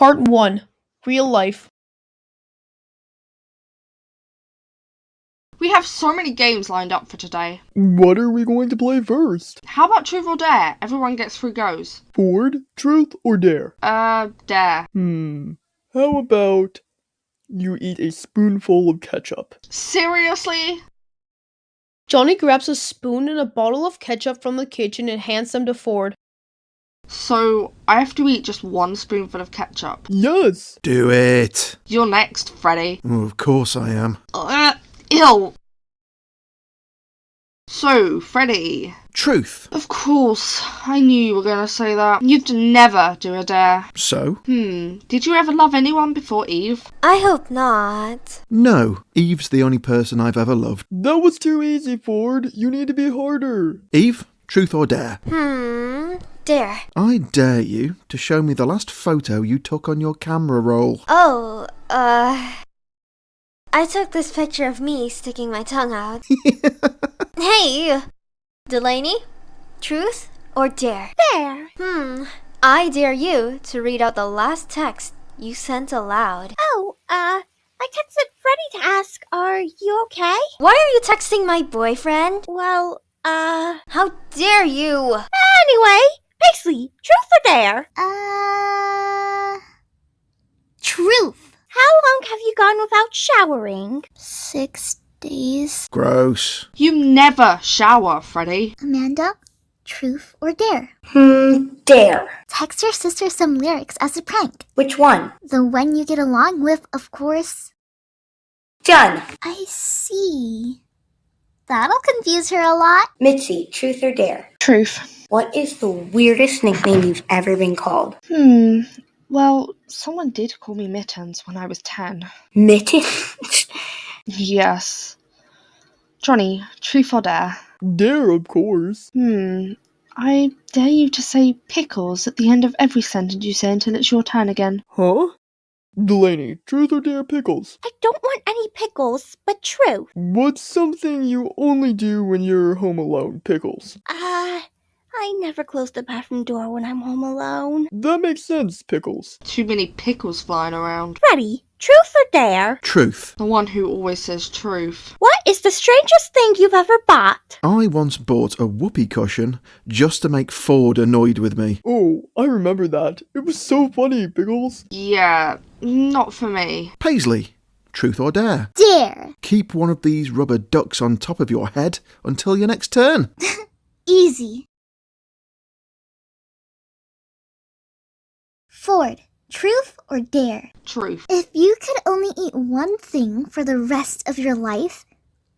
Part 1. Real life. We have so many games lined up for today. What are we going to play first? How about Truth or Dare? Everyone gets 3 goes. Ford, truth, or dare? Dare. How about you eat a spoonful of ketchup? Seriously? Johnny grabs a spoon and a bottle of ketchup from the kitchen and hands them to Ford. So, I have to eat just 1 spoonful of ketchup. Yes! Do it! You're next, Freddie. Oh, of course I am. Ew! So, Freddie. Truth. Of course, I knew you were gonna say that. You'd never do a dare. So? Did you ever love anyone before Eve? I hope not. No, Eve's the only person I've ever loved. That was too easy, Ford. You need to be harder. Eve, truth or dare? Dare. I dare you to show me the last photo you took on your camera roll. Oh, I took this picture of me sticking my tongue out. Hey, Delaney, truth or dare? Dare. I dare you to read out the last text you sent aloud. Oh, I texted Freddie to ask, are you okay? Why are you texting my boyfriend? Well, How dare you? anyway, Paisley, truth or dare? Truth. How long have you gone without showering? 6 days. Gross. You never shower, Freddie. Amanda, truth or dare? Dare. Text your sister some lyrics as a prank. Which one? The one you get along with, of course. Done. I see. That'll confuse her a lot. Mitzi, truth or dare? Truth. What is the weirdest nickname you've ever been called? Well, someone did call me Mittens when I was 10. Mitten? Yes. Johnny, truth or dare? Dare, of course. I dare you to say pickles at the end of every sentence you say until it's your turn again. Huh? Delaney, truth or dare pickles? I don't want any pickles, but truth. What's something you only do when you're home alone, pickles? I never close the bathroom door when I'm home alone. That makes sense, pickles. Too many pickles flying around. Freddie, truth or dare? Truth. The one who always says truth. What is the strangest thing you've ever bought? I once bought a whoopee cushion just to make Ford annoyed with me. Oh, I remember that. It was so funny, pickles. Yeah, not for me. Paisley, truth or dare? Dare. Keep one of these rubber ducks on top of your head until your next turn. Easy. Ford, truth or dare? Truth. If you could only eat one thing for the rest of your life,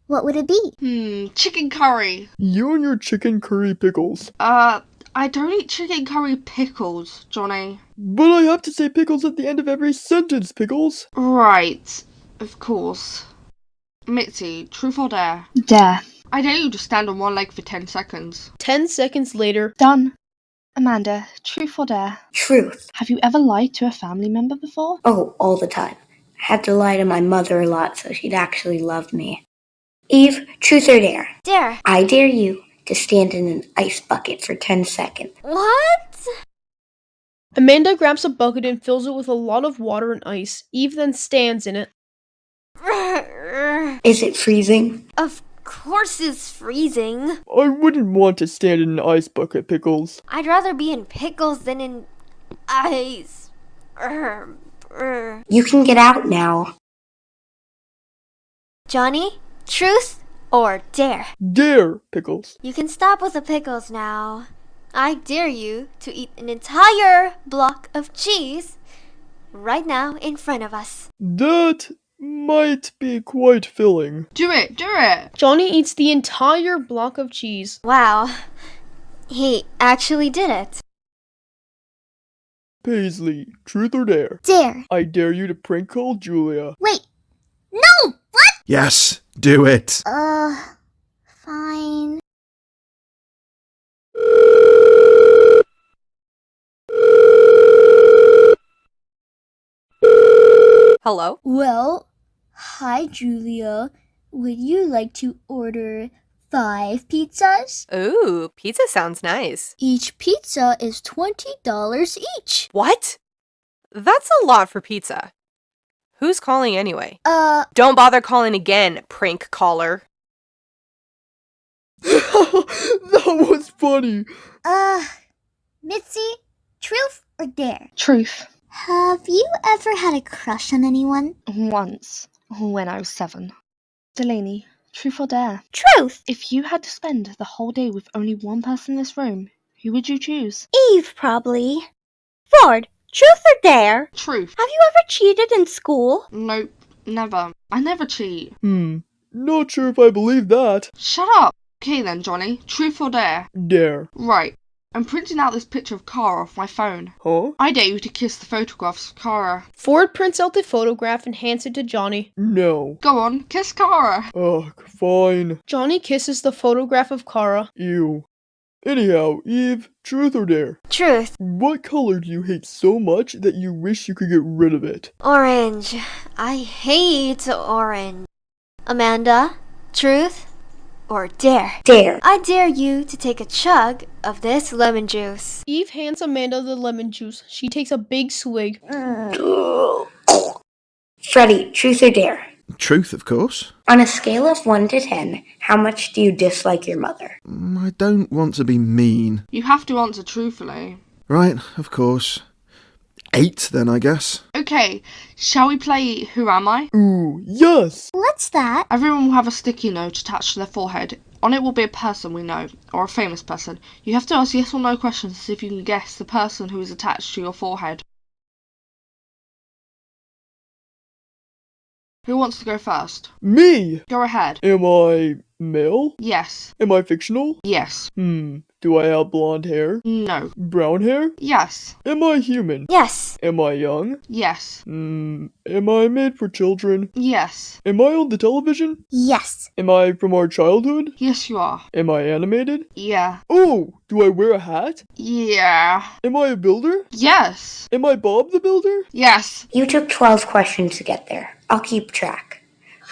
what would it be? Chicken curry. You and your chicken curry pickles. I don't eat chicken curry pickles, Johnny. But I have to say pickles at the end of every sentence, pickles. Right, of course. Mitzi, truth or dare? Dare. I dare you to stand on one leg for 10 seconds. 10 seconds later. Done. Amanda, truth or dare? Truth. Have you ever lied to a family member before? Oh, all the time. I had to lie to my mother a lot so she'd actually love me. Eve, truth or dare? Dare. I dare you to stand in an ice bucket for 10 seconds. What? Amanda grabs a bucket and fills it with a lot of water and ice. Eve then stands in it. Is it freezing? Of course it's freezing. I wouldn't want to stand in an ice bucket, pickles. I'd rather be in pickles than in ice. You can get out now. Johnny, truth or dare? Dare, pickles. You can stop with the pickles now. I dare you to eat an entire block of cheese right now in front of us. That might be quite filling. Do it, do it! Johnny eats the entire block of cheese. Wow, he actually did it. Paisley, truth or dare? Dare. I dare you to prank call Julia. Wait. No! What? Yes, do it. Fine. Hello? Well, hi, Julia. Would you like to order 5 pizzas? Ooh, pizza sounds nice. Each pizza is $20 each. What? That's a lot for pizza. Who's calling anyway? Don't bother calling again, prank caller. That was funny. Mitzi, truth or dare? Truth. Have you ever had a crush on anyone? Once, when I was 7. Delaney, truth or dare? Truth! If you had to spend the whole day with only one person in this room, who would you choose? Eve, probably. Ford, truth or dare? Truth. Have you ever cheated in school? Nope, never. I never cheat. Not sure if I believe that. Shut up. Okay then, Johnny. Truth or dare? Dare. Right. I'm printing out this picture of Kara off my phone. Huh? I dare you to kiss the photographs of Kara. Ford prints out the photograph and hands it to Johnny. No. Go on, kiss Kara. Ugh, fine. Johnny kisses the photograph of Kara. Ew. Anyhow, Eve, truth or dare? Truth. What color do you hate so much that you wish you could get rid of it? Orange. I hate orange. Amanda, truth or dare? Dare. I dare you to take a chug of this lemon juice. Eve hands Amanda the lemon juice. She takes a big swig. Freddie, truth or dare? Truth, of course. On a scale of 1 to 10, how much do you dislike your mother? I don't want to be mean. You have to answer truthfully. Right, of course. 8 then, I guess. Okay, shall we play Who Am I? Ooh, yes! What's that? Everyone will have a sticky note attached to their forehead. On it will be a person we know, or a famous person. You have to ask yes or no questions to see if you can guess the person who is attached to your forehead. Who wants to go first? Me! Go ahead. Am I male? Yes. Am I fictional? Yes. Do I have blonde hair? No. Brown hair? Yes. Am I human? Yes. Am I young? Yes. Am I made for children? Yes. Am I on the television? Yes. Am I from our childhood? Yes, you are. Am I animated? Yeah. Oh, do I wear a hat? Yeah. Am I a builder? Yes. Am I Bob the Builder? Yes. You took 12 questions to get there. I'll keep track.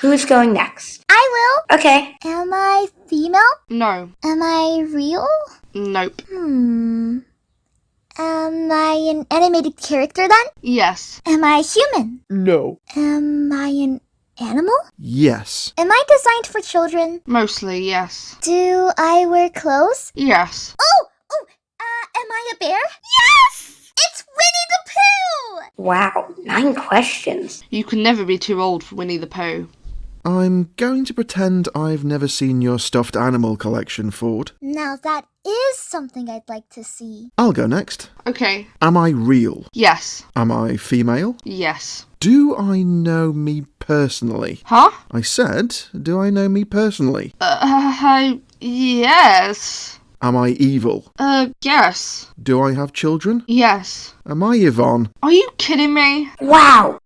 Who's going next? I will. Okay. Am I female? No. Am I real? Nope. Am I an animated character then? Yes. Am I human? No. Am I an animal? Yes. Am I designed for children? Mostly, yes. Do I wear clothes? Yes. Am I a bear? Yes! It's Winnie the Pooh! Wow, 9 questions. You can never be too old for Winnie the Pooh. I'm going to pretend I've never seen your stuffed animal collection, Ford. Now that is something I'd like to see. I'll go next. Okay. Am I real? Yes. Am I female? Yes. Do I know me personally? Huh? I said, do I know me personally? Yes. Am I evil? Yes. Do I have children? Yes. Am I Yvonne? Are you kidding me? Wow,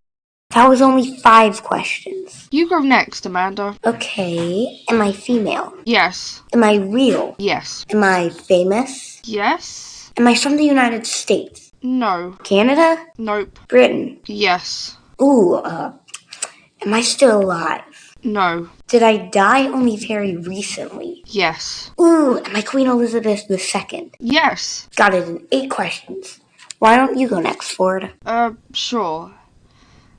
that was only 5 questions. You go next, Amanda. Okay, am I female? Yes. Am I real? Yes. Am I famous? Yes. Am I from the United States? No. Canada? Nope. Britain? Yes. Ooh, am I still alive? No. Did I die only very recently? Yes. Ooh, am I Queen Elizabeth II? Yes. Got it in 8 questions. Why don't you go next, Ford? Sure.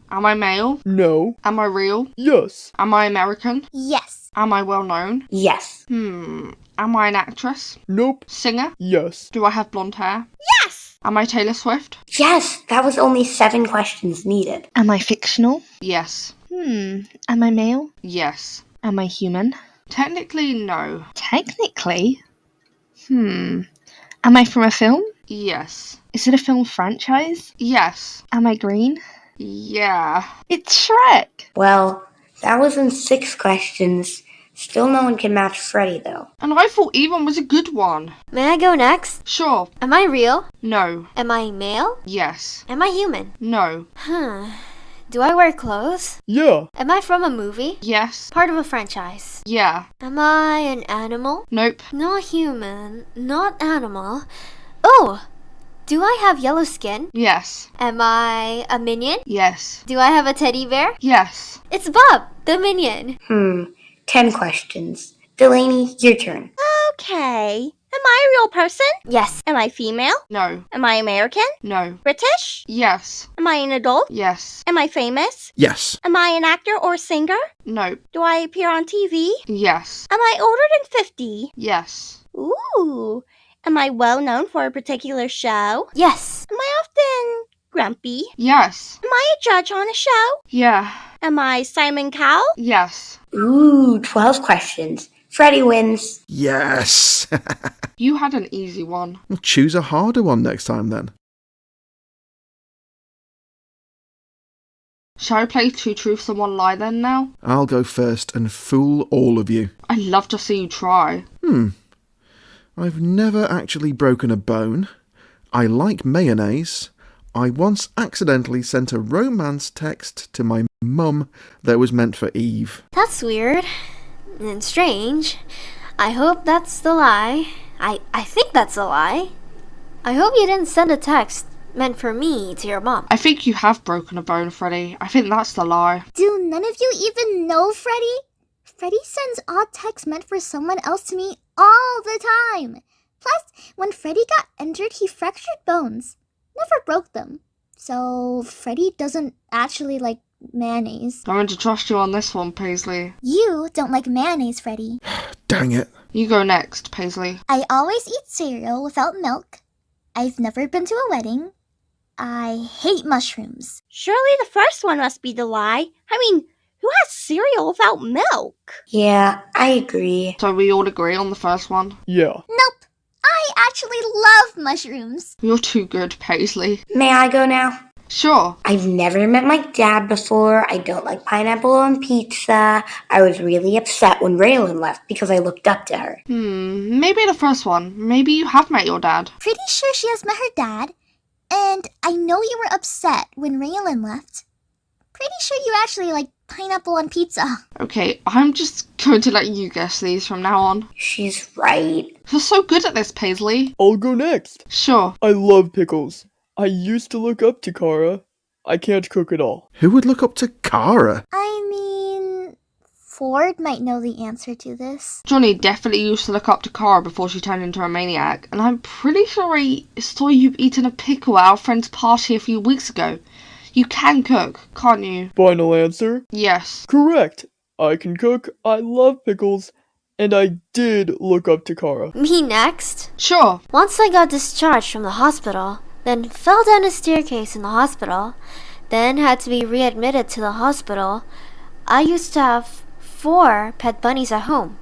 Am I male? No. Am I real? Yes. Am I American? Yes. Am I well known? Yes. Am I an actress? Nope. Singer? Yes. Do I have blonde hair? Yes! Am I Taylor Swift? Yes, that was only 7 questions needed. Am I fictional? Yes. Am I male? Yes. Am I human? Technically, no. Technically? Am I from a film? Yes. Is it a film franchise? Yes. Am I green? Yeah. It's Shrek! Well, that was in 6 questions. Still no one can match Freddie, though. And I thought Yvonne was a good one. May I go next? Sure. Am I real? No. Am I male? Yes. Am I human? No. Do I wear clothes? Yeah. Am I from a movie? Yes. Part of a franchise? Yeah. Am I an animal? Nope. Not human, not animal. Oh! Do I have yellow skin? Yes. Am I a minion? Yes. Do I have a teddy bear? Yes. It's Bob, the minion. 10 questions. Delaney, your turn. Okay. Am I a real person? Yes. Am I female? No. Am I American? No. British? Yes. Am I an adult? Yes. Am I famous? Yes. Am I an actor or singer? No. Do I appear on TV? Yes. Am I older than 50? Yes. Ooh. Am I well known for a particular show? Yes. Am I often grumpy? Yes. Am I a judge on a show? Yeah. Am I Simon Cowell? Yes. Ooh, 12 questions. Freddie wins. Yes. You had an easy one. Well, choose a harder one next time then. Shall I play 2 truths and 1 lie then now? I'll go first and fool all of you. I'd love to see you try. I've never actually broken a bone. I like mayonnaise. I once accidentally sent a romance text to my mum that was meant for Eve. That's weird. And strange. I hope that's the lie. I think that's a lie. I hope you didn't send a text meant for me to your mom. I think you have broken a bone, Freddie. I think that's the lie. Do none of you even know Freddie? Freddie sends odd texts meant for someone else to me all the time. Plus, when Freddie got injured, he fractured bones. Never broke them. So, Freddie doesn't actually like mayonnaise. I'm going to trust you on this one, Paisley. You don't like mayonnaise, Freddie. Dang it. You go next, Paisley. I always eat cereal without milk. I've never been to a wedding. I hate mushrooms. Surely the first one must be the lie. I mean, who has cereal without milk? Yeah, I agree. So we all agree on the first one? Yeah. Nope. I actually love mushrooms. You're too good, Paisley. May I go now? Sure. I've never met my dad before. I don't like pineapple on pizza. I was really upset when Rayalynn left because I looked up to her. Maybe the first one. Maybe you have met your dad. Pretty sure she has met her dad. And I know you were upset when Rayalynn left. Pretty sure you actually like pineapple on pizza. Okay, I'm just going to let you guess these from now on. She's right. You're so good at this, Paisley. I'll go next. Sure. I love pickles. I used to look up to Kara. I can't cook at all. Who would look up to Kara? I mean, Ford might know the answer to this. Johnny definitely used to look up to Cara before she turned into a maniac, and I'm pretty sure he saw you eating a pickle at our friend's party a few weeks ago. You can cook, can't you? Final answer? Yes. Correct. I can cook, I love pickles, and I did look up to Kara. Me next? Sure. Once I got discharged from the hospital, then fell down a staircase in the hospital, then had to be readmitted to the hospital. I used to have 4 pet bunnies at home,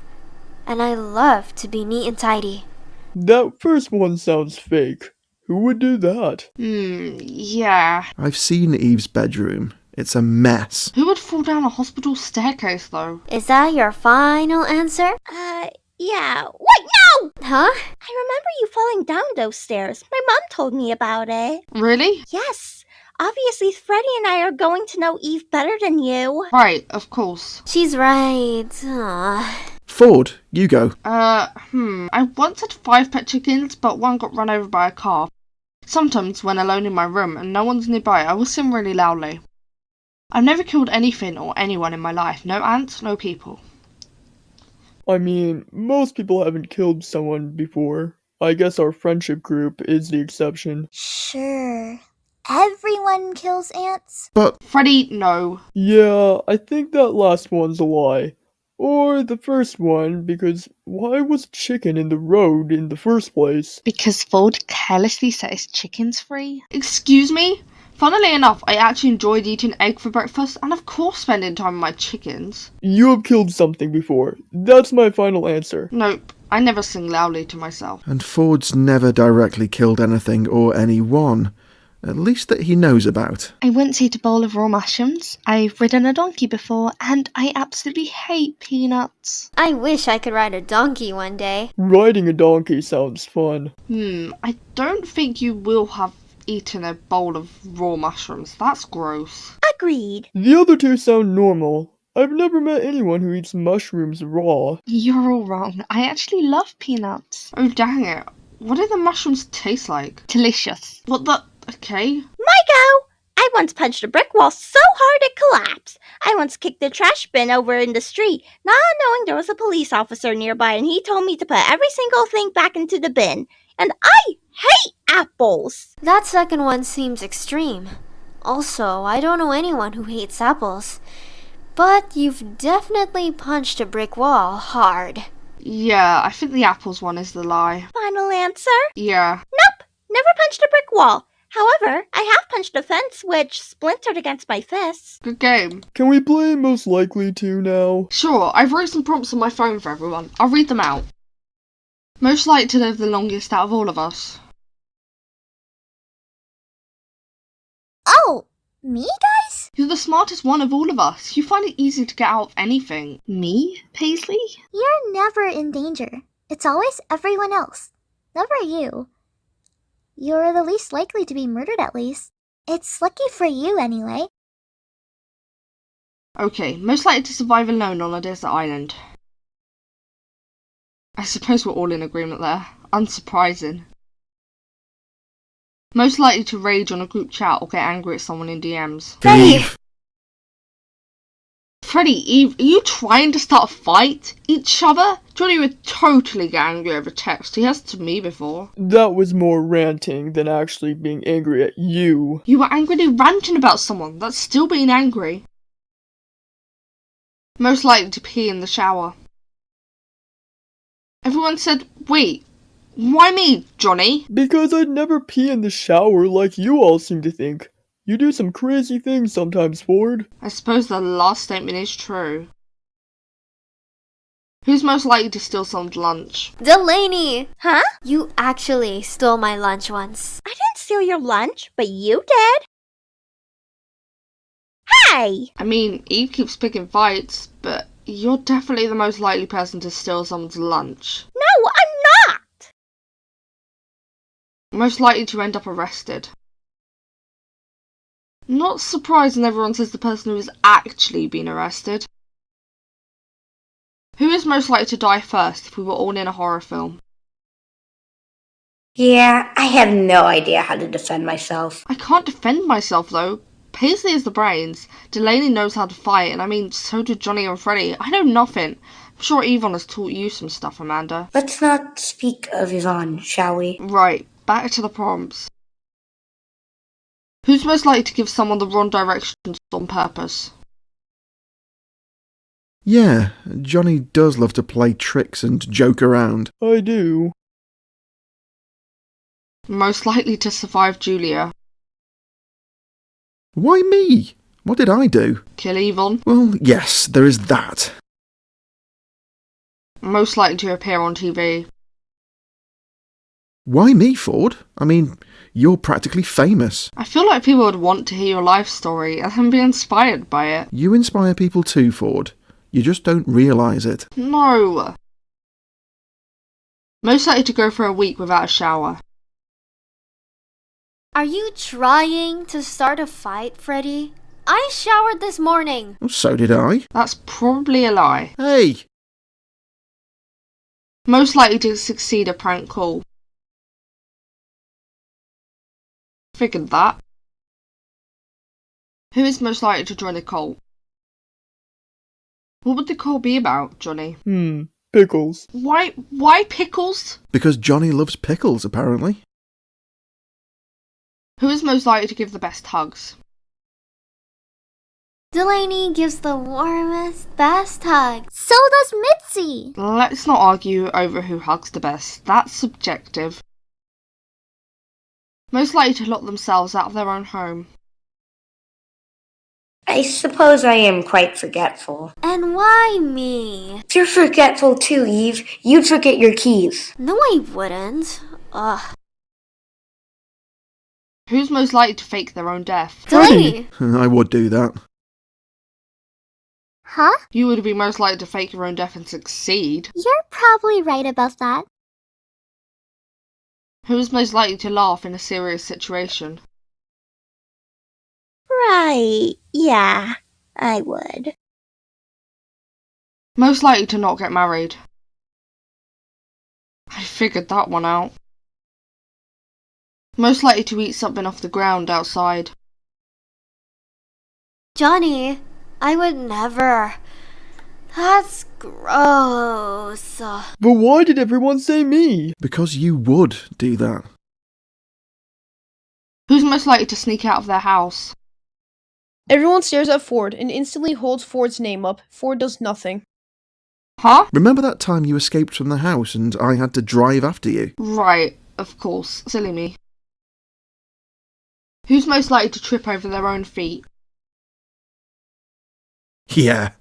and I love to be neat and tidy. That first one sounds fake. Who would do that? Yeah. I've seen Eve's bedroom. It's a mess. Who would fall down a hospital staircase, though? Is that your final answer? Yeah. Wait, no! Huh? I remember you falling down those stairs. My mom told me about it. Really? Yes. Obviously, Freddie and I are going to know Eve better than you. Right, of course. She's right. Aww. Ford, you go. I once had 5 pet chickens, but one got run over by a car. Sometimes, when alone in my room and no one's nearby, I will sing really loudly. I've never killed anything or anyone in my life. No ants, no people. I mean, most people haven't killed someone before. I guess our friendship group is the exception. Sure. Everyone kills ants. But Freddie, no. Yeah, I think that last one's a lie. Or the first one, because why was a chicken in the road in the first place? Because Ford carelessly set his chickens free. Excuse me? Funnily enough, I actually enjoyed eating egg for breakfast and of course spending time with my chickens. You have killed something before. That's my final answer. Nope, I never sing loudly to myself. And Ford's never directly killed anything or anyone. At least that he knows about. I once ate a bowl of raw mushrooms. I've ridden a donkey before, and I absolutely hate peanuts. I wish I could ride a donkey one day. Riding a donkey sounds fun. I don't think you will have eaten a bowl of raw mushrooms. That's gross. Agreed. The other two sound normal. I've never met anyone who eats mushrooms raw. You're all wrong. I actually love peanuts. Oh, dang it. What do the mushrooms taste like? Delicious. What the... Okay. My go! I once punched a brick wall so hard it collapsed. I once kicked a trash bin over in the street, not knowing there was a police officer nearby, and he told me to put every single thing back into the bin. And I hate apples! That second one seems extreme. Also, I don't know anyone who hates apples. But you've definitely punched a brick wall hard. Yeah, I think the apples one is the lie. Final answer? Yeah. Nope, never punched a brick wall. However, I have punched a fence, which splintered against my fists. Good game. Can we play most likely to now? Sure, I've wrote some prompts on my phone for everyone. I'll read them out. Most likely to live the longest out of all of us. Oh, me, guys? You're the smartest one of all of us. You find it easy to get out of anything. Me, Paisley? You're never in danger. It's always everyone else. Never you. You're the least likely to be murdered, at least. It's lucky for you, anyway. Okay, most likely to survive alone on a desert island. I suppose we're all in agreement there. Unsurprising. Most likely to rage on a group chat or get angry at someone in DMs. Freddie! Freddie, Eve, are you trying to start a fight? Each other? Johnny would totally get angry over text. He has to me before. That was more ranting than actually being angry at you. You were angrily ranting about someone. That's still being angry. Most likely to pee in the shower. Everyone said, wait, why me, Johnny? Because I'd never pee in the shower like you all seem to think. You do some crazy things sometimes, Ford. I suppose the last statement is true. Who's most likely to steal someone's lunch? Delaney! Huh? You actually stole my lunch once. I didn't steal your lunch, but you did. Hey! I mean, Eve keeps picking fights, but you're definitely the most likely person to steal someone's lunch. No, I'm not! Most likely to end up arrested. Not surprised when everyone says the person who has actually been arrested. Who is most likely to die first if we were all in a horror film? Yeah, I have no idea how to defend myself. I can't defend myself though. Paisley has the brains, Delaney knows how to fight, and I mean, so do Johnny and Freddie. I know nothing. I'm sure Yvonne has taught you some stuff, Amanda. Let's not speak of Yvonne, shall we? Right, back to the prompts. Who's most likely to give someone the wrong directions on purpose? Yeah, Johnny does love to play tricks and joke around. I do. Most likely to survive Julia. Why me? What did I do? Kill Yvonne. Well, yes, there is that. Most likely to appear on TV. Why me, Ford? I mean, you're practically famous. I feel like people would want to hear your life story and then be inspired by it. You inspire people too, Ford. You just don't realise it. No. Most likely to go for a week without a shower. Are you trying to start a fight, Freddie? I showered this morning. Well, so did I. That's probably a lie. Hey! Most likely to succeed a prank call. Figured that. Who is most likely to join a cult? What would the cult be about, Johnny? Pickles. Why pickles? Because Johnny loves pickles, apparently. Who is most likely to give the best hugs? Delaney gives the warmest, best hugs. So does Mitzi. Let's not argue over who hugs the best. That's subjective. Most likely to lock themselves out of their own home. I suppose I am quite forgetful. And why me? You're forgetful too, Eve. You'd forget your keys. No, I wouldn't. Ugh. Who's most likely to fake their own death? Delaney! I would do that. Huh? You would be most likely to fake your own death and succeed. You're probably right about that. Who is most likely to laugh in a serious situation? Right, yeah, I would. Most likely to not get married. I figured that one out. Most likely to eat something off the ground outside. Johnny, I would never. That's gross. But why did everyone say me? Because you would do that. Who's most likely to sneak out of their house? Everyone stares at Ford and instantly holds Ford's name up. Ford does nothing. Huh? Remember that time you escaped from the house and I had to drive after you? Right, of course. Silly me. Who's most likely to trip over their own feet? Yeah,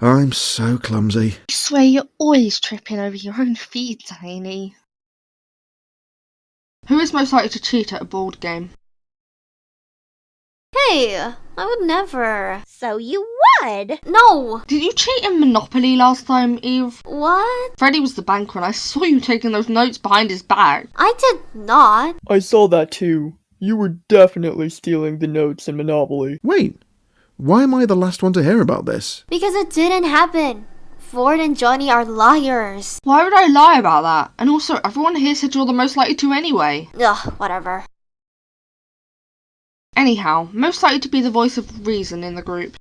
I'm so clumsy. I swear you're always tripping over your own feet, Tiny. Who is most likely to cheat at a board game? Hey, I would never. So you would? No! Did you cheat in Monopoly last time, Eve? What? Freddie was the banker and I saw you taking those notes behind his back. I did not. I saw that too. You were definitely stealing the notes in Monopoly. Wait, why am I the last one to hear about this? Because it didn't happen. Ford and Johnny are liars. Why would I lie about that? And also, everyone here said you're the most likely to anyway. Ugh, whatever. Anyhow, most likely to be the voice of reason in the group.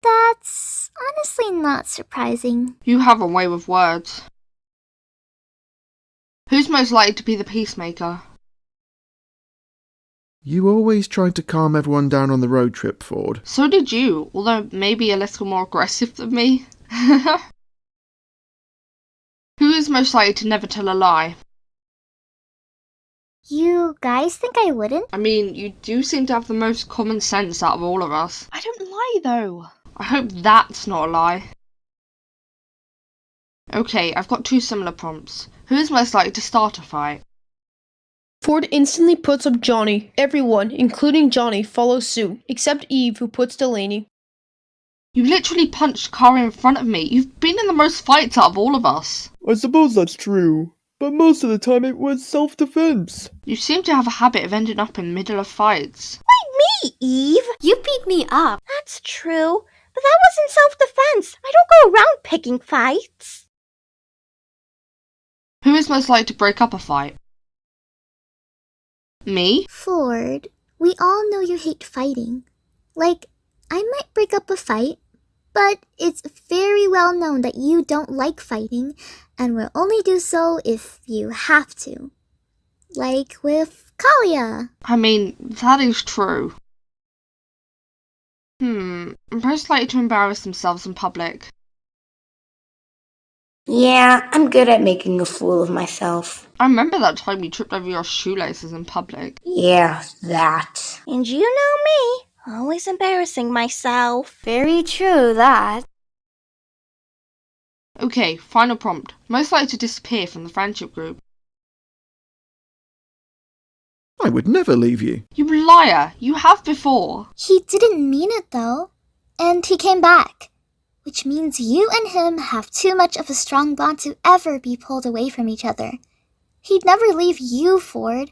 That's honestly not surprising. You have a way with words. Who's most likely to be the peacemaker? You always tried to calm everyone down on the road trip, Ford. So did you, although maybe a little more aggressive than me. Who is most likely to never tell a lie? You guys think I wouldn't? I mean, you do seem to have the most common sense out of all of us. I don't lie, though. I hope that's not a lie. Okay, I've got two similar prompts. Who is most likely to start a fight? Ford instantly puts up Johnny. Everyone, including Johnny, follows suit, except Eve, who puts Delaney. You literally punched Kara in front of me. You've been in the most fights out of all of us. I suppose that's true, but most of the time it was self-defense. You seem to have a habit of ending up in the middle of fights. Why me, Eve? You beat me up. That's true. But that wasn't self-defense. I don't go around picking fights. Who is most likely to break up a fight? Me? Ford, we all know you hate fighting. Like, I might break up a fight, but it's very well known that you don't like fighting and will only do so if you have to. Like with Kalia. I mean, that is true. Most likely to embarrass themselves in public. Yeah, I'm good at making a fool of myself. I remember that time you tripped over your shoelaces in public. Yeah, that. And you know me, always embarrassing myself. Very true, that. Okay, final prompt. Most likely to disappear from the friendship group. I would never leave you. You liar! You have before. He didn't mean it though. And he came back. Which means you and him have too much of a strong bond to ever be pulled away from each other. He'd never leave you, Ford.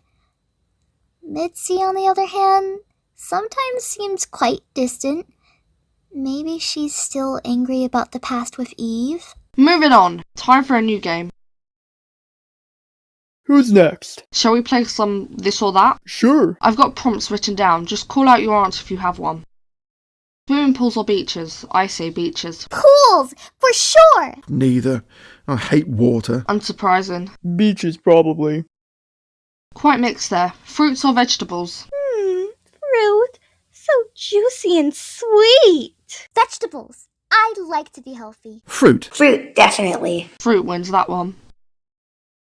Mitzi, on the other hand, sometimes seems quite distant. Maybe she's still angry about the past with Eve? Moving on. Time for a new game. Who's next? Shall we play some this or that? Sure. I've got prompts written down. Just call out your answer if you have one. Swimming pools or beaches? I say beaches. Pools! For sure! Neither. I hate water. Unsurprising. Beaches, probably. Quite mixed there. Fruits or vegetables? Fruit. So juicy and sweet. Vegetables. I like to be healthy. Fruit. Fruit, definitely. Fruit wins that one.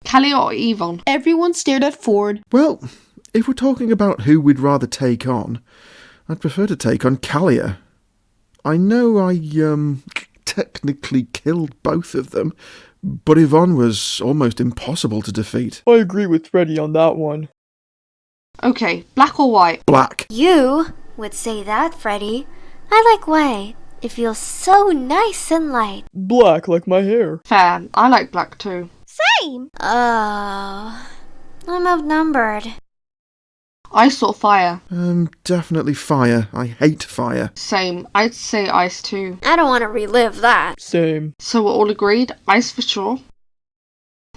Callie or Yvonne? Everyone stared at Ford. Well, if we're talking about who we'd rather take on, I'd prefer to take on Kalia. I know I, technically killed both of them, but Yvonne was almost impossible to defeat. I agree with Freddie on that one. Okay, black or white? Black. You would say that, Freddie. I like white. It feels so nice and light. Black like my hair. Fair. I like black too. Same. Oh, I'm outnumbered. Ice or fire? Definitely fire. I hate fire. Same. I'd say ice too. I don't want to relive that. Same. So we're all agreed? Ice for sure.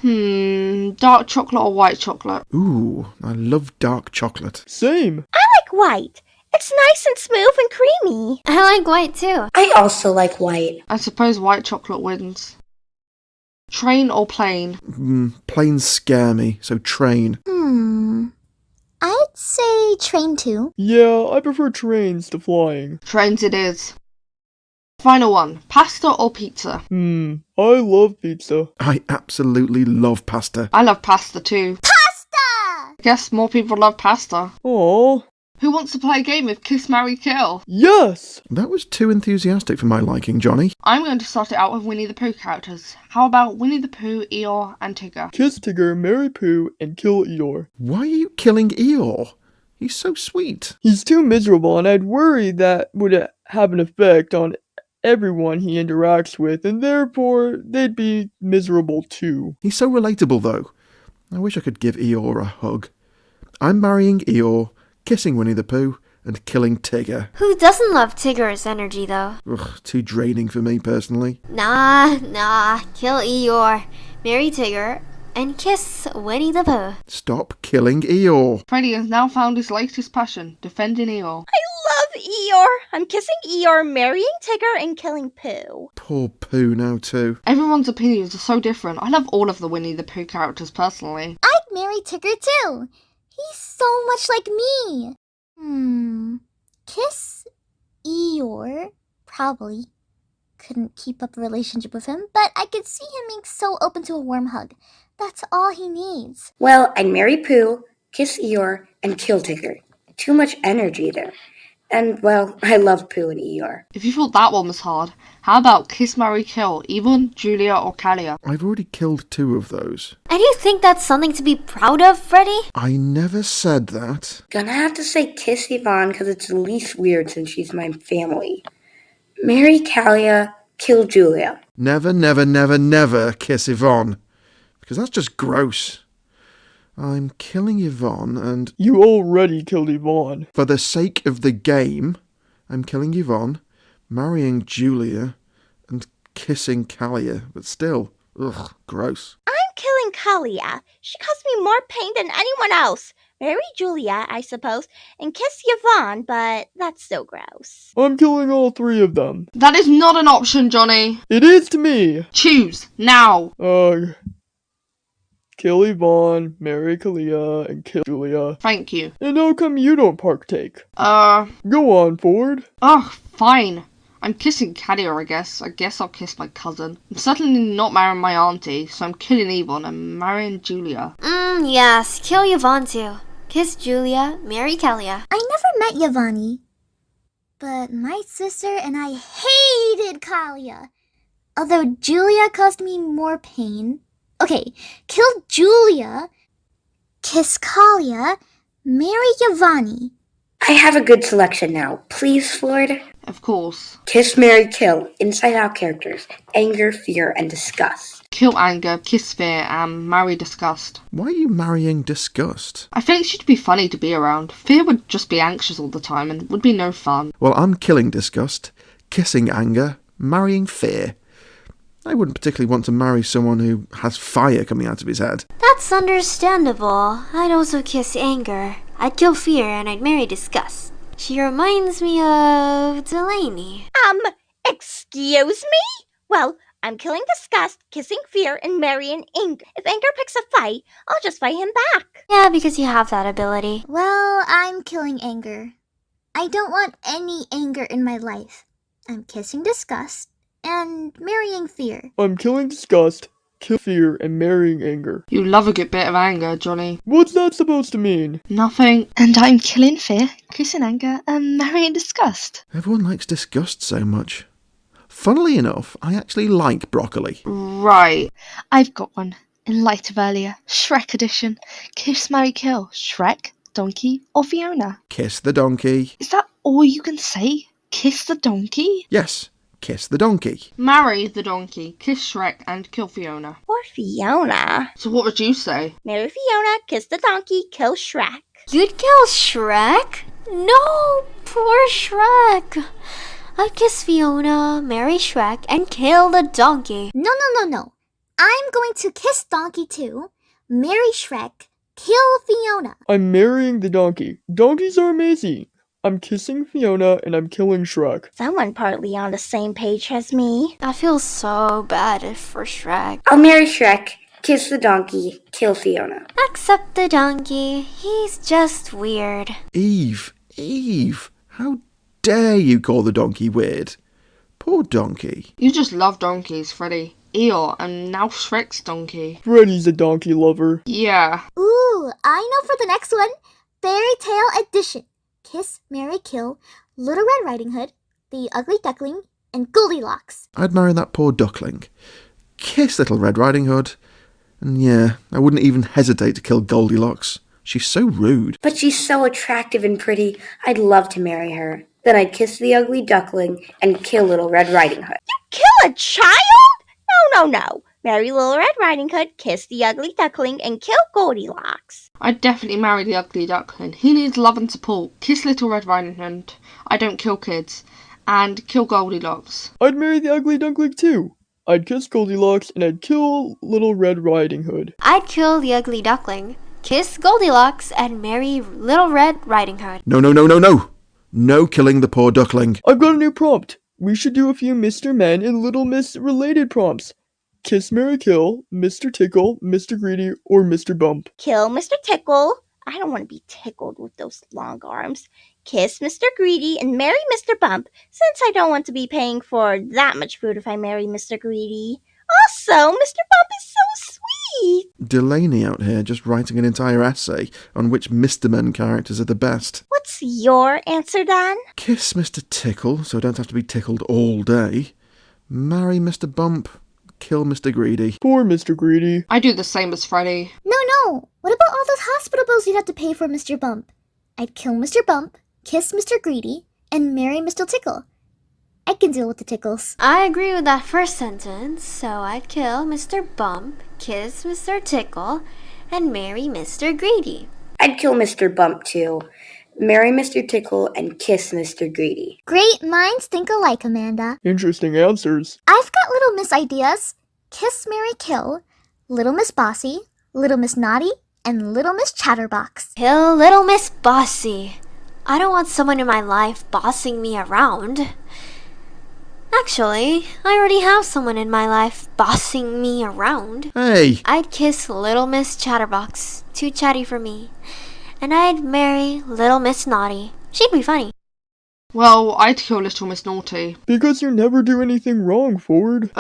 Dark chocolate or white chocolate? Ooh, I love dark chocolate. Same. I like white. It's nice and smooth and creamy. I like white too. I also like white. I suppose white chocolate wins. Train or plane? Planes scare me, so train. I'd say train too. Yeah, I prefer trains to flying. Trains it is. Final one. Pasta or pizza? I love pizza. I absolutely love pasta. I love pasta too. Pasta! Guess more people love pasta. Aww. Who wants to play a game of Kiss, Marry, Kill? Yes! That was too enthusiastic for my liking, Johnny. I'm going to start it out with Winnie the Pooh characters. How about Winnie the Pooh, Eeyore, and Tigger? Kiss Tigger, marry Pooh, and kill Eeyore. Why are you killing Eeyore? He's so sweet. He's too miserable, and I'd worry that would have an effect on everyone he interacts with, and therefore they'd be miserable too. He's so relatable, though. I wish I could give Eeyore a hug. I'm marrying Eeyore, kissing Winnie the Pooh, and killing Tigger. Who doesn't love Tigger's energy though? Ugh, too draining for me personally. Nah. Kill Eeyore, marry Tigger, and kiss Winnie the Pooh. Stop killing Eeyore. Freddie has now found his latest passion, defending Eeyore. I love Eeyore. I'm kissing Eeyore, marrying Tigger, and killing Pooh. Poor Pooh now too. Everyone's opinions are so different. I love all of the Winnie the Pooh characters personally. I'd marry Tigger too. He's so much like me. Kiss Eeyore? Probably. Couldn't keep up a relationship with him, but I could see him being so open to a warm hug. That's all he needs. Well, I'd marry Pooh, kiss Eeyore, and kill Tigger. Too much energy there. And, well, I love Pooh and Eeyore. If you thought that one was hard, how about Kiss, Marry, Kill, Evelynne, Julia, or Kalia? I've already killed 2 of those. And you think that's something to be proud of, Freddie? I never said that. Gonna have to say kiss Yvonne because it's the least weird since she's my family. Marry Kalia, kill Julia. Never, never, never, never kiss Yvonne. Because that's just gross. I'm killing Yvonne and... You already killed Yvonne. For the sake of the game, I'm killing Yvonne, marrying Julia, and kissing Kalia. But still, ugh, gross. I'm killing Kalia. She caused me more pain than anyone else. Marry Julia, I suppose, and kiss Yvonne, but that's so gross. I'm killing all 3 of them. That is not an option, Johnny. It is to me. Choose, now. Kill Yvonne, marry Kalia, and kill Julia. Thank you. And how come you don't partake? Go on, Ford. Fine. I'm kissing Kalia, I guess. I guess I'll kiss my cousin. I'm certainly not marrying my auntie, so I'm killing Yvonne and marrying Julia. Yes, kill Yvonne too. Kiss Julia, marry Kalia. I never met Yvonne, but my sister and I hated Kalia. Although Julia caused me more pain. Okay, kill Julia, kiss Kalia, marry Yvonne. I have a good selection now. Please, Ford? Of course. Kiss, marry, kill. Inside Out characters. Anger, fear, and disgust. Kill anger, kiss fear, and marry disgust. Why are you marrying disgust? I think she'd be funny to be around. Fear would just be anxious all the time and would be no fun. Well, I'm killing disgust, kissing anger, marrying fear. I wouldn't particularly want to marry someone who has fire coming out of his head. That's understandable. I'd also kiss anger. I'd kill fear and I'd marry disgust. She reminds me of Delaney. Excuse me? Well, I'm killing disgust, kissing fear, and marrying anger. If anger picks a fight, I'll just fight him back. Yeah, because you have that ability. Well, I'm killing anger. I don't want any anger in my life. I'm kissing disgust and marrying fear. I'm killing disgust, kill fear, and marrying anger. You love a good bit of anger, Johnny. What's that supposed to mean? Nothing. And I'm killing fear, kissing anger, and marrying disgust. Everyone likes disgust so much. Funnily enough, I actually like broccoli. Right. I've got one. In light of earlier, Shrek edition. Kiss, marry, kill. Shrek, donkey, or Fiona? Kiss the donkey. Is that all you can say? Kiss the donkey? Yes, kiss the donkey. Marry the donkey, kiss Shrek, and kill Fiona. Or Fiona. So what would you say? Marry Fiona, kiss the donkey, kill Shrek. You'd kill Shrek? No, poor Shrek. I'd kiss Fiona, marry Shrek, and kill the donkey. No. I'm going to kiss Donkey too, marry Shrek, kill Fiona. I'm marrying the donkey. Donkeys are amazing. I'm kissing Fiona and I'm killing Shrek. Someone partly on the same page as me. I feel so bad for Shrek. I'll marry Shrek, kiss the donkey, kill Fiona. Except the donkey. He's just weird. Eve, how dare you call the donkey weird? Poor donkey. You just love donkeys, Freddie. Eeyore, and now Shrek's donkey. Freddy's a donkey lover. Yeah. Ooh, I know for the next one. Fairy Tale Edition. Kiss, Marry, Kill, Little Red Riding Hood, The Ugly Duckling, and Goldilocks. I'd marry that poor duckling. Kiss Little Red Riding Hood. And yeah, I wouldn't even hesitate to kill Goldilocks. She's so rude. But she's so attractive and pretty, I'd love to marry her. Then I'd kiss the ugly duckling and kill Little Red Riding Hood. Kill a child? No. Marry Little Red Riding Hood, kiss the ugly duckling, and kill Goldilocks. I'd definitely marry the ugly duckling. He needs love and support. Kiss Little Red Riding Hood. I don't kill kids. And kill Goldilocks. I'd marry the ugly duckling too. I'd kiss Goldilocks and I'd kill Little Red Riding Hood. I'd kill the ugly duckling, kiss Goldilocks, and marry Little Red Riding Hood. No. No killing the poor duckling. I've got a new prompt. We should do a few Mr. Men and Little Miss related prompts. Kiss, marry, kill, Mr. Tickle, Mr. Greedy, or Mr. Bump. Kill Mr. Tickle. I don't want to be tickled with those long arms. Kiss Mr. Greedy and marry Mr. Bump, since I don't want to be paying for that much food if I marry Mr. Greedy. Also, Mr. Bump is so sweet. Delaney out here just writing an entire essay on which Mr. Men characters are the best. What's your answer, Dan? Kiss Mr. Tickle, so I don't have to be tickled all day. Marry Mr. Bump. Kill Mr. Greedy. Poor Mr. Greedy. I do the same as Freddie. No. What about all those hospital bills you'd have to pay for, Mr. Bump? I'd kill Mr. Bump, kiss Mr. Greedy, and marry Mr. Tickle. I can deal with the tickles. I agree with that first sentence, so I'd kill Mr. Bump, kiss Mr. Tickle, and marry Mr. Greedy. I'd kill Mr. Bump too. Marry Mr. Tickle and kiss Mr. Greedy. Great minds think alike, Amanda. Interesting answers. I've got Little Miss ideas. Kiss, marry, kill, Little Miss Bossy, Little Miss Naughty, and Little Miss Chatterbox. Kill Little Miss Bossy. I don't want someone in my life bossing me around. Actually, I already have someone in my life bossing me around. Hey! I'd kiss Little Miss Chatterbox, too chatty for me. And I'd marry Little Miss Naughty. She'd be funny. Well, I'd kill Little Miss Naughty. Because you never do anything wrong, Ford.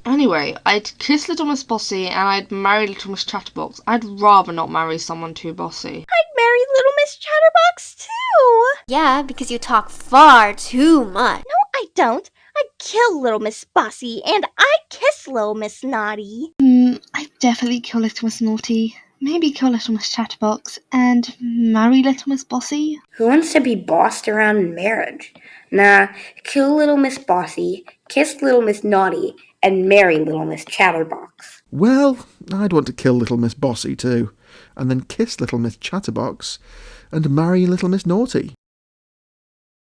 Anyway, I'd kiss Little Miss Bossy and I'd marry Little Miss Chatterbox. I'd rather not marry someone too bossy. I'd marry Little Miss Chatterbox too. Yeah, because you talk far too much. No, I don't. I'd kill Little Miss Bossy and I'd kiss Little Miss Naughty. I'd definitely kill Little Miss Naughty. Maybe kill Little Miss Chatterbox and marry Little Miss Bossy. Who wants to be bossed around in marriage? Nah, kill Little Miss Bossy, kiss Little Miss Naughty, and marry Little Miss Chatterbox. Well, I'd want to kill Little Miss Bossy too, and then kiss Little Miss Chatterbox, and marry Little Miss Naughty.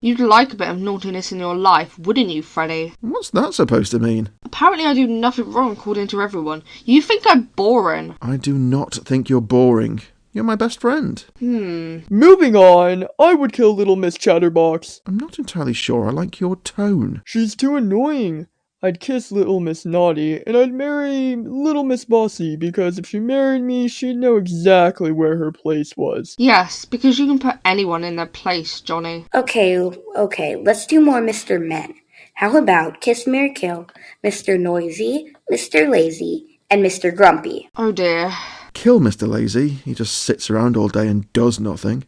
You'd like a bit of naughtiness in your life, wouldn't you, Freddie? What's that supposed to mean? Apparently I do nothing wrong according to everyone. You think I'm boring. I do not think you're boring. You're my best friend. Moving on, I would kill Little Miss Chatterbox. I'm not entirely sure I like your tone. She's too annoying. I'd kiss Little Miss Naughty, and I'd marry Little Miss Bossy, because if she married me, she'd know exactly where her place was. Yes, because you can put anyone in their place, Johnny. Okay, let's do more Mr. Men. How about kiss, marry, kill, Mr. Noisy, Mr. Lazy, and Mr. Grumpy? Oh dear. Kill Mr. Lazy. He just sits around all day and does nothing.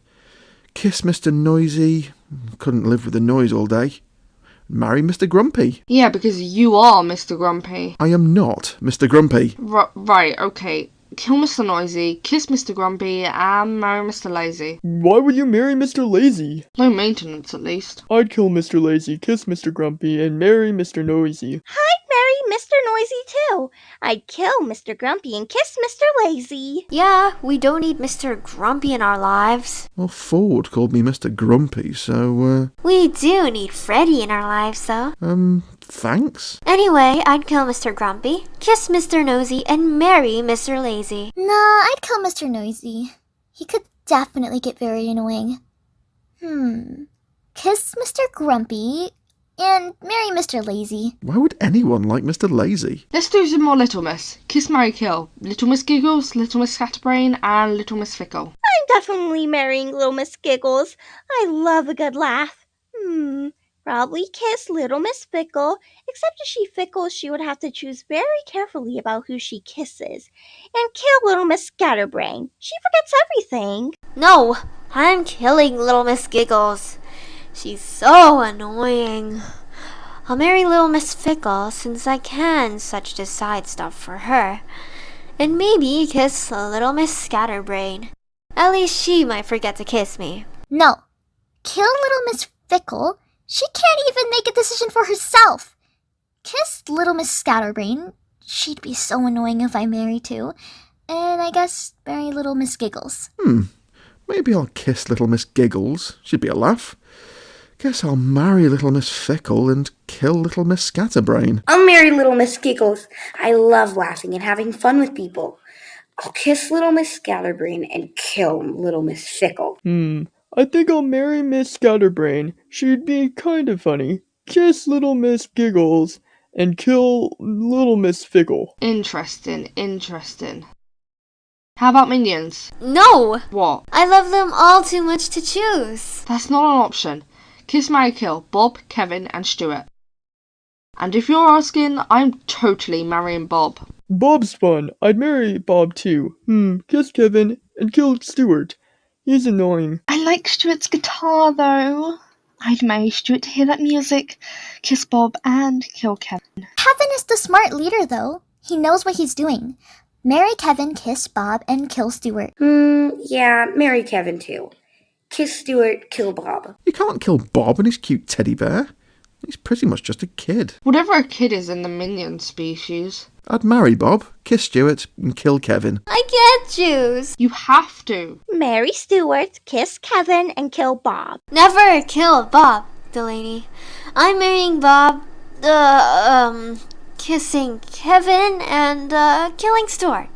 Kiss Mr. Noisy. Couldn't live with the noise all day. Marry Mr. Grumpy. Yeah, because you are Mr. Grumpy. I am not Mr. Grumpy. Right, okay. Kill Mr. Noisy, kiss Mr. Grumpy, and marry Mr. Lazy. Why would you marry Mr. Lazy? Low maintenance, at least. I'd kill Mr. Lazy, kiss Mr. Grumpy, and marry Mr. Noisy. I'd marry Mr. Noisy too. I'd kill Mr. Grumpy and kiss Mr. Lazy. Yeah, we don't need Mr. Grumpy in our lives. Well, Ford called me Mr. Grumpy, so, We do need Freddie in our lives, though. thanks. Anyway, I'd kill Mr. Grumpy, kiss Mr. Nosy, and marry Mr. Lazy. Nah, I'd kill Mr. Noisy. He could definitely get very annoying. kiss Mr. Grumpy, and marry Mr. Lazy. Why would anyone like Mr. Lazy? Let's do some more Little Miss. Kiss, marry, kill. Little Miss Giggles, Little Miss Scatterbrain, and Little Miss Fickle. I'm definitely marrying Little Miss Giggles. I love a good laugh. Probably kiss Little Miss Fickle, except if she fickles, she would have to choose very carefully about who she kisses. And kill Little Miss Scatterbrain. She forgets everything. No, I'm killing Little Miss Giggles. She's so annoying. I'll marry Little Miss Fickle since I can such decide stuff for her. And maybe kiss Little Miss Scatterbrain. At least she might forget to kiss me. No. Kill Little Miss Fickle. She can't even make a decision for herself. Kiss Little Miss Scatterbrain. She'd be so annoying if I marry too. And I guess marry Little Miss Giggles. Maybe I'll kiss Little Miss Giggles. She'd be a laugh. Guess I'll marry Little Miss Fickle and kill Little Miss Scatterbrain. I'll marry Little Miss Giggles. I love laughing and having fun with people. I'll kiss Little Miss Scatterbrain and kill Little Miss Fickle. I think I'll marry Miss Scatterbrain. She'd be kind of funny. Kiss Little Miss Giggles and kill Little Miss Fickle. Interesting. How about minions? No! What? I love them all too much to choose. That's not an option. Kiss, marry, kill. Bob, Kevin, and Stuart. And if you're asking, I'm totally marrying Bob. Bob's fun. I'd marry Bob too. Kiss Kevin and kill Stuart. He's annoying. I like Stuart's guitar, though. I'd marry Stuart to hear that music, kiss Bob, and kill Kevin. Kevin is the smart leader, though. He knows what he's doing. Marry Kevin, kiss Bob, and kill Stuart. Yeah, marry Kevin too. Kiss Stuart, kill Bob. You can't kill Bob and his cute teddy bear. He's pretty much just a kid. Whatever a kid is in the minion species. I'd marry Bob, kiss Stuart, and kill Kevin. I can't choose. You have to. Marry Stuart, kiss Kevin, and kill Bob. Never kill Bob, Delaney. I'm marrying Bob, kissing Kevin, and killing Stuart.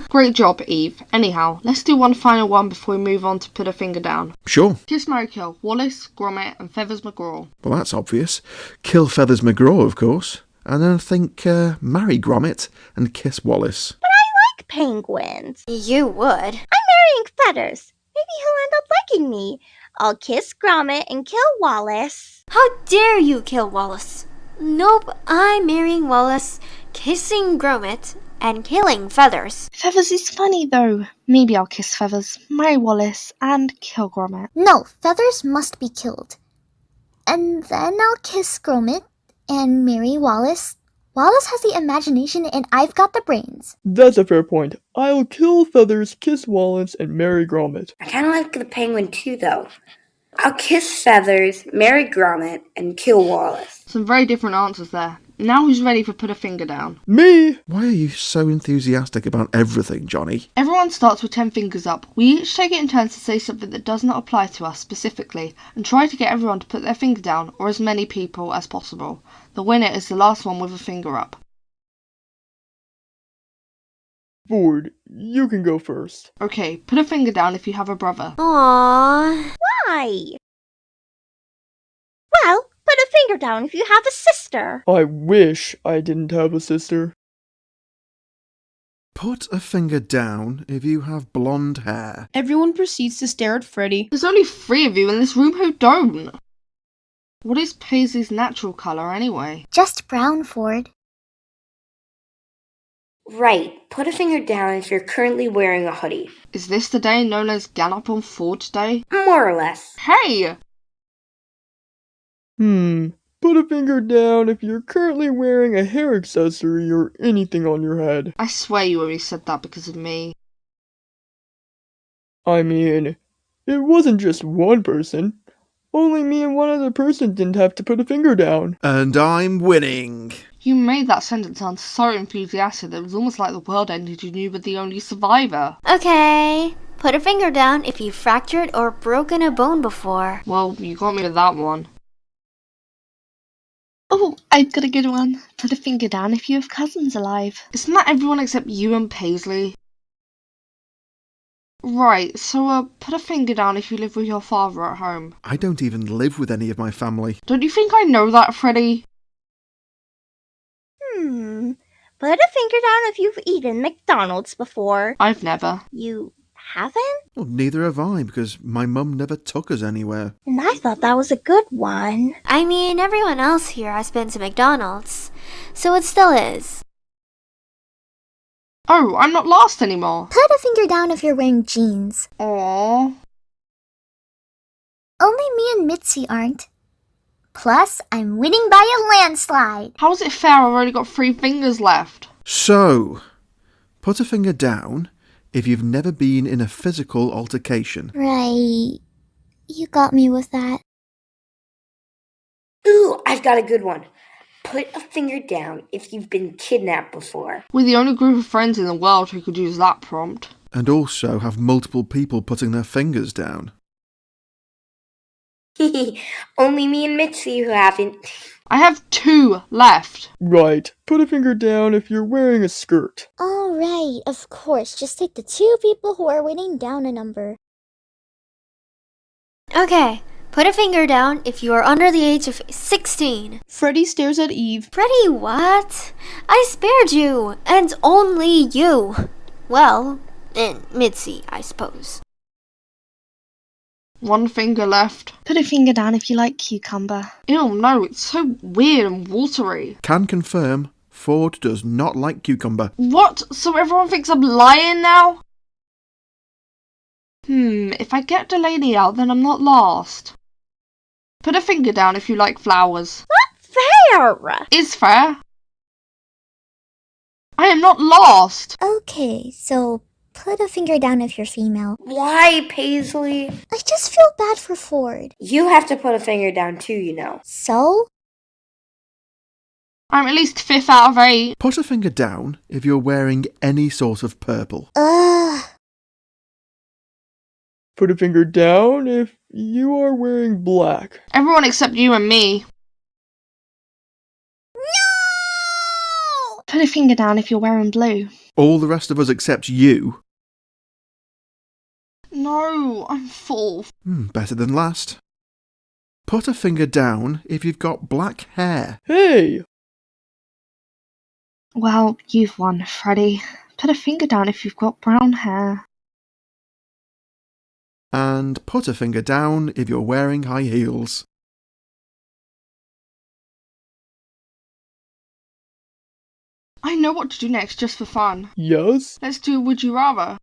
Great job, Eve. Anyhow, let's do one final one before we move on to put a finger down. Sure. Kiss, marry, kill. Wallace, Gromit, and Feathers McGraw. Well, that's obvious. Kill Feathers McGraw, of course. And then I think marry Gromit and kiss Wallace. But I like penguins. You would. I'm marrying Feathers. Maybe he'll end up liking me. I'll kiss Gromit and kill Wallace. How dare you kill Wallace? Nope, I'm marrying Wallace, kissing Gromit, and killing Feathers. Feathers is funny, though. Maybe I'll kiss Feathers, marry Wallace, and kill Gromit. No, Feathers must be killed. And then I'll kiss Gromit and marry Wallace. Wallace has the imagination and I've got the brains. That's a fair point. I'll kill Feathers, kiss Wallace, and marry Gromit. I kind of like the penguin too, though. I'll kiss Feathers, marry Gromit, and kill Wallace. Some very different answers there. Now who's ready for put a finger down? Me! Why are you so enthusiastic about everything, Johnny? Everyone starts with 10 fingers up. We each take it in turns to say something that does not apply to us specifically and try to get everyone to put their finger down, or as many people as possible. The winner is the last one with a finger up. Ford, you can go first. Okay, put a finger down if you have a brother. Aww. Why? Well, put a finger down if you have a sister. I wish I didn't have a sister. Put a finger down if you have blonde hair. Everyone proceeds to stare at Freddie. There's only 3 of you in this room who don't. What is Paisley's natural colour anyway? Just brown, Ford. Right, put a finger down if you're currently wearing a hoodie. Is this the day known as Gallop on Ford Day? More or less. Hey! Put a finger down if you're currently wearing a hair accessory or anything on your head. I swear you only said that because of me. I mean, it wasn't just one person. Only me and one other person didn't have to put a finger down. And I'm winning. You made that sentence sound so enthusiastic that it was almost like the world ended and you were the only survivor. Okay, put a finger down if you've fractured or broken a bone before. Well, you got me with that one. Oh, I've got a good one. Put a finger down if you have cousins alive. Isn't that everyone except you and Paisley? Right, so put a finger down if you live with your father at home. I don't even live with any of my family. Don't you think I know that, Freddie? Put a finger down if you've eaten McDonald's before. I've never. You haven't? Well, neither have I, because my mum never took us anywhere. And I thought that was a good one. I mean, everyone else here has been to McDonald's, so it still is. Oh, I'm not lost anymore. Put a finger down if you're wearing jeans. Aww. Only me and Mitzi aren't. Plus, I'm winning by a landslide. How is it fair? I've only got 3 fingers left. So, put a finger down if you've never been in a physical altercation. Right. You got me with that. Ooh, I've got a good one. Put a finger down if you've been kidnapped before. We're the only group of friends in the world who could use that prompt. And also have multiple people putting their fingers down. Only me and Mitzi who haven't. I have 2 left. Right. Put a finger down if you're wearing a skirt. Alright, of course. Just take the 2 people who are winning down a number. Okay, put a finger down if you are under the age of 16. Freddie stares at Eve. Freddie, what? I spared you, and only you. Well, and Mitzi, I suppose. 1 finger left. Put a finger down if you like cucumber. Ew, no, it's so weird and watery. Can confirm, Ford does not like cucumber. What? So everyone thinks I'm lying now? If I get Delaney out, then I'm not lost. Put a finger down if you like flowers. Fair! Is fair. I am not lost. Okay, so put a finger down if you're female. Why, Paisley? I just feel bad for Ford. You have to put a finger down too, you know. So? I'm at least 5th out of 8. Put a finger down if you're wearing any sort of purple. Ugh. Put a finger down if you are wearing black. Everyone except you and me. No! Put a finger down if you're wearing blue. All the rest of us except you. No, I'm full. Better than last. Put a finger down if you've got black hair. Hey! Well, you've won, Freddie. Put a finger down if you've got brown hair. And put a finger down if you're wearing high heels. I know what to do next just for fun. Yes? Let's do Would You Rather.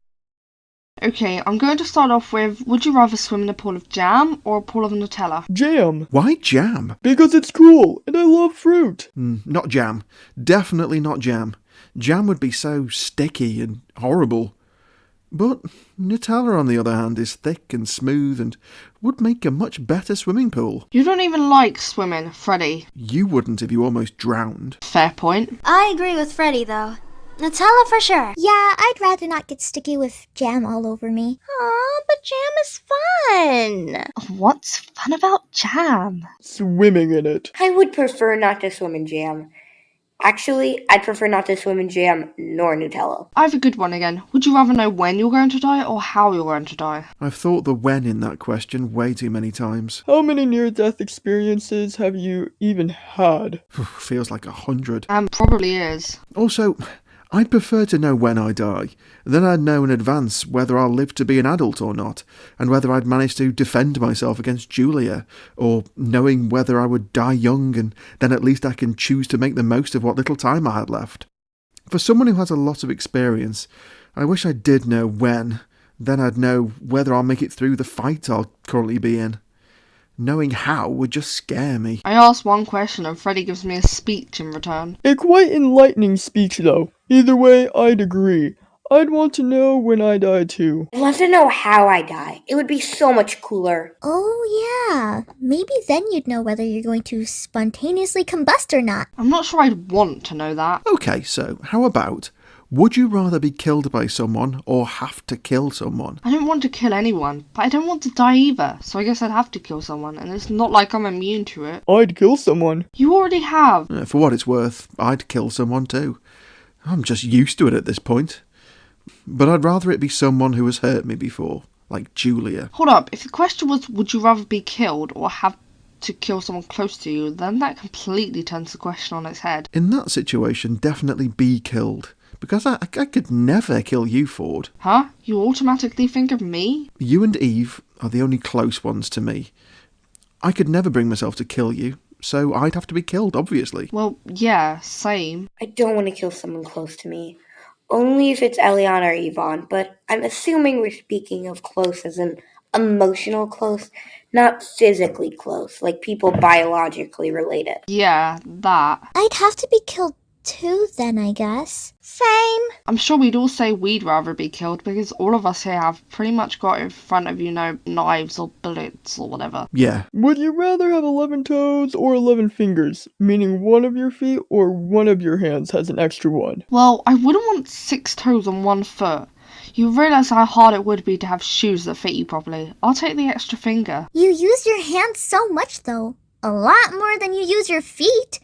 Okay, I'm going to start off with, would you rather swim in a pool of jam or a pool of Nutella? Jam. Why jam? Because it's cool, and I love fruit. Not jam. Definitely not jam. Jam would be so sticky and horrible. But Nutella, on the other hand, is thick and smooth and would make a much better swimming pool. You don't even like swimming, Freddie. You wouldn't if you almost drowned. Fair point. I agree with Freddie, though. Nutella for sure. Yeah, I'd rather not get sticky with jam all over me. Aw, but jam is fun. What's fun about jam? Swimming in it. I would prefer not to swim in jam. Actually, I'd prefer not to swim in jam nor Nutella. I have a good one again. Would you rather know when you're going to die or how you're going to die? I've thought the when in that question way too many times. How many near-death experiences have you even had? Feels like 100. Probably is. Also, I'd prefer to know when I die. Then I'd know in advance whether I'll live to be an adult or not, and whether I'd manage to defend myself against Julia, or knowing whether I would die young, and then at least I can choose to make the most of what little time I had left. For someone who has a lot of experience, I wish I did know when. Then I'd know whether I'll make it through the fight I'll currently be in. Knowing how would just scare me. I ask one question and Freddie gives me a speech in return. A quite enlightening speech, though. Either way, I'd agree. I'd want to know when I die, too. I want to know how I die. It would be so much cooler. Oh yeah, maybe then you'd know whether you're going to spontaneously combust or not. I'm not sure I'd want to know that. Okay, so how about, would you rather be killed by someone or have to kill someone? I don't want to kill anyone, but I don't want to die either, so I guess I'd have to kill someone, and it's not like I'm immune to it. I'd kill someone. You already have. For what it's worth, I'd kill someone too. I'm just used to it at this point. But I'd rather it be someone who has hurt me before, like Julia. Hold up, if the question was, would you rather be killed or have to kill someone close to you, then that completely turns the question on its head. In that situation, definitely be killed. Because I could never kill you, Ford. Huh? You automatically think of me? You and Eve are the only close ones to me. I could never bring myself to kill you, so I'd have to be killed, obviously. Well, yeah, same. I don't want to kill someone close to me. Only if it's Eliana or Yvonne, but I'm assuming we're speaking of close as in emotional close, not physically close, like people biologically related. Yeah, that. I'd have to be killed too then, I guess. Same. I'm sure we'd all say we'd rather be killed because all of us here have pretty much got in front of, knives or bullets or whatever. Yeah. Would you rather have 11 toes or 11 fingers, meaning one of your feet or one of your hands has an extra one? Well, I wouldn't want 6 toes on 1 foot. You realise how hard it would be to have shoes that fit you properly. I'll take the extra finger. You use your hands so much, though. A lot more than you use your feet.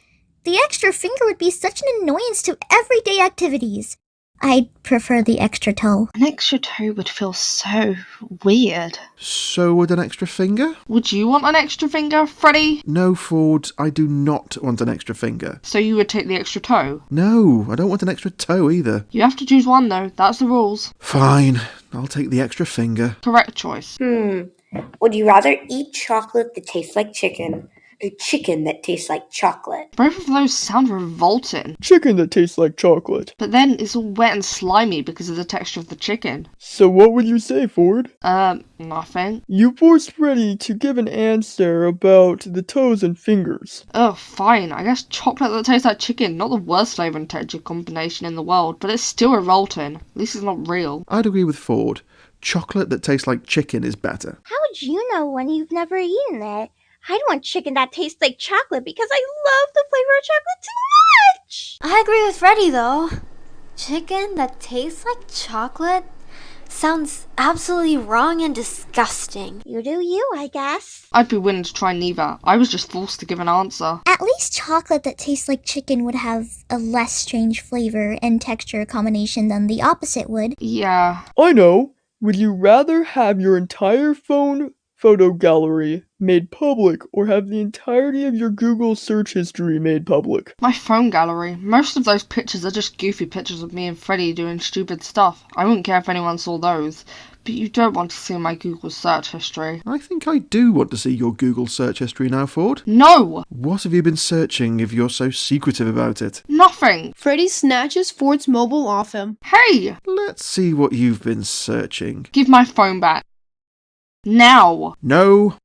The extra finger would be such an annoyance to everyday activities. I'd prefer the extra toe. An extra toe would feel so weird. So would an extra finger? Would you want an extra finger, Freddie? No, Ford, I do not want an extra finger. So you would take the extra toe? No, I don't want an extra toe either. You have to choose one though, that's the rules. Fine, I'll take the extra finger. Correct choice. Would you rather eat chocolate that tastes like chicken or chicken that tastes like chocolate? Both of those sound revolting. Chicken that tastes like chocolate. But then it's all wet and slimy because of the texture of the chicken. So what would you say, Ford? Nothing. You forced Freddie to give an answer about the toes and fingers. Oh, fine. I guess chocolate that tastes like chicken, not the worst flavour and texture combination in the world, but it's still revolting. At least it's not real. I'd agree with Ford. Chocolate that tastes like chicken is better. How would you know when you've never eaten it? I'd want chicken that tastes like chocolate because I love the flavor of chocolate too much. I agree with Freddie though. Chicken that tastes like chocolate sounds absolutely wrong and disgusting. You do you, I guess. I'd be willing to try neither. I was just forced to give an answer. At least chocolate that tastes like chicken would have a less strange flavor and texture combination than the opposite would. Yeah. I know. Would you rather have your entire phone photo gallery made public or have the entirety of your Google search history made public? My phone gallery. Most of those pictures are just goofy pictures of me and Freddie doing stupid stuff. I wouldn't care if anyone saw those. But you don't want to see my Google search history. I think I do want to see your Google search history now, Ford. No! What have you been searching if you're so secretive about it? Nothing! Freddie snatches Ford's mobile off him. Hey! Let's see what you've been searching. Give my phone back. Now! No.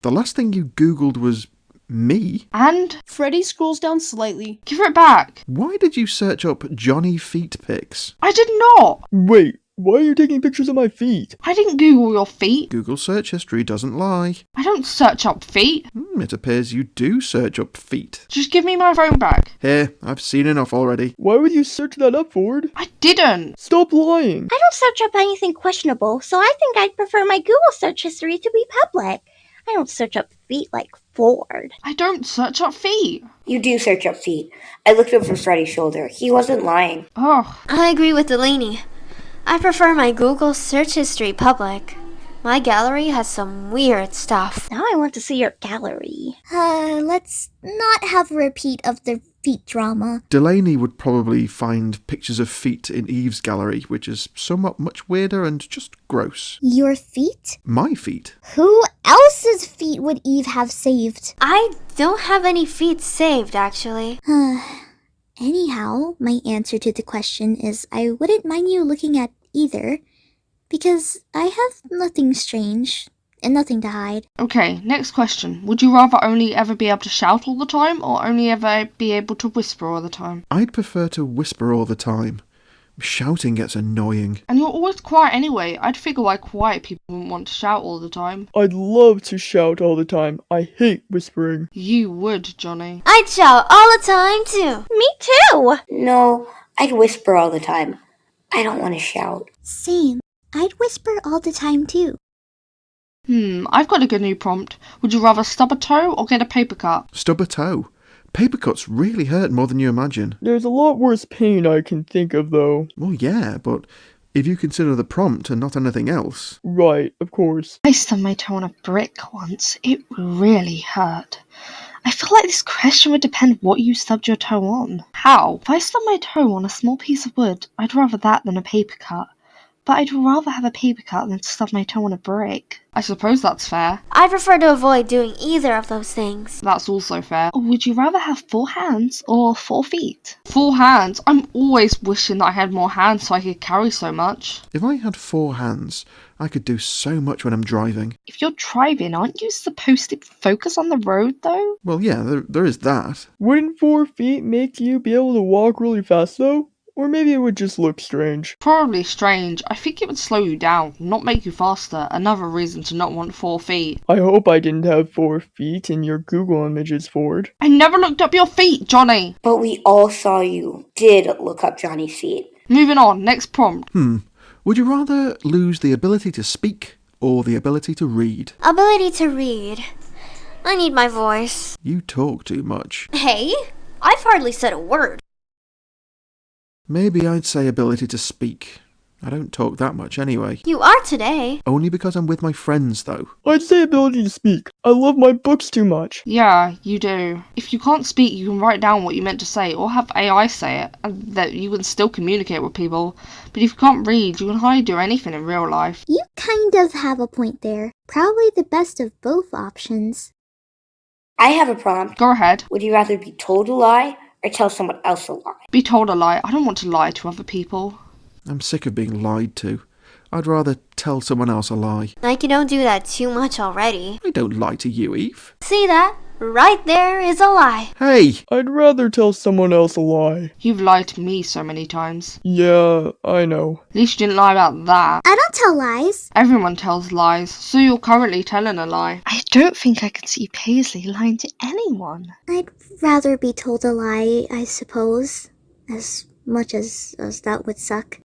The last thing you Googled was me. And? Freddie scrolls down slightly. Give it back. Why did you search up Johnny feet pics? I did not! Wait, why are you taking pictures of my feet? I didn't Google your feet. Google search history doesn't lie. I don't search up feet. It appears you do search up feet. Just give me my phone back. Here, I've seen enough already. Why would you search that up, Ford? I didn't. Stop lying. I don't search up anything questionable, so I think I'd prefer my Google search history to be public. I don't search up feet like Ford. I don't search up feet. You do search up feet. I looked over Freddie's shoulder. He wasn't lying. Ugh. I agree with Delaney. I prefer my Google search history public. My gallery has some weird stuff. Now I want to see your gallery. Let's not have a repeat of the feet drama. Delaney would probably find pictures of feet in Eve's gallery, which is somewhat much weirder and just gross. Your feet? My feet? Who else's feet would Eve have saved? I don't have any feet saved, actually. Anyhow, my answer to the question is I wouldn't mind you looking at either, because I have nothing strange and nothing to hide. Okay, next question. Would you rather only ever be able to shout all the time or only ever be able to whisper all the time? I'd prefer to whisper all the time. Shouting gets annoying. And you're always quiet anyway. I'd figure why quiet people wouldn't want to shout all the time. I'd love to shout all the time. I hate whispering. You would, Johnny. I'd shout all the time, too. Me too! No, I'd whisper all the time. I don't want to shout. Same. I'd whisper all the time too. I've got a good new prompt. Would you rather stub a toe or get a paper cut? Stub a toe. Paper cuts really hurt more than you imagine. There's a lot worse pain I can think of, though. Well, yeah, but if you consider the prompt and not anything else. Right, of course. I stubbed my toe on a brick once. It really hurt. I feel like this question would depend what you stubbed your toe on. How? If I stubbed my toe on a small piece of wood, I'd rather that than a paper cut. But I'd rather have a paper cut than to stub my toe on a brick. I suppose that's fair. I prefer to avoid doing either of those things. That's also fair. Would you rather have 4 hands or 4 feet? 4 hands? I'm always wishing that I had more hands so I could carry so much. If I had 4 hands, I could do so much when I'm driving. If you're driving, aren't you supposed to focus on the road, though? Well, yeah, there is that. Wouldn't 4 feet make you be able to walk really fast, though? Or maybe it would just look strange. Probably strange. I think it would slow you down, not make you faster. Another reason to not want 4 feet. I hope I didn't have 4 feet in your Google images, Ford. I never looked up your feet, Johnny. But we all saw you did look up Johnny's feet. Moving on, next prompt. Would you rather lose the ability to speak or the ability to read? Ability to read. I need my voice. You talk too much. Hey, I've hardly said a word. Maybe I'd say ability to speak. I don't talk that much anyway. You are today. Only because I'm with my friends, though. I'd say ability to speak. I love my books too much. Yeah, you do. If you can't speak, you can write down what you meant to say or have AI say it, and that you can still communicate with people. But if you can't read, you can hardly do anything in real life. You kind of have a point there. Probably the best of both options. I have a prompt. Go ahead. Would you rather be told a lie or tell someone else a lie? Be told a lie. I don't want to lie to other people. I'm sick of being lied to. I'd rather tell someone else a lie. Like you don't do that too much already. I don't lie to you, Eve. See that? Right there is a lie. Hey! I'd rather tell someone else a lie. You've lied to me so many times. Yeah, I know. At least you didn't lie about that. I don't tell lies. Everyone tells lies, so you're currently telling a lie. I don't think I could see Paisley lying to anyone. I'd rather be told a lie, I suppose. As much as that would suck.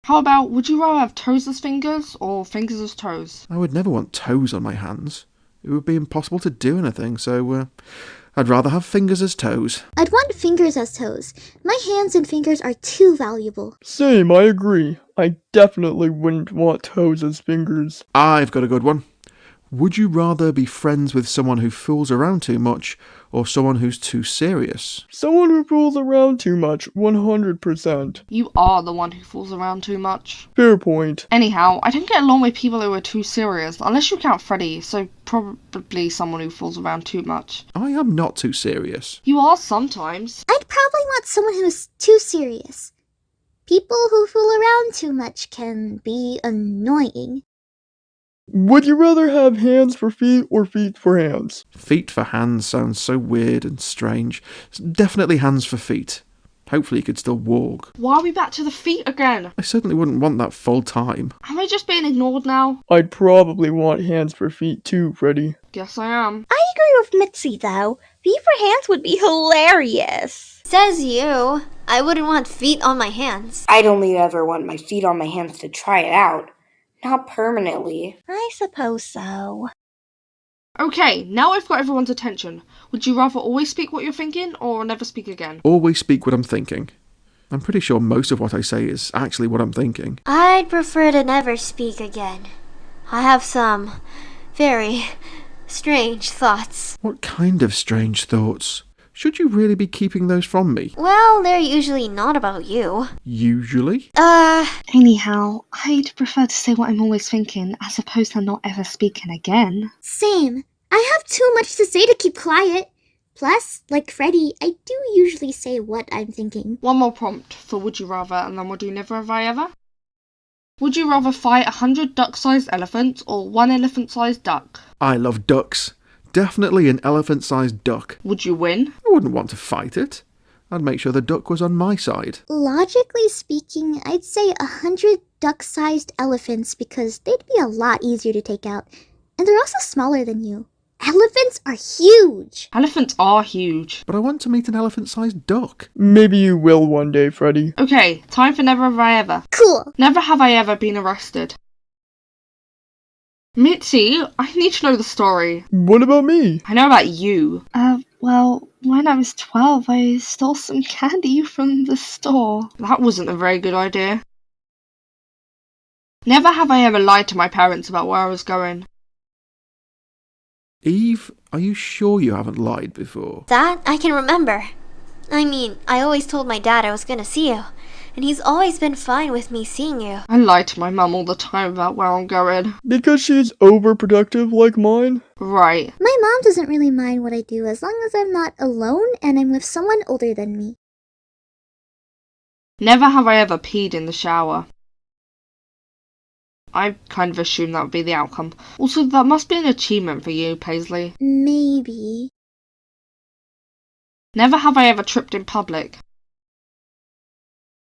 How about, would you rather have toes as fingers or fingers as toes? I would never want toes on my hands. It would be impossible to do anything, so I'd rather have fingers as toes. I'd want fingers as toes. My hands and fingers are too valuable. Same, I agree. I definitely wouldn't want toes as fingers. I've got a good one. Would you rather be friends with someone who fools around too much or someone who's too serious? Someone who fools around too much, 100%. You are the one who fools around too much. Fair point. Anyhow, I don't get along with people who are too serious, unless you count Freddie, so probably someone who fools around too much. I am not too serious. You are sometimes. I'd probably want someone who's too serious. People who fool around too much can be annoying. Would you rather have hands for feet or feet for hands? Feet for hands sounds so weird and strange. Definitely hands for feet. Hopefully you could still walk. Why are we back to the feet again? I certainly wouldn't want that full time. Am I just being ignored now? I'd probably want hands for feet too, Freddie. Guess I am. I agree with Mitzi, though. Feet for hands would be hilarious. Says you. I wouldn't want feet on my hands. I'd only ever want my feet on my hands to try it out. Not permanently. I suppose so. Okay, now I've got everyone's attention. Would you rather always speak what you're thinking or never speak again? Always speak what I'm thinking. I'm pretty sure most of what I say is actually what I'm thinking. I'd prefer to never speak again. I have some very strange thoughts. What kind of strange thoughts? Should you really be keeping those from me? Well, they're usually not about you. Usually? Anyhow, I'd prefer to say what I'm always thinking as opposed to not ever speaking again. Same. I have too much to say to keep quiet. Plus, like Freddie, I do usually say what I'm thinking. One more prompt for Would You Rather, and then we'll do Never Have I Ever. Would you rather fight 100 duck-sized elephants or 1 elephant-sized duck? I love ducks. Definitely an elephant-sized duck. Would you win? I wouldn't want to fight it. I'd make sure the duck was on my side. Logically speaking, I'd say 100 duck-sized elephants because they'd be a lot easier to take out. And they're also smaller than you. Elephants are huge! Elephants are huge. But I want to meet an elephant-sized duck. Maybe you will one day, Freddie. Okay, time for Never Have I Ever. Cool! Never have I ever been arrested. Mitzi, I need to know the story. What about me? I know about you. Well, when I was 12, I stole some candy from the store. That wasn't a very good idea. Never have I ever lied to my parents about where I was going. Eve, are you sure you haven't lied before? That I can remember. I mean, I always told my dad I was gonna see you, and he's always been fine with me seeing you. I lie to my mum all the time about where I'm going. Because she's overprotective like mine? Right. My mom doesn't really mind what I do as long as I'm not alone and I'm with someone older than me. Never have I ever peed in the shower. I kind of assumed that would be the outcome. Also, that must be an achievement for you, Paisley. Maybe. Never have I ever tripped in public.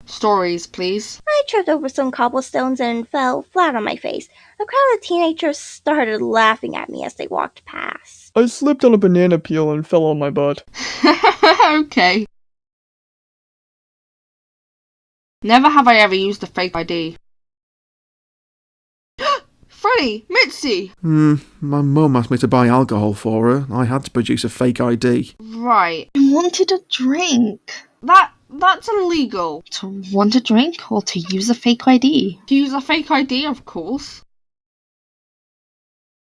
Stories, please. I tripped over some cobblestones and fell flat on my face. A crowd of teenagers started laughing at me as they walked past. I slipped on a banana peel and fell on my butt. Okay. Never have I ever used a fake ID. Freddie! Mitzi! My mum asked me to buy alcohol for her. I had to produce a fake ID. Right. I wanted a drink. That's illegal. To want a drink or to use a fake ID? To use a fake ID, of course.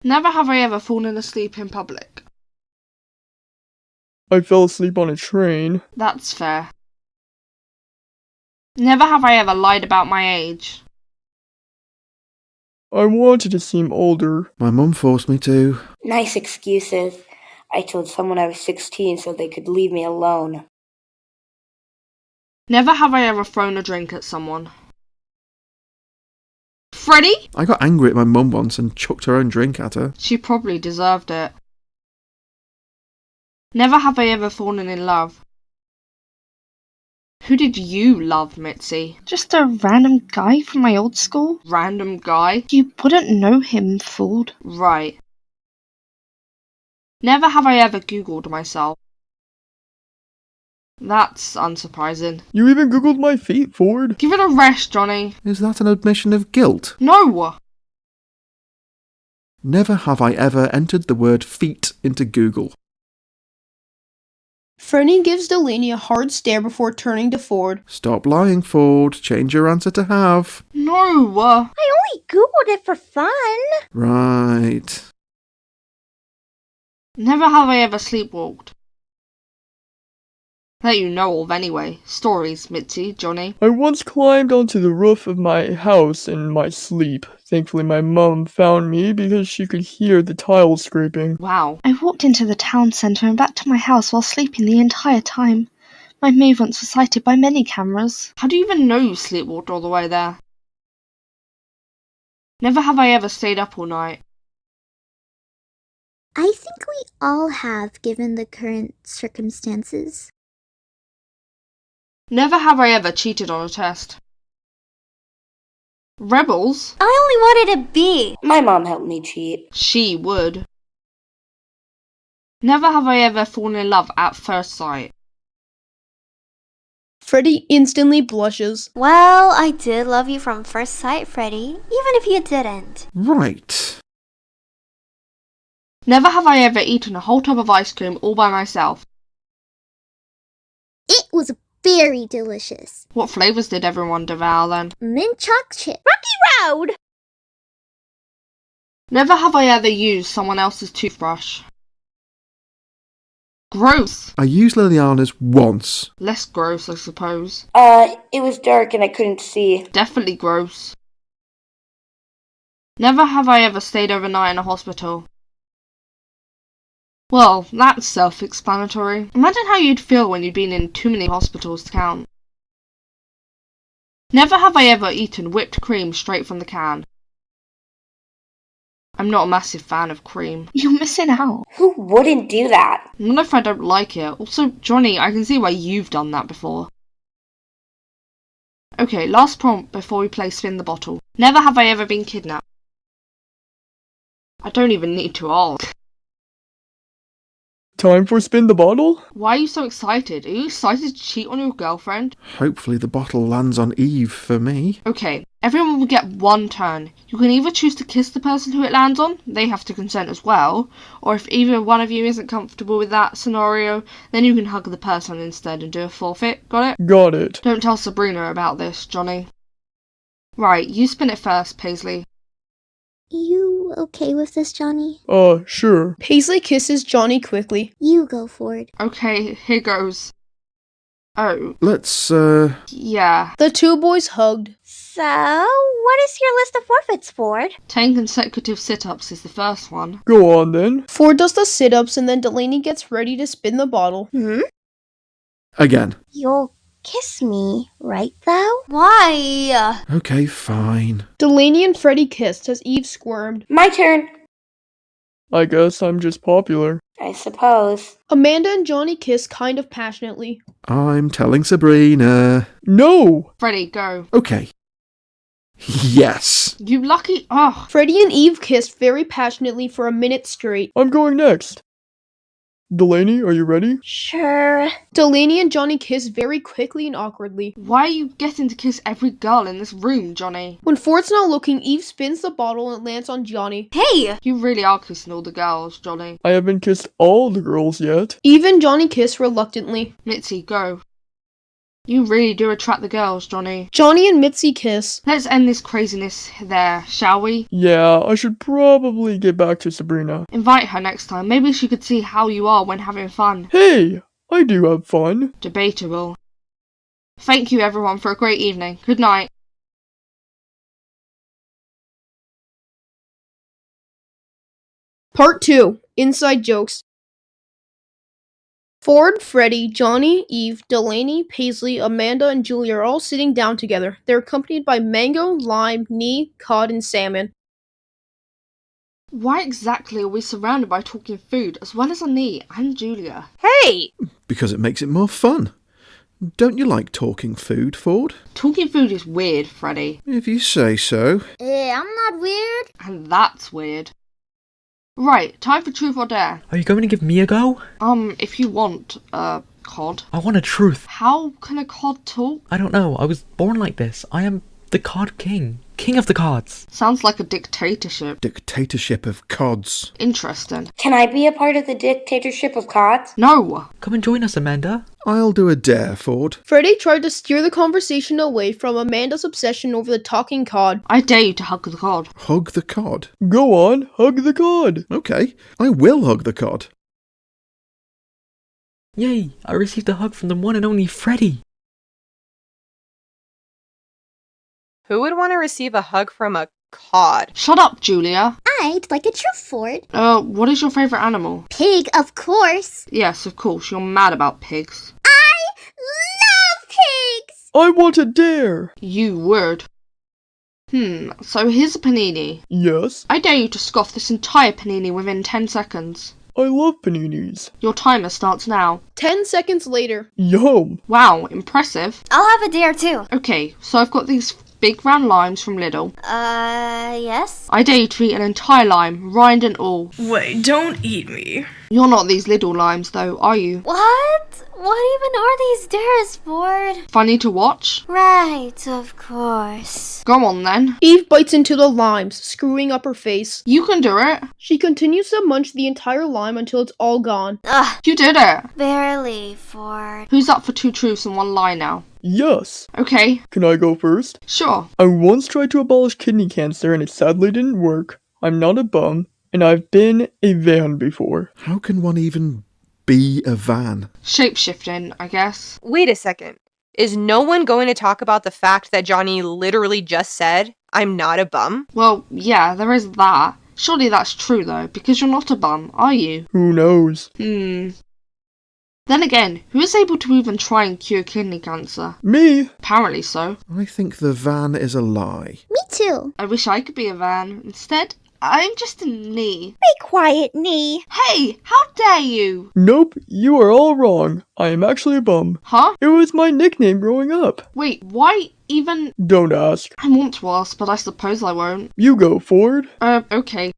Never have I ever fallen asleep in public. I fell asleep on a train. That's fair. Never have I ever lied about my age. I wanted to seem older. My mum forced me to. Nice excuses. I told someone I was 16 so they could leave me alone. Never have I ever thrown a drink at someone. Freddie? I got angry at my mum once and chucked her own drink at her. She probably deserved it. Never have I ever fallen in love. Who did you love, Mitzi? Just a random guy from my old school? Random guy? You wouldn't know him, fool. Right. Never have I ever Googled myself. That's unsurprising. You even googled my feet, Ford. Give it a rest, Johnny. Is that an admission of guilt? No! Never have I ever entered the word feet into Google. Freddie gives Delaney a hard stare before turning to Ford. Stop lying, Ford. Change your answer to have. No! I only Googled it for fun. Right. Never have I ever sleepwalked. That you know of anyway. Stories, Mitzi, Johnny. I once climbed onto the roof of my house in my sleep. Thankfully, my mum found me because she could hear the tiles scraping. Wow. I walked into the town centre and back to my house while sleeping the entire time. My movements were sighted by many cameras. How do you even know you sleepwalked all the way there? Never have I ever stayed up all night. I think we all have, given the current circumstances. Never have I ever cheated on a test. Rebels? I only wanted a B. My mom helped me cheat. She would. Never have I ever fallen in love at first sight. Freddie instantly blushes. Well, I did love you from first sight, Freddie, even if you didn't. Right. Never have I ever eaten a whole tub of ice cream all by myself. It was very delicious. What flavours did everyone devour then? Mint choc chip. Rocky Road! Never have I ever used someone else's toothbrush. Gross. I used Lilliana's once. Less gross, I suppose. It was dark and I couldn't see. Definitely gross. Never have I ever stayed overnight in a hospital. Well, that's self-explanatory. Imagine how you'd feel when you'd been in too many hospitals to count. Never have I ever eaten whipped cream straight from the can. I'm not a massive fan of cream. You're missing out. Who wouldn't do that? Not if I don't like it. Also, Johnny, I can see why you've done that before. Okay, last prompt before we play Spin the Bottle. Never have I ever been kidnapped. I don't even need to ask. Time for spin the bottle? Why are you so excited? Are you excited to cheat on your girlfriend? Hopefully the bottle lands on Eve for me. Okay, everyone will get one turn. You can either choose to kiss the person who it lands on, they have to consent as well, or if either one of you isn't comfortable with that scenario, then you can hug the person instead and do a forfeit. Got it? Got it. Don't tell Sabrina about this, Johnny. Right, you spin it first, Paisley. You okay with this, Johnny? Sure. Paisley kisses Johnny quickly. You go for it. Okay, here goes. Oh. Let's, Yeah. The two boys hugged. So, what is your list of forfeits, Ford? 10 consecutive sit-ups is the first one. Go on then. Ford does the sit-ups and then Delaney gets ready to spin the bottle. again. You'll kiss me, right, though? Why? Okay, fine. Delaney and Freddie kissed as Eve squirmed. My turn. I guess I'm just popular. I suppose. Amanda and Johnny kiss kind of passionately. I'm telling Sabrina. No! Freddie, go. Okay. Yes. You lucky. Oh. Freddie and Eve kissed very passionately for a minute straight. I'm going next. Delaney, are you ready? Sure. Delaney and Johnny kiss very quickly and awkwardly. Why are you getting to kiss every girl in this room, Johnny? When Ford's not looking, Eve spins the bottle and it lands on Johnny. Hey! You really are kissing all the girls, Johnny. I haven't kissed all the girls yet. Eve and Johnny kiss reluctantly. Mitzi, go. You really do attract the girls, Johnny. Johnny and Mitzi kiss. Let's end this craziness there, shall we? Yeah, I should probably get back to Sabrina. Invite her next time. Maybe she could see how you are when having fun. Hey, I do have fun. Debatable. Thank you, everyone, for a great evening. Good night. Part 2. Inside Jokes. Ford, Freddie, Johnny, Eve, Delaney, Paisley, Amanda, and Julia are all sitting down together. They're accompanied by mango, lime, knee, cod, and salmon. Why exactly are we surrounded by talking food, as well as Annie and Julia? Hey! Because it makes it more fun. Don't you like talking food, Ford? Talking food is weird, Freddie. If you say so. I'm not weird. And that's weird. Right, time for Truth or Dare. Are you going to give me a go? If you want, cod. I want a truth. How can a cod talk? I don't know. I was born like this. I am the cod king. King of the cards. Sounds like a dictatorship. Dictatorship of cods. Interesting. Can I be a part of the dictatorship of cods? No! Come and join us, Amanda. I'll do a dare, Ford. Freddie tried to steer the conversation away from Amanda's obsession over the talking cod. I dare you to hug the cod. Hug the cod. Go on, hug the cod. Okay, I will hug the cod. Yay! I received a hug from the one and only Freddie. Who would want to receive a hug from a cod? Shut up, Julia. I'd like a truth, Ford. What is your favourite animal? Pig, of course. Yes, of course, you're mad about pigs. I love pigs! I want a dare. You would. So here's a panini. Yes, I dare you to scoff this entire panini within 10 seconds. I love paninis. Your timer starts now. 10 seconds later. Yum. Wow, impressive. I'll have a dare too. Okay, so I've got these big round limes from Lidl. Yes? I dare you to eat an entire lime, rind and all. Wait, don't eat me. You're not these Lidl limes though, are you? What? What even are these dares, Ford? Funny to watch? Right, of course. Go on then. Eve bites into the limes, screwing up her face. You can do it. She continues to munch the entire lime until it's all gone. Ugh, You did it. barely, Ford. Who's up for 2 truths and 1 lie now? Yes. Okay, Can I go first? sure. I once tried to abolish kidney cancer and it sadly didn't work. I'm not a bum, and I've been a van before. How can one even be a van? Shapeshifting, I guess. Wait a second. Is no one going to talk about the fact that Johnny literally just said, I'm not a bum? Well, yeah, there is that. Surely that's true though, because you're not a bum, are you? Who knows? Then again, who is able to even try and cure kidney cancer? Me? Apparently so. I think the van is a lie. Me too. I wish I could be a van. Instead, I'm just a knee. Be quiet, knee. Hey, how dare you? Nope, you are all wrong. I am actually a bum. Huh? It was my nickname growing up. Wait, why even... Don't ask. I want to ask, but I suppose I won't. You go, Ford. Okay.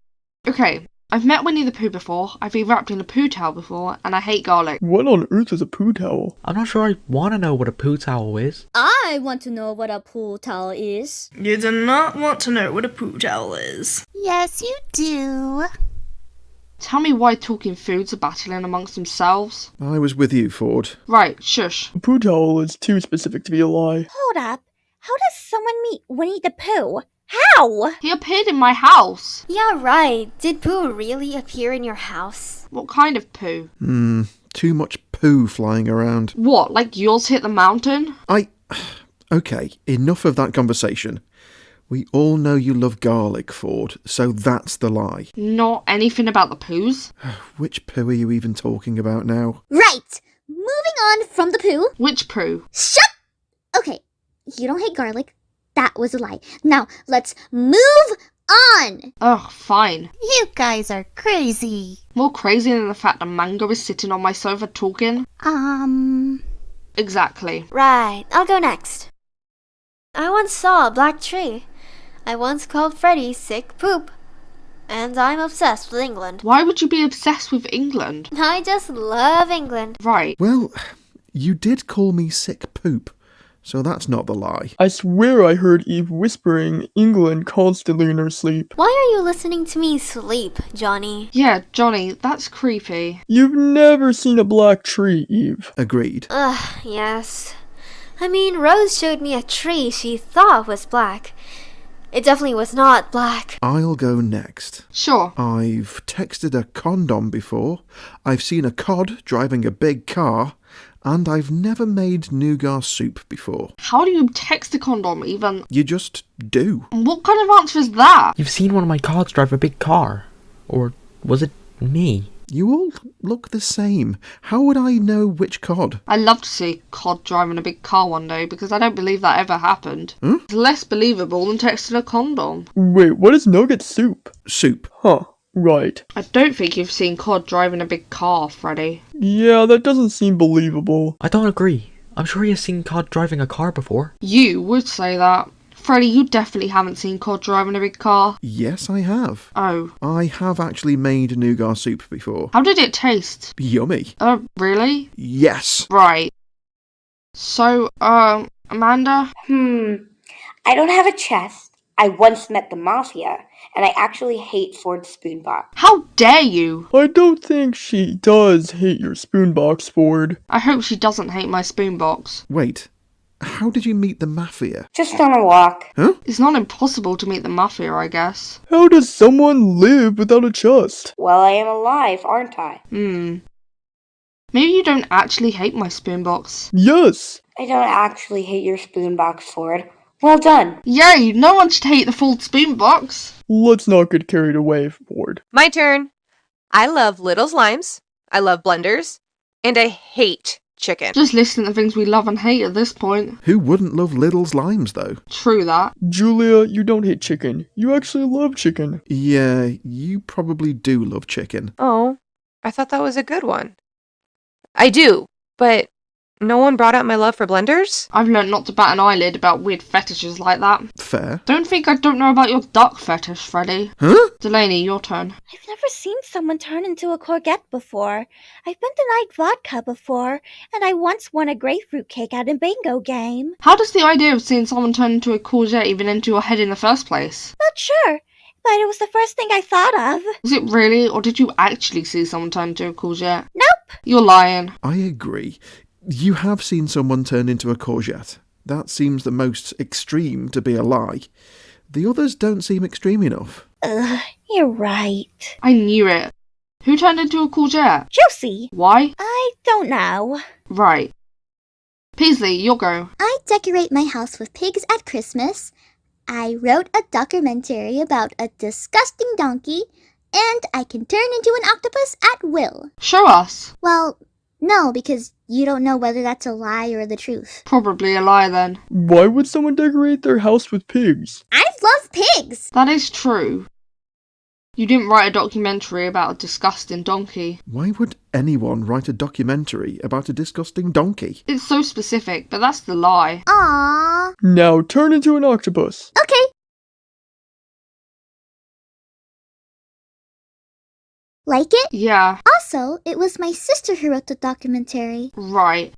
Okay, I've met Winnie the Pooh before, I've been wrapped in a poo towel before, and I hate garlic. What on earth is a poo towel? I'm not sure I want to know what a poo towel is. I want to know what a poo towel is. You do not want to know what a poo towel is. Yes, you do. Tell me why talking foods are battling amongst themselves. I was with you, Ford. Right, shush. A poo towel is too specific to be a lie. Hold up. How does someone meet Winnie the Pooh? How? He appeared in my house. Yeah, right. Did Pooh really appear in your house? What kind of poo? Too much poo flying around. What, like yours hit the mountain? Okay, enough of that conversation. We all know you love garlic, Ford, so that's the lie. Not anything about the poos? Which poo are you even talking about now? Right! Moving on from the poo. Which poo? Shut! Okay, you don't hate garlic. That was a lie. Now, let's move on! Ugh, fine. You guys are crazy. More crazy than the fact that Mango is sitting on my sofa talking? Exactly. Right, I'll go next. I once saw a black tree. I once called Freddie sick poop. And I'm obsessed with England. Why would you be obsessed with England? I just love England. Right. Well, you did call me sick poop, so that's not the lie. I swear I heard Eve whispering England constantly in her sleep. Why are you listening to me sleep, Johnny? Yeah, Johnny, that's creepy. You've never seen a black tree, Eve. Agreed. Yes. I mean, Rose showed me a tree she thought was black. It definitely was not black. I'll go next. Sure. I've texted a condom before, I've seen a cod driving a big car, and I've never made nougat soup before. How do you text a condom even? You just do. What kind of answer is that? You've seen one of my cods drive a big car. Or was it me? You all look the same. How would I know which cod? I'd love to see a cod driving a big car one day because I don't believe that ever happened. It's less believable than texting a condom. Wait, what is nougat soup? Soup. Huh, right. I don't think you've seen cod driving a big car, Freddie. Yeah, that doesn't seem believable. I don't agree. I'm sure you've seen cod driving a car before. You would say that. Freddie, you definitely haven't seen cod driving a big car. Yes, I have. Oh. I have actually made nougat soup before. How did it taste? Yummy. Really? Yes. Right. So, Amanda? I don't have a chest. I once met the mafia, and I actually hate Ford's spoonbox. How dare you? I don't think she does hate your spoonbox, Ford. I hope she doesn't hate my spoonbox. Wait, how did you meet the mafia? Just on a walk. Huh? It's not impossible to meet the mafia, I guess. How does someone live without a chest? Well, I am alive, aren't I? Maybe you don't actually hate my spoonbox. Yes. I don't actually hate your spoonbox, Ford. Well done. Yay, no one should hate the full spoonbox. Let's not get carried away, Ford. My turn. I love little slimes. I love blenders. And I hate chicken. Just listing the things we love and hate at this point. Who wouldn't love Lidl's limes, though? True that. Julia, you don't hate chicken. You actually love chicken. Yeah, you probably do love chicken. Oh, I thought that was a good one. I do, but no one brought up my love for blenders? I've learned not to bat an eyelid about weird fetishes like that. Fair. Don't think I don't know about your duck fetish, Freddie. Huh? Delaney, your turn. I've never seen someone turn into a courgette before. I've been denied vodka before, and I once won a grapefruit cake at a bingo game. How does the idea of seeing someone turn into a courgette even enter your head in the first place? Not sure, but it was the first thing I thought of. Was it really, or did you actually see someone turn into a courgette? Nope. You're lying. I agree. You have seen someone turn into a courgette. That seems the most extreme to be a lie. The others don't seem extreme enough. You're right. I knew it. Who turned into a courgette? Josie. Why? I don't know. Right. Peasley, your go. I decorate my house with pigs at Christmas. I wrote a documentary about a disgusting donkey. And I can turn into an octopus at will. Show us. Well, no, because you don't know whether that's a lie or the truth. Probably a lie then. Why would someone decorate their house with pigs? I love pigs! That is true. You didn't write a documentary about a disgusting donkey. Why would anyone write a documentary about a disgusting donkey? It's so specific, but that's the lie. Aww. Now turn into an octopus. Okay. Like it? Yeah. Also, it was my sister who wrote the documentary. Right.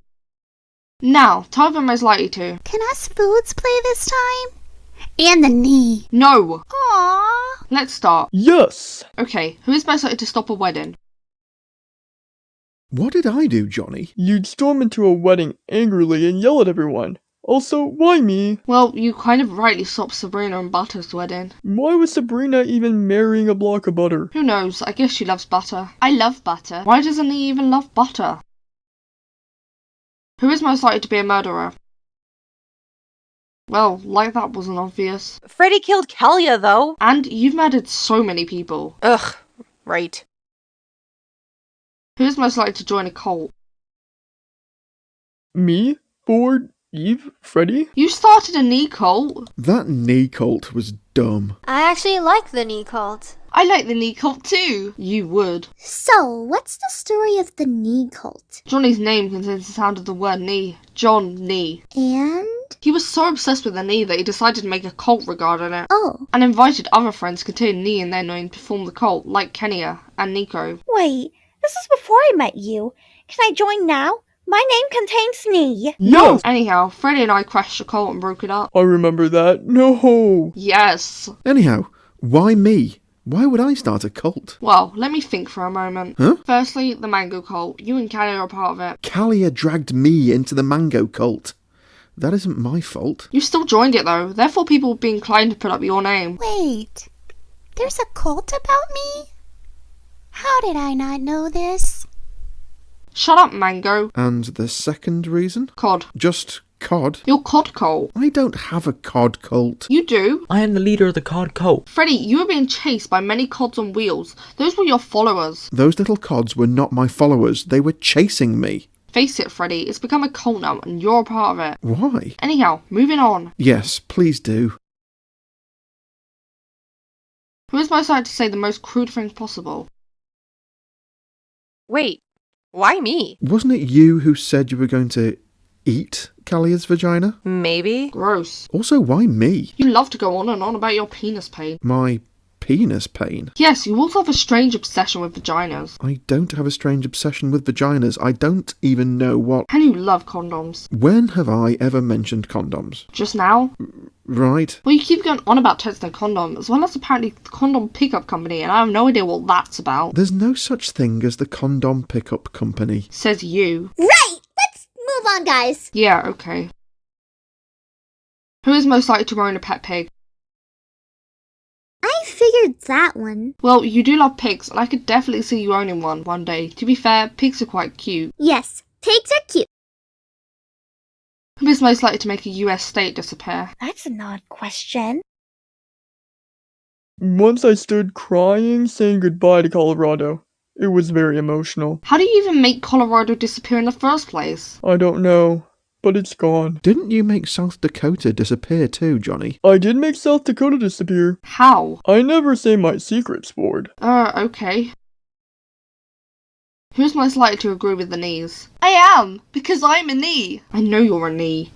Now, tell them most likely to. Can us foods play this time? And the knee. No! Aww. Let's start. Yes! Okay, who is most likely to stop a wedding? What did I do, Johnny? You'd storm into a wedding angrily and yell at everyone. Also, why me? Well, you kind of rightly stopped Sabrina and Butter's wedding. Why was Sabrina even marrying a block of butter? Who knows, I guess she loves butter. I love butter. Why doesn't he even love butter? Who is most likely to be a murderer? Well, like that wasn't obvious. Freddie killed Kalia, though. And you've murdered so many people. Ugh, right. Who is most likely to join a cult? Me? Ford? Eve? Freddie? You started a knee cult. That knee cult was dumb. I actually like the knee cult. I like the knee cult too. You would. So, what's the story of the knee cult? Johnny's name contains the sound of the word knee. John Knee. And? He was so obsessed with the knee that he decided to make a cult regarding it. Oh. And invited other friends to contain knee in their name to form the cult, like Kenya and Nico. Wait, this is before I met you. Can I join now? My name contains knee. No! Anyhow, Freddie and I crashed the cult and broke it up. I remember that. No! Yes. Anyhow, why me? Why would I start a cult? Well, let me think for a moment. Huh? Firstly, the mango cult. You and Callie are a part of it. Kalia dragged me into the mango cult. That isn't my fault. You still joined it though, therefore people would be inclined to put up your name. Wait, there's a cult about me? How did I not know this? Shut up, Mango. And the second reason? Cod. Just cod? Your cod cult. I don't have a cod cult. You do. I am the leader of the cod cult. Freddie, you were being chased by many cods on wheels. Those were your followers. Those little cods were not my followers. They were chasing me. Face it, Freddie, it's become a cult now and you're a part of it. Why? Anyhow, moving on. Yes, please do. Who is most likely to say the most crude things possible? Wait, why me? Wasn't it you who said you were going to eat Kalia's vagina? Maybe. Gross. Also, why me? You love to go on and on about your penis pain. My penis pain? Yes, you also have a strange obsession with vaginas. I don't have a strange obsession with vaginas. I don't even know what... And you love condoms. When have I ever mentioned condoms? Just now? Right. Well, you keep going on about testing a condom, as well as apparently the condom pickup company, and I have no idea what that's about. There's no such thing as the condom pickup company. Says you. Right! Let's move on, guys. Yeah, okay. Who is most likely to own a pet pig? I figured that one. Well, you do love pigs, and I could definitely see you owning one day. To be fair, pigs are quite cute. Yes, pigs are cute. Who is most likely to make a US state disappear? That's an odd question. Once I stood crying, saying goodbye to Colorado. It was very emotional. How do you even make Colorado disappear in the first place? I don't know, but it's gone. Didn't you make South Dakota disappear too, Johnny? I did make South Dakota disappear. How? I never say my secrets, Ford. Okay. Who's most likely to agree with the knees? I am, because I'm a knee. I know you're a knee.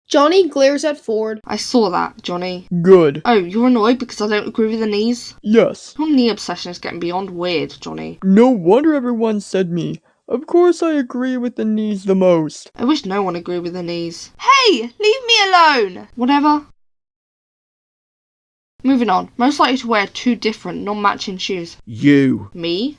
Johnny glares at Ford. I saw that, Johnny. Good. Oh, you're annoyed because I don't agree with the knees? Yes. Your knee obsession is getting beyond weird, Johnny. No wonder everyone said me. Of course I agree with the knees the most. I wish no one agreed with the knees. Hey, leave me alone! Whatever. Moving on. Most likely to wear two different, non-matching shoes. You. Me?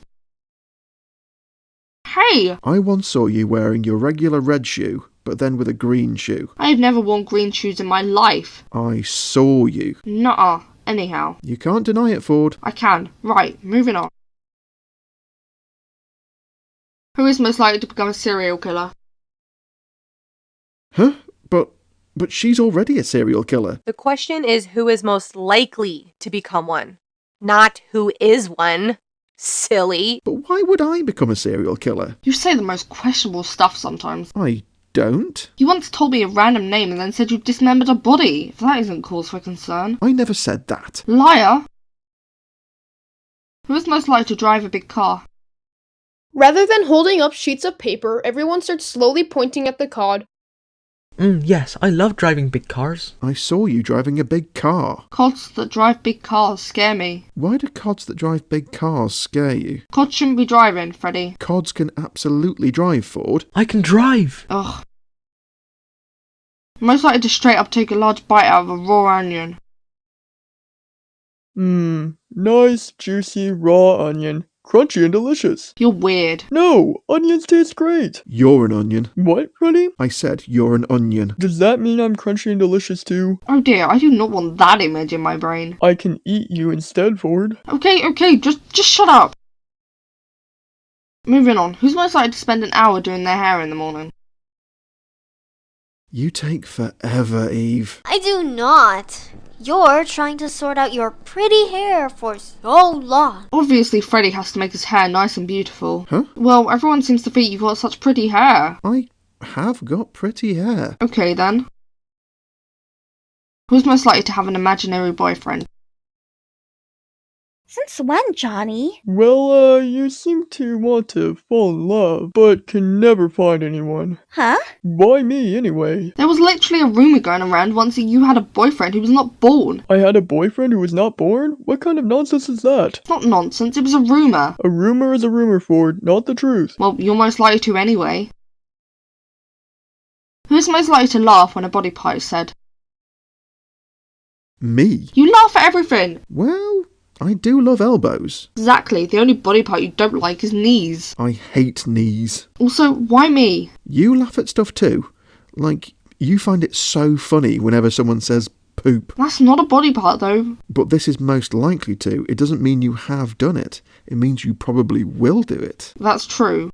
Hey! I once saw you wearing your regular red shoe, but then with a green shoe. I have never worn green shoes in my life. I saw you. Nuh-uh. Anyhow. You can't deny it, Ford. I can. Right, moving on. Who is most likely to become a serial killer? Huh? But she's already a serial killer. The question is who is most likely to become one, not who is one. Silly. But why would I become a serial killer? You say the most questionable stuff sometimes. I don't. You once told me a random name and then said you dismembered a body. If that isn't cause for concern. I never said that. Liar! Who is most likely to drive a big car? Rather than holding up sheets of paper, everyone starts slowly pointing at the cod. Yes, I love driving big cars. I saw you driving a big car. Cods that drive big cars scare me. Why do cods that drive big cars scare you? Cods shouldn't be driving, Freddie. Cods can absolutely drive, Ford. I can drive! Ugh. Most likely to straight up take a large bite out of a raw onion. Nice, juicy, raw onion. Crunchy and delicious. You're weird. No, onions taste great. You're an onion. What, Freddie? I said you're an onion. Does that mean I'm crunchy and delicious too? Oh dear, I do not want that image in my brain. I can eat you instead, Ford. Okay, just shut up. Moving on, who's most likely to spend an hour doing their hair in the morning? You take forever, Eve. I do not. You're trying to sort out your pretty hair for so long. Obviously, Freddie has to make his hair nice and beautiful. Huh? Well, everyone seems to think you've got such pretty hair. I have got pretty hair. Okay, then. Who's most likely to have an imaginary boyfriend? Since when, Johnny? Well, you seem to want to fall in love, but can never find anyone. Huh? Why me, anyway? There was literally a rumor going around once that you had a boyfriend who was not born. I had a boyfriend who was not born? What kind of nonsense is that? It's not nonsense, it was a rumor. A rumor is a rumor, Ford, not the truth. Well, you're most likely to anyway. Who's most likely to laugh when a body part is said? Me? You laugh at everything! Well, I do love elbows. Exactly, the only body part you don't like is knees. I hate knees. Also, why me? You laugh at stuff too. Like, you find it so funny whenever someone says poop. That's not a body part though. But this is most likely to. It doesn't mean you have done it. It means you probably will do it. That's true.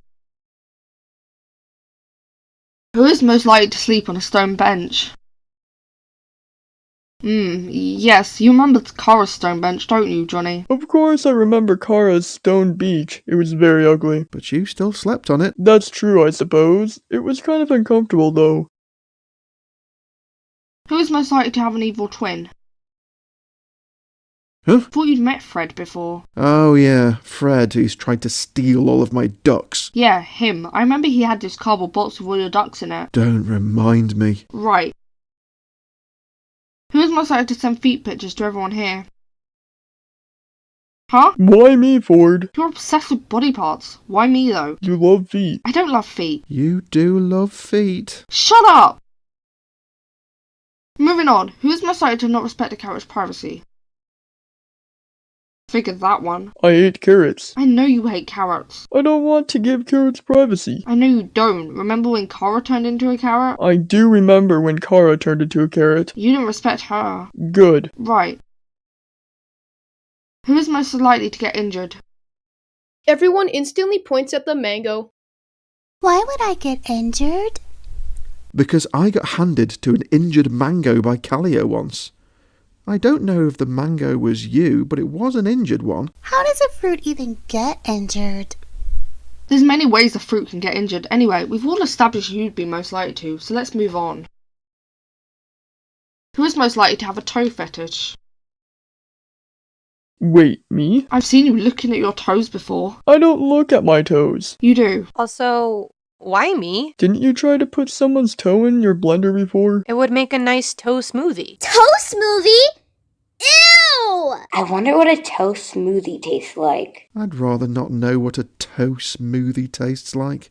Who is most likely to sleep on a stone bench? Yes, you remember Kara's stone bench, don't you, Johnny? Of course I remember Kara's stone beach. It was very ugly. But you still slept on it. That's true, I suppose. It was kind of uncomfortable, though. Who is most likely to have an evil twin? Huh? Thought you'd met Fred before. Oh yeah, Fred, who's tried to steal all of my ducks. Yeah, him. I remember he had this cardboard box with all your ducks in it. Don't remind me. Right. Who is most likely to send feet pictures to everyone here? Huh? Why me, Ford? You're obsessed with body parts. Why me, though? You love feet. I don't love feet. You do love feet. Shut up! Moving on. Who is most likely to not respect a carrot's privacy? Figured that one. I ate carrots. I know you hate carrots. I don't want to give carrots privacy. I know you don't. Remember when Kara turned into a carrot? I do remember when Kara turned into a carrot. You didn't respect her. Good. Right. Who is most likely to get injured? Everyone instantly points at the mango. Why would I get injured? Because I got handed to an injured mango by Callio once. I don't know if the mango was you, but it was an injured one. How does a fruit even get injured? There's many ways a fruit can get injured. Anyway, we've all established you'd be most likely to, so let's move on. Who is most likely to have a toe fetish? Wait, me? I've seen you looking at your toes before. I don't look at my toes. You do. Also, why me? Didn't you try to put someone's toe in your blender before? It would make a nice toe smoothie. Toast smoothie? Ew! I wonder what a toast smoothie tastes like. I'd rather not know what a toe smoothie tastes like.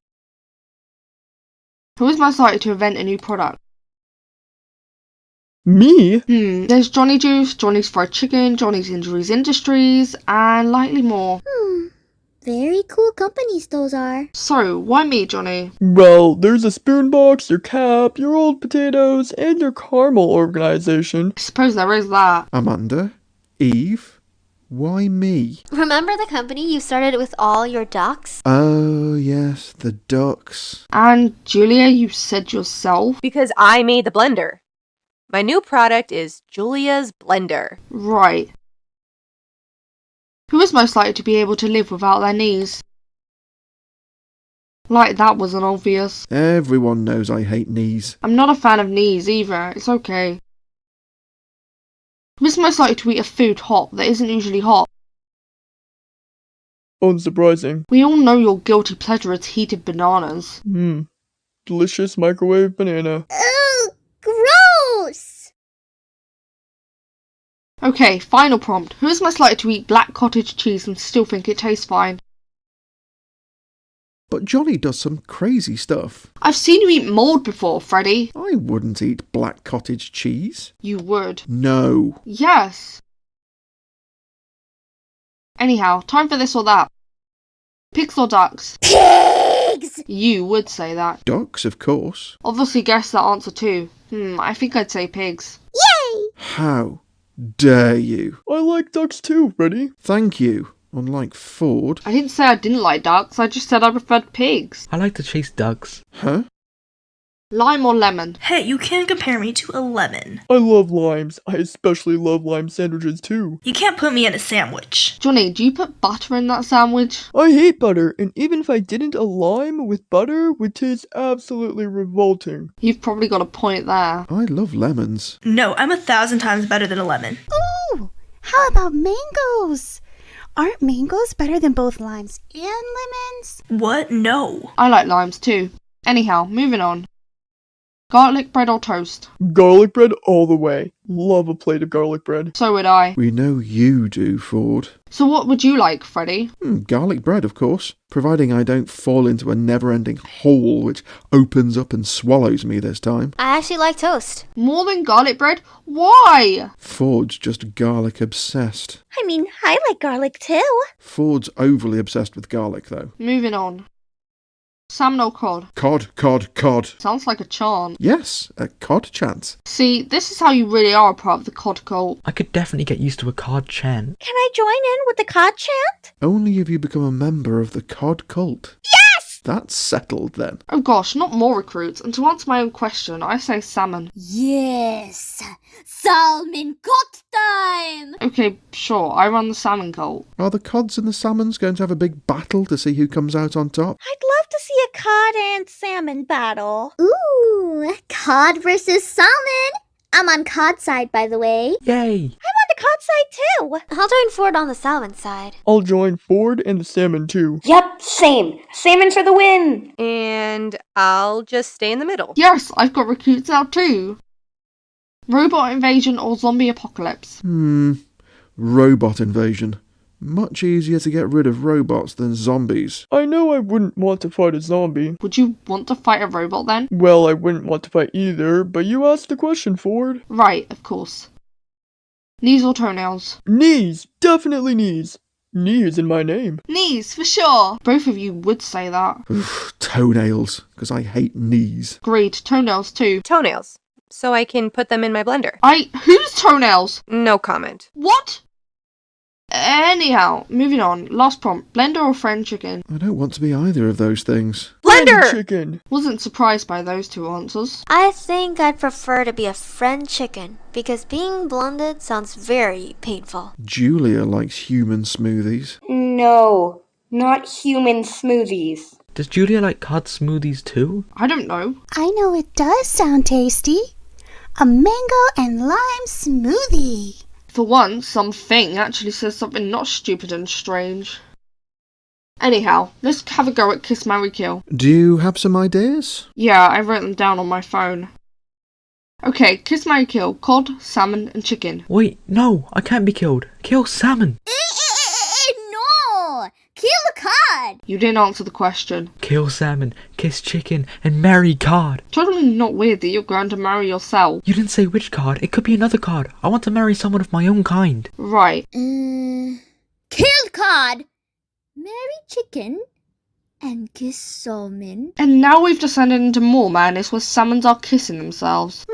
Who is most likely to invent a new product? Me? There's Johnny Juice, Johnny's Fried Chicken, Johnny's Injuries Industries, and likely more. Very cool companies those are. So, why me, Johnny? Well, there's a spoon box, your cap, your old potatoes, and your caramel organization. I suppose there is that. Amanda? Eve? Why me? Remember the company you started with all your ducks? Oh, yes, the ducks. And Julia, you said yourself? Because I made the blender. My new product is Julia's Blender. Right. Who is most likely to be able to live without their knees? Like that wasn't obvious. Everyone knows I hate knees. I'm not a fan of knees either. It's okay. Who is most likely to eat a food hot that isn't usually hot? Unsurprising. We all know your guilty pleasure is heated bananas. Delicious microwave banana. Ugh, Okay, final prompt. Who is most likely to eat black cottage cheese and still think it tastes fine? But Johnny does some crazy stuff. I've seen you eat mould before, Freddie. I wouldn't eat black cottage cheese. You would. No. Yes. Anyhow, time for this or that. Pigs or ducks? Pigs! You would say that. Ducks, of course. Obviously guessed that answer too. I think I'd say pigs. Yay! How dare you? I like ducks too, Freddie. Thank you. Unlike Ford. I didn't say I didn't like ducks, I just said I preferred pigs. I like to chase ducks. Huh? Lime or lemon? Hey, you can't compare me to a lemon. I love limes. I especially love lime sandwiches too. You can't put me in a sandwich. Johnny, do you put butter in that sandwich? I hate butter, and even if I didn't, a lime with butter would taste absolutely revolting. You've probably got a point there. I love lemons. No, I'm 1,000 times better than a lemon. Ooh, how about mangoes? Aren't mangoes better than both limes and lemons? What? No. I like limes too. Anyhow, moving on. Garlic bread or toast? Garlic bread all the way. Love a plate of garlic bread. So would I. We know you do, Ford. So what would you like, Freddie? Garlic bread, of course. Providing I don't fall into a never-ending hole which opens up and swallows me this time. I actually like toast. More than garlic bread? Why? Ford's just garlic obsessed. I mean, I like garlic too. Ford's overly obsessed with garlic, though. Moving on. Salmon or cod? Cod, cod, cod. Sounds like a chant. Yes, a cod chant. See, this is how you really are a part of the cod cult. I could definitely get used to a cod chant. Can I join in with the cod chant? Only if you become a member of the cod cult. Yes! That's settled then. Oh gosh, not more recruits. And to answer my own question, I say salmon. Yes! Salmon cook time! Okay, sure, I run the salmon cult. Are the cods and the salmons going to have a big battle to see who comes out on top? I'd love to see a cod and salmon battle. Ooh, cod versus salmon. I'm on cod side, by the way. Yay! I'm on the cod side too. I'll join Ford on the salmon side. I'll join Ford and the salmon too. Yep, same. Salmon for the win. And I'll just stay in the middle. Yes, I've got recruits out too. Robot invasion or zombie apocalypse? Robot invasion. Much easier to get rid of robots than zombies. I know I wouldn't want to fight a zombie. Would you want to fight a robot then? Well, I wouldn't want to fight either, but you asked the question, Ford. Right, of course. Knees or toenails? Knees! Definitely knees. Knee is in my name. Knees, for sure. Both of you would say that. Toenails, because I hate knees. Agreed, toenails too. Toenails. So I can put them in my blender. Whose toenails? No comment. What? Anyhow, moving on. Last prompt. Blender or friend chicken? I don't want to be either of those things. Blender! Chicken. Wasn't surprised by those two answers. I think I'd prefer to be a friend chicken, because being blended sounds very painful. Julia likes human smoothies. No, not human smoothies. Does Julia like cod smoothies too? I don't know. I know it does sound tasty. A mango and lime smoothie. For once, something actually says something not stupid and strange. Anyhow, let's have a go at Kiss, Marry, Kill. Do you have some ideas? Yeah, I wrote them down on my phone. Okay, Kiss, Marry, Kill. Cod, salmon, and chicken. Wait, no, I can't be killed. Kill salmon. No! Kill the cod! You didn't answer the question. Kill salmon, kiss chicken, and marry cod. Totally not weird that you're going to marry yourself. You didn't say which cod. It could be another cod. I want to marry someone of my own kind. Right. Kill cod! Marry chicken? And kiss salmon? And now we've descended into more madness where salmons are kissing themselves.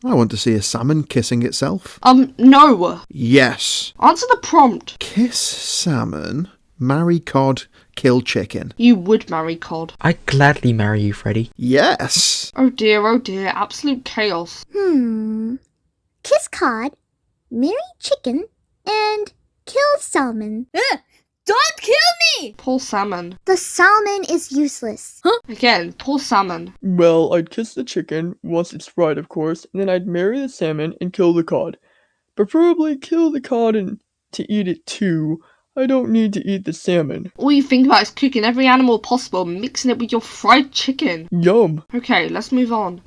I want to see a salmon kissing itself. No. Yes. Answer the prompt. Kiss salmon, marry cod, kill chicken. You would marry cod. I'd gladly marry you, Freddie. Yes. Oh dear, absolute chaos. Kiss cod, marry chicken, and kill salmon. Don't kill me! Poor salmon. The salmon is useless. Again, poor salmon. Well, I'd kiss the chicken, once it's fried of course, and then I'd marry the salmon and kill the cod. Preferably kill the cod and to eat it too. I don't need to eat the salmon. All you think about is cooking every animal possible and mixing it with your fried chicken. Yum. Okay, let's move on.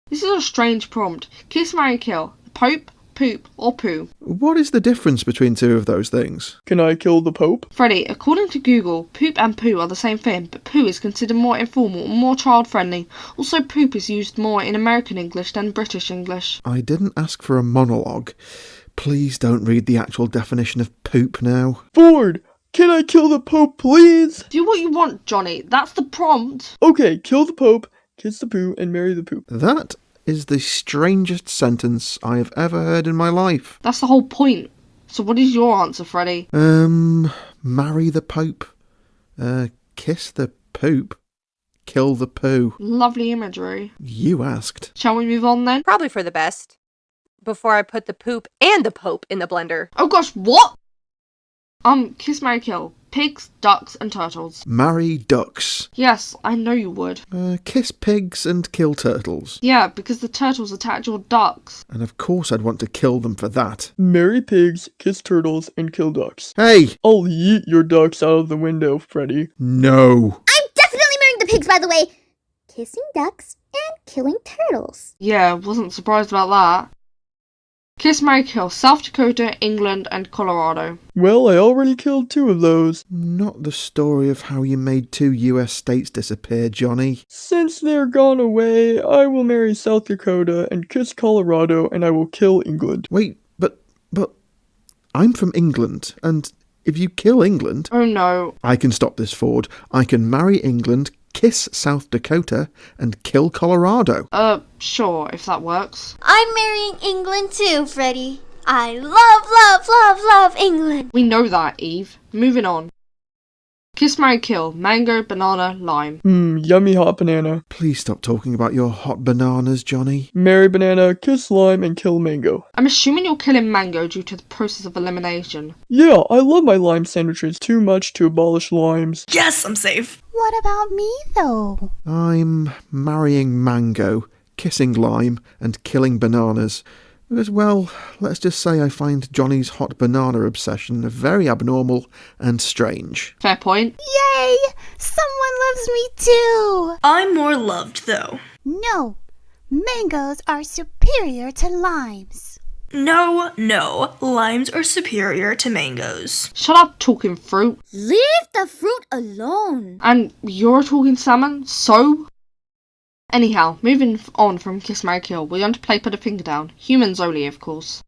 This is a strange prompt. Kiss, marry, kill. The Pope poop, or poo. What is the difference between two of those things? Can I kill the Pope? Freddie, according to Google, poop and poo are the same thing, but poo is considered more informal and more child-friendly. Also, poop is used more in American English than British English. I didn't ask for a monologue. Please don't read the actual definition of poop now. Ford! Can I kill the Pope, please? Do what you want, Johnny. That's the prompt. Okay, kill the Pope, kiss the poo, and marry the poop. That is the strangest sentence I have ever heard in my life. That's the whole point. So what is your answer, Freddie? Marry the Pope. Kiss the poop. Kill the poo. Lovely imagery. You asked. Shall we move on then? Probably for the best. Before I put the poop and the Pope in the blender. Oh gosh, what? Kiss, marry, kill. Pigs, ducks, and turtles. Marry ducks. Yes, I know you would. Kiss pigs and kill turtles. Yeah, because the turtles attacked your ducks. And of course I'd want to kill them for that. Marry pigs, kiss turtles, and kill ducks. Hey! I'll yeet your ducks out of the window, Freddie. No. I'm definitely marrying the pigs, by the way. Kissing ducks and killing turtles. Yeah, wasn't surprised about that. Kiss, marry, kill. South Dakota, England, and Colorado. Well, I already killed 2 of those. Not the story of how you made 2 US states disappear, Johnny. Since they're gone away, I will marry South Dakota and kiss Colorado, and I will kill England. Wait, but I'm from England, and if you kill England... Oh no. I can stop this, Ford. I can marry England, kiss South Dakota, and kill Colorado. Sure, if that works. I'm marrying England too, Freddie. I love England. We know that, Eve. Moving on. Kiss, marry, kill. Mango, banana, lime. Yummy hot banana. Please stop talking about your hot bananas, Johnny. Marry banana, kiss lime, and kill mango. I'm assuming you're killing mango due to the process of elimination. Yeah, I love my lime sandwiches too much to abolish limes. Yes, I'm safe. What about me, though? I'm marrying mango, kissing lime, and killing bananas. Because, well, let's just say I find Johnny's hot banana obsession very abnormal and strange. Fair point. Yay! Someone loves me too! I'm more loved, though. No, mangoes are superior to limes. No, limes are superior to mangoes. Shut up, talking fruit. Leave the fruit alone. And you're talking salmon, so? Anyhow, moving on from Kiss, Marry, Kill, we're going to play Put a Finger Down. Humans only, of course.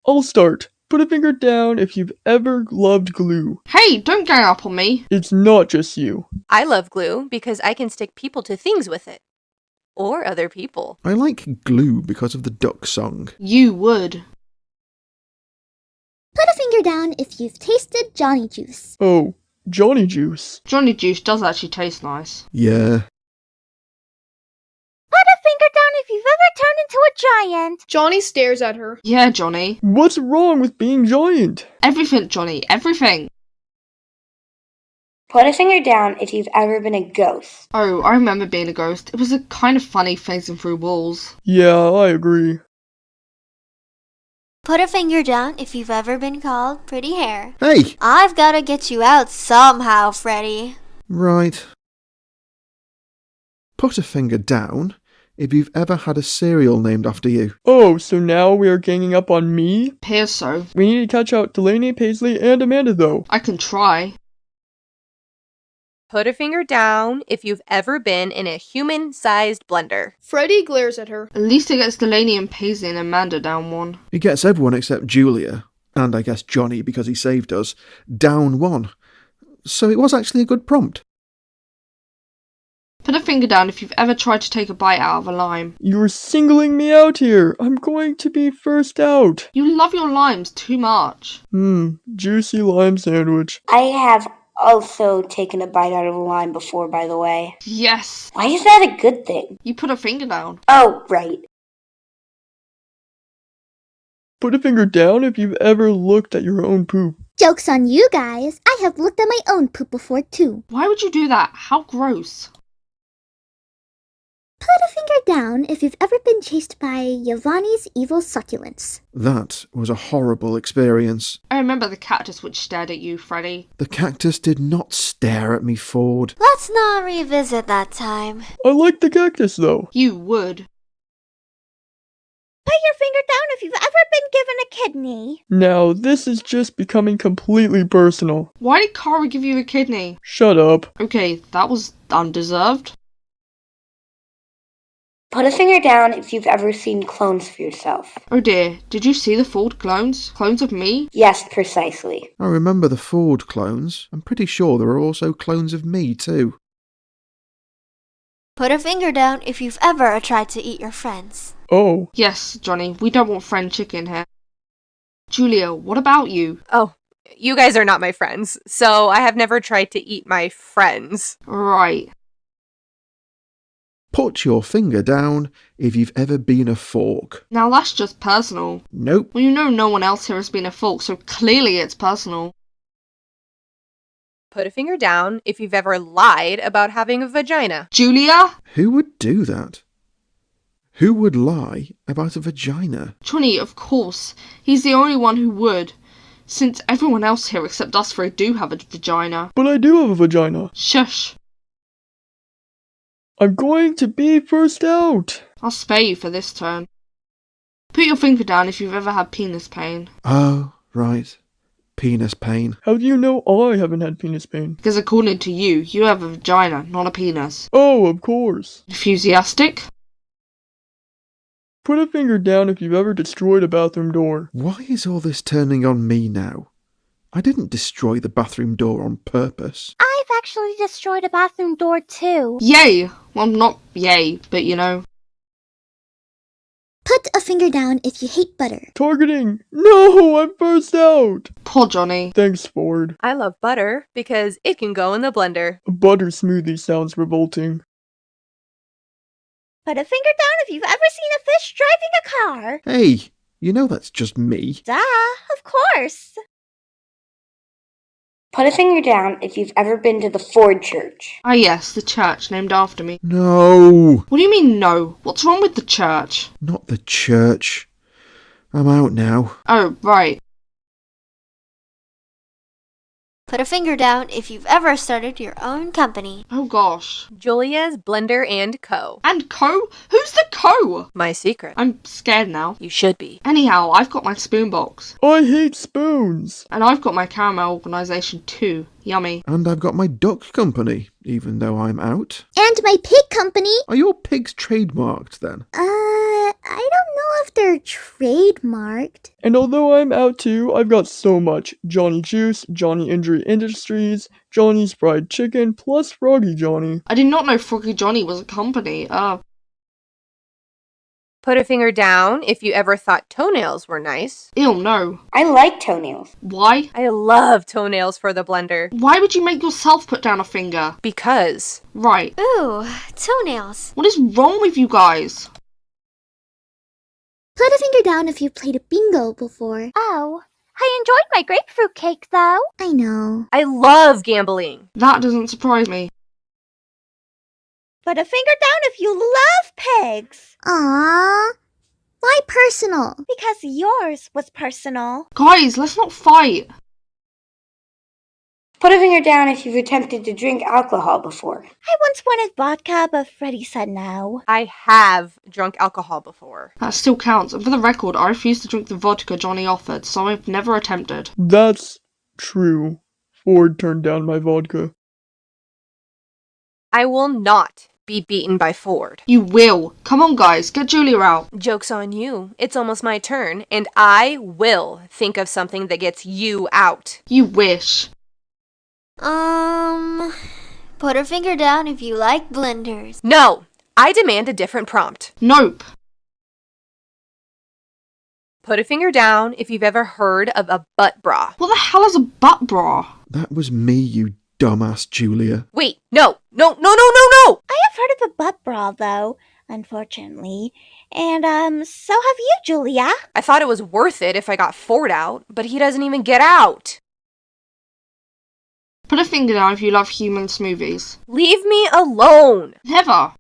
I'll start. Put a finger down if you've ever loved glue. Hey, don't gang up on me. It's not just you. I love glue because I can stick people to things with it. Or other people. I like glue because of the duck song. You would. Put a finger down if you've tasted Johnny Juice. Oh, Johnny Juice. Johnny Juice does actually taste nice. Yeah. Put a finger down if you've ever turned into a giant. Johnny stares at her. Yeah, Johnny. What's wrong with being giant? Everything, Johnny, everything. Put a finger down if you've ever been a ghost. Oh, I remember being a ghost. It was a kind of funny phasing through walls. Yeah, I agree. Put a finger down if you've ever been called pretty hair. Hey! I've gotta get you out somehow, Freddie. Right. Put a finger down if you've ever had a cereal named after you. Oh, so now we are ganging up on me? Appears so. We need to catch out Delaney, Paisley, and Amanda, though. I can try. Put a finger down if you've ever been in a human-sized blender. Freddie glares at her. At least it gets Delaney and Paisley and Amanda down one. It gets everyone except Julia, and I guess Johnny because he saved us, down one. So it was actually a good prompt. Put a finger down if you've ever tried to take a bite out of a lime. You're singling me out here. I'm going to be first out. You love your limes too much. Juicy lime sandwich. I have also taken a bite out of a lime before, by the way. Yes. Why is that a good thing? You put a finger down. Oh, right. Put a finger down if you've ever looked at your own poop. Joke's on you guys. I have looked at my own poop before too. Why would you do that? How gross. Put a finger down if you've ever been chased by Giovanni's evil succulents. That was a horrible experience. I remember the cactus which stared at you, Freddie. The cactus did not stare at me, Ford. Let's not revisit that time. I like the cactus, though. You would. Put your finger down if you've ever been given a kidney. Now, this is just becoming completely personal. Why did Kara give you a kidney? Shut up. Okay, that was undeserved. Put a finger down if you've ever seen clones of yourself. Oh dear, did you see the Ford clones? Clones of me? Yes, precisely. I remember the Ford clones. I'm pretty sure there are also clones of me too. Put a finger down if you've ever tried to eat your friends. Oh. Yes, Johnny, we don't want friend chicken here. Julia, what about you? Oh, you guys are not my friends, so I have never tried to eat my friends. Right. Put your finger down if you've ever been a fork. Now that's just personal. Nope. Well, you know no one else here has been a fork, so clearly it's personal. Put a finger down if you've ever lied about having a vagina. Julia? Who would do that? Who would lie about a vagina? Johnny, of course. He's the only one who would. Since everyone else here except us three do have a vagina. But I do have a vagina. Shush. I'm going to be first out. I'll spare you for this turn. Put your finger down if you've ever had penis pain. Oh, right. Penis pain. How do you know I haven't had penis pain? Because according to you, you have a vagina, not a penis. Oh, of course. Enthusiastic? Put a finger down if you've ever destroyed a bathroom door. Why is all this turning on me now? I didn't destroy the bathroom door on purpose. I've actually destroyed a bathroom door too. Yay! Well, not yay, but you know. Put a finger down if you hate butter. Targeting! No, I'm first out! Poor Johnny. Thanks, Ford. I love butter because it can go in the blender. A butter smoothie sounds revolting. Put a finger down if you've ever seen a fish driving a car. Hey, you know that's just me. Duh, of course. Put a finger down if you've ever been to the Ford Church. Ah yes, the church named after me. No! What do you mean no? What's wrong with the church? Not the church. I'm out now. Oh, right. Put a finger down if you've ever started your own company. Oh gosh. Julia's Blender & Co. And Co? Who's the Co? My secret. I'm scared now. You should be. Anyhow, I've got my spoon box. I hate spoons. And I've got my caramel organisation too. Yummy. And I've got my duck company, even though I'm out. And my pig company. Are your pigs trademarked then? I don't know if they're trademarked. And although I'm out too, I've got so much. Johnny Juice, Johnny Injury Industries, Johnny's Fried Chicken, plus Froggy Johnny. I did not know Froggy Johnny was a company. Put a finger down if you ever thought toenails were nice. Ew, no. I like toenails. Why? I love toenails for the blender. Why would you make yourself put down a finger? Because. Right. Ooh, toenails. What is wrong with you guys? Put a finger down if you played a bingo before. Oh, I enjoyed my grapefruit cake though. I know. I love gambling. That doesn't surprise me. Put a finger down if you love pigs. Aww. Why personal? Because yours was personal. Guys, let's not fight. Put a finger down if you've attempted to drink alcohol before. I once wanted vodka, but Freddie said no. I have drunk alcohol before. That still counts. And for the record, I refused to drink the vodka Johnny offered, so I've never attempted. That's true. Ford turned down my vodka. I will not be beaten by Ford. You will. Come on, guys, get Julia out. Joke's on you. It's almost my turn, and I will think of something that gets you out. You wish. Put a finger down if you like blenders. No, I demand a different prompt. Nope. Put a finger down if you've ever heard of a butt bra. What the hell is a butt bra? That was me, you dumbass Julia. Wait, no. I have heard of a butt bra though, unfortunately. And so have you, Julia. I thought it was worth it if I got Ford out, but he doesn't even get out. Put a finger down if you love human smoothies. Leave me alone. Never.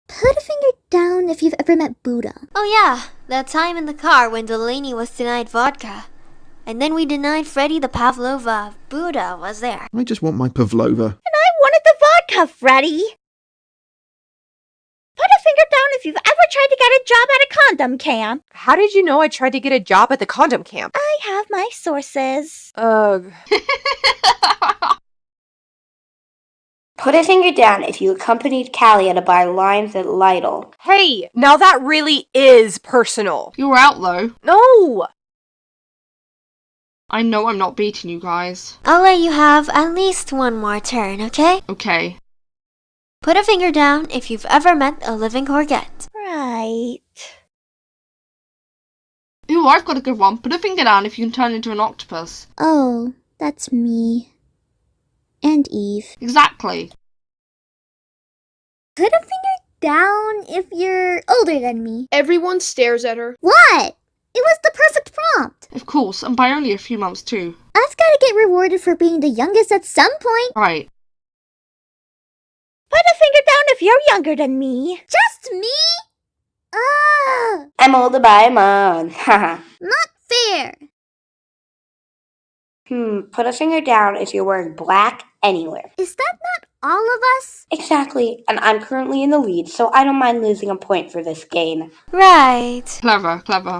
Put a finger down if you've ever met Buddha. Oh yeah, that time in the car when Delaney was denied vodka. And then we denied Freddie the pavlova. Buddha was there. I just want my pavlova. And I wanted the vodka, Freddie. Put a finger down if you've ever tried to get a job at a condom camp. How did you know I tried to get a job at the condom camp? I have my sources. Ugh. Put a finger down if you accompanied Callie to buy limes at Lidl. Hey, now that really is personal. You were out though. No! I know I'm not beating you guys. I'll let you have at least one more turn, okay? Okay. Put a finger down if you've ever met a living courgette. Right. Ooh, I've got a good one. Put a finger down if you can turn into an octopus. Oh, that's me. And Eve. Exactly. Put a finger down if you're older than me. Everyone stares at her. What? It was the perfect prompt. Of course, and by only a few months too. I've got to get rewarded for being the youngest at some point. Right. Put a finger down if you're younger than me. Just me? Ah, I'm older by a month. Haha. not fair. Put a finger down if you're wearing black anywhere. Is that not all of us? Exactly, and I'm currently in the lead, so I don't mind losing a point for this game. Right. Clever, clever.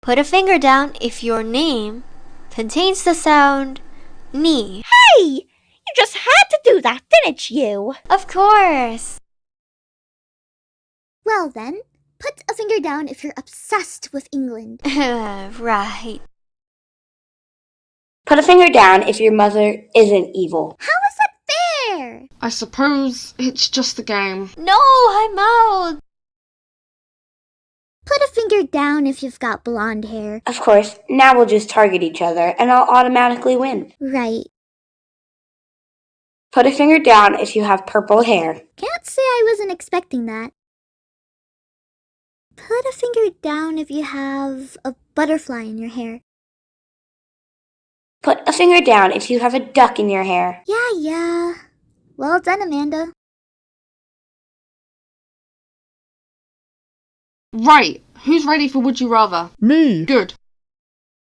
Put a finger down if your name contains the sound ni. Hey! You just had to do that, didn't you? Of course. Well then, put a finger down if you're obsessed with England. Right. Put a finger down if your mother isn't evil. How is that fair? I suppose it's just a game. No, I'm out. Put a finger down if you've got blonde hair. Of course, now we'll just target each other and I'll automatically win. Right. Put a finger down if you have purple hair. Can't say I wasn't expecting that. Put a finger down if you have a butterfly in your hair. Put a finger down if you have a duck in your hair. Yeah. Well done, Amanda. Right. Who's ready for Would You Rather? Me! Good.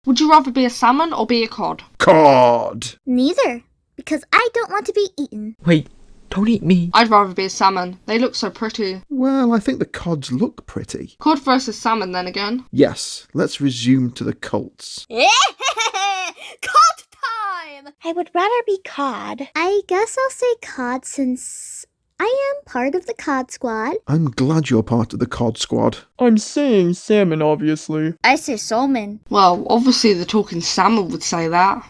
Would you rather be a salmon or be a cod? Cod! Neither, because I don't want to be eaten. Wait, don't eat me. I'd rather be a salmon. They look so pretty. Well, I think the cods look pretty. Cod versus salmon then again. Yes, let's resume to the Colts. Cod time! I would rather be cod. I guess I'll say cod since I am part of the cod squad. I'm glad you're part of the cod squad. I'm saying salmon, obviously. I say salmon. Well, obviously the talking salmon would say that.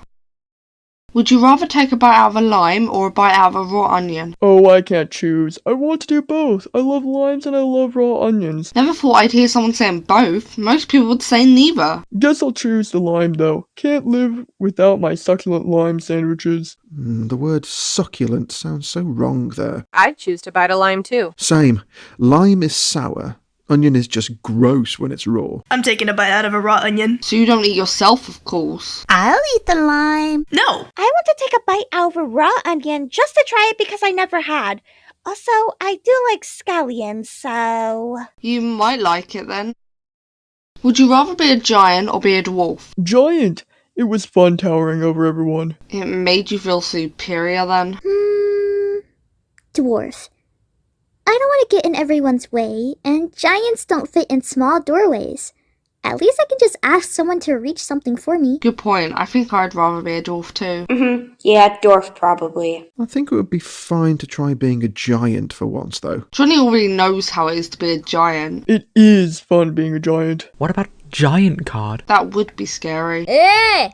Would you rather take a bite out of a lime or a bite out of a raw onion? Oh, I can't choose. I want to do both. I love limes and I love raw onions. Never thought I'd hear someone saying both. Most people would say neither. Guess I'll choose the lime though. Can't live without my succulent lime sandwiches. The word succulent sounds so wrong there. I'd choose to bite a lime too. Same. Lime is sour. Onion is just gross when it's raw. I'm taking a bite out of a raw onion. So you don't eat yourself, of course. I'll eat the lime. No. I want to take a bite out of a raw onion just to try it because I never had. Also, I do like scallions, so... You might like it then. Would you rather be a giant or be a dwarf? Giant! It was fun towering over everyone. It made you feel superior then? Dwarf. I don't want to get in everyone's way, and giants don't fit in small doorways. At least I can just ask someone to reach something for me. Good point. I think I'd rather be a dwarf too. Yeah, dwarf probably. I think it would be fine to try being a giant for once, though. Johnny already knows how it is to be a giant. It is fun being a giant. What about giant cod? That would be scary. Hey!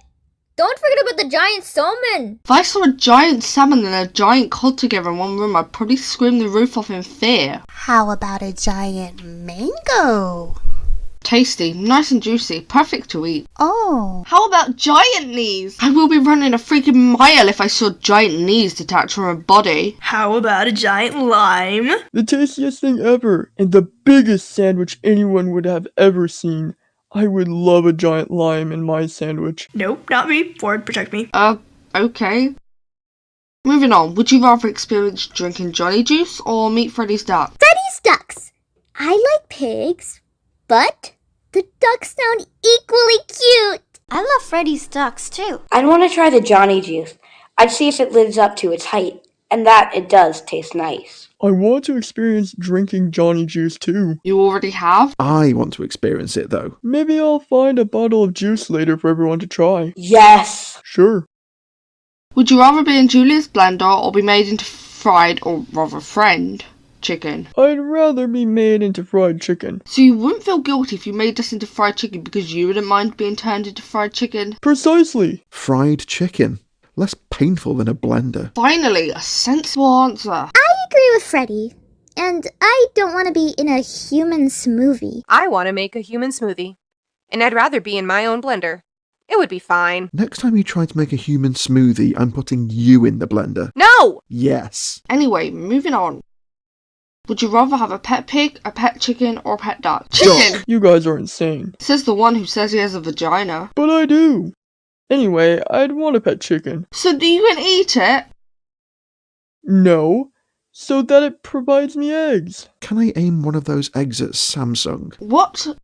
Don't forget about the giant salmon! If I saw a giant salmon and a giant cod together in one room, I'd probably scream the roof off in fear. How about a giant mango? Tasty, nice and juicy, perfect to eat. Oh. How about giant knees? I will be running a freaking mile if I saw giant knees detached from a body. How about a giant lime? The tastiest thing ever, and the biggest sandwich anyone would have ever seen. I would love a giant lime in my sandwich. Nope, not me. Ford, protect me. Okay. Moving on, would you rather experience drinking Johnny juice or meet Freddie's duck? Freddie's ducks! I like pigs, but the ducks sound equally cute! I love Freddie's ducks too. I'd want to try the Johnny juice. I'd see if it lives up to its height. and that it does taste nice. I want to experience drinking Johnny juice too. You already have? I want to experience it though. Maybe I'll find a bottle of juice later for everyone to try. Yes! Sure. Would you rather be in Julia's blender or be made into fried, or rather friend, chicken? I'd rather be made into fried chicken. So you wouldn't feel guilty if you made us into fried chicken because you wouldn't mind being turned into fried chicken? Precisely. Fried chicken. Less painful than a blender. Finally, a sensible answer. I agree with Freddie. And I don't want to be in a human smoothie. I want to make a human smoothie. And I'd rather be in my own blender. It would be fine. Next time you try to make a human smoothie, I'm putting you in the blender. No! Yes. Anyway, moving on. Would you rather have a pet pig, a pet chicken, or a pet duck? Chicken! You guys are insane. Says the one who says he has a vagina. But I do. Anyway, I'd want a pet chicken. So do you gonna eat it? No. So that it provides me eggs. Can I aim one of those eggs at Samsung? What?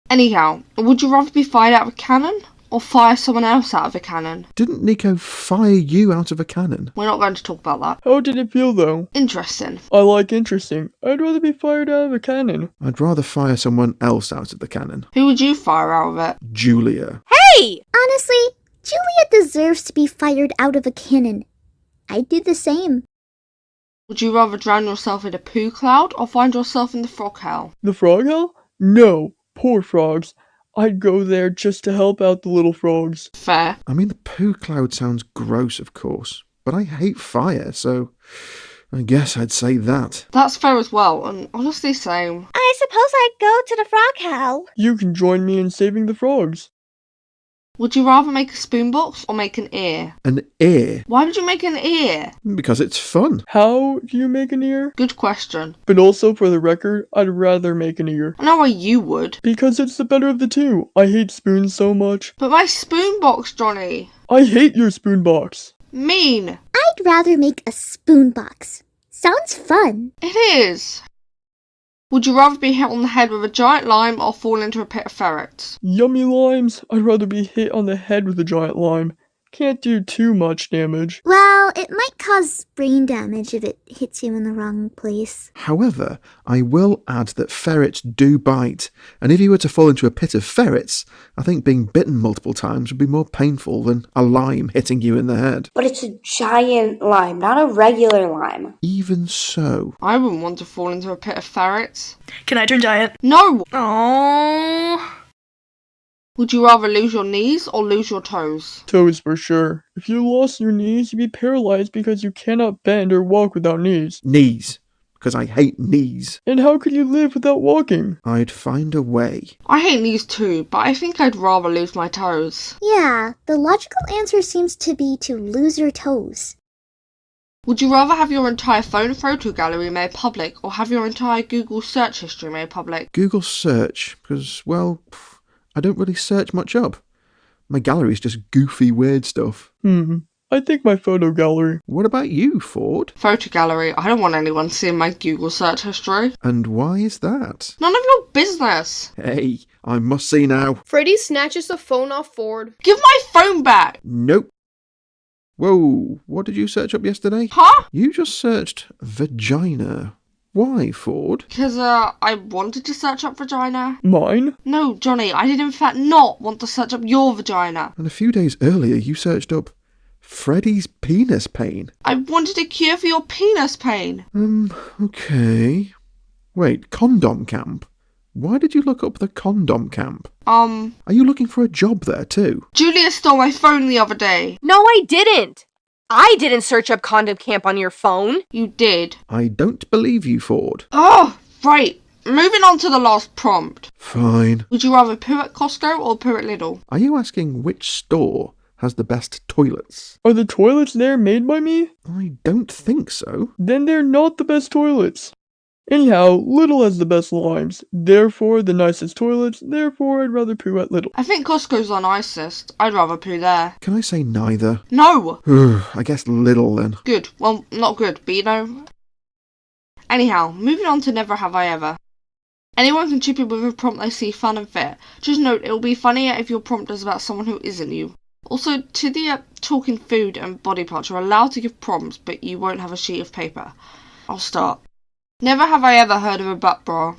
Anyhow, would you rather be fired out of a cannon or fire someone else out of a cannon? Didn't Nico fire you out of a cannon? We're not going to talk about that. How did it feel though? Interesting. I like interesting. I'd rather be fired out of a cannon. I'd rather fire someone else out of the cannon. Who would you fire out of it? Julia. Hey! Honestly, Julia deserves to be fired out of a cannon. I'd do the same. Would you rather drown yourself in a poo cloud or find yourself in the frog hell? The frog hell? No. Poor frogs. I'd go there just to help out the little frogs. Fair. I mean, the poo cloud sounds gross, of course, but I hate fire, so I guess I'd say that. That's fair as well, and honestly same. I suppose I'd go to the frog hell. You can join me in saving the frogs. Would you rather make a spoon box or make an ear? An ear? Why would you make an ear? Because it's fun. How do you make an ear? Good question. But also, for the record, I'd rather make an ear. I know why you would. Because it's the better of the two. I hate spoons so much. But my spoon box, Johnny. I hate your spoon box. Mean. I'd rather make a spoon box. Sounds fun. It is. Would you rather be hit on the head with a giant lime or fall into a pit of ferrets? Yummy limes. I'd rather be hit on the head with a giant lime. Can't do too much damage. Well, it might cause brain damage if it hits you in the wrong place. However, I will add that ferrets do bite, and if you were to fall into a pit of ferrets, I think being bitten multiple times would be more painful than a lime hitting you in the head. But it's a giant lime, not a regular lime. Even so. I wouldn't want to fall into a pit of ferrets. Can I turn giant? No! Oh. Would you rather lose your knees or lose your toes? Toes for sure. If you lost your knees, you'd be paralyzed because you cannot bend or walk without knees. Knees. Because I hate knees. And how could you live without walking? I'd find a way. I hate knees too, but I think I'd rather lose my toes. Yeah, the logical answer seems to be to lose your toes. Would you rather have your entire phone photo gallery made public or have your entire Google search history made public? Google search, because, well, I don't really search much up. My gallery's just goofy, weird stuff. I think my photo gallery. What about you, Ford? Photo gallery. I don't want anyone seeing my Google search history. And why is that? None of your business. Hey, I must see now. Freddie snatches the phone off Ford. Give my phone back! Nope. Whoa, what did you search up yesterday? Huh? You just searched vagina. Why, Ford? Because, I wanted to search up vagina. Mine? No, Johnny, I did in fact not want to search up your vagina. And a few days earlier you searched up Freddie's penis pain. I wanted a cure for your penis pain. Okay. Wait, condom camp? Why did you look up the condom camp? Are you looking for a job there too? Julia stole my phone the other day. No, I didn't. I didn't search up condom camp on your phone. You did. I don't believe you, Ford. Oh, right. Moving on to the last prompt. Fine. Would you rather poo at Costco or poo at Lidl? Are you asking which store has the best toilets? Are the toilets there made by me? I don't think so. Then they're not the best toilets. Anyhow, Lidl has the best limes, therefore the nicest toilets, therefore I'd rather poo at Lidl. I think Costco's the nicest. I'd rather poo there. Can I say neither? No! I guess Lidl then. Good. Well, not good, but you know. Anyhow, moving on to Never Have I Ever. Anyone can chip in with a prompt they see fun and fit. Just note, it'll be funnier if your prompt is about someone who isn't you. Also, to the talking food and body parts, you're allowed to give prompts, but you won't have a sheet of paper. I'll start. Never have I ever heard of a butt bra.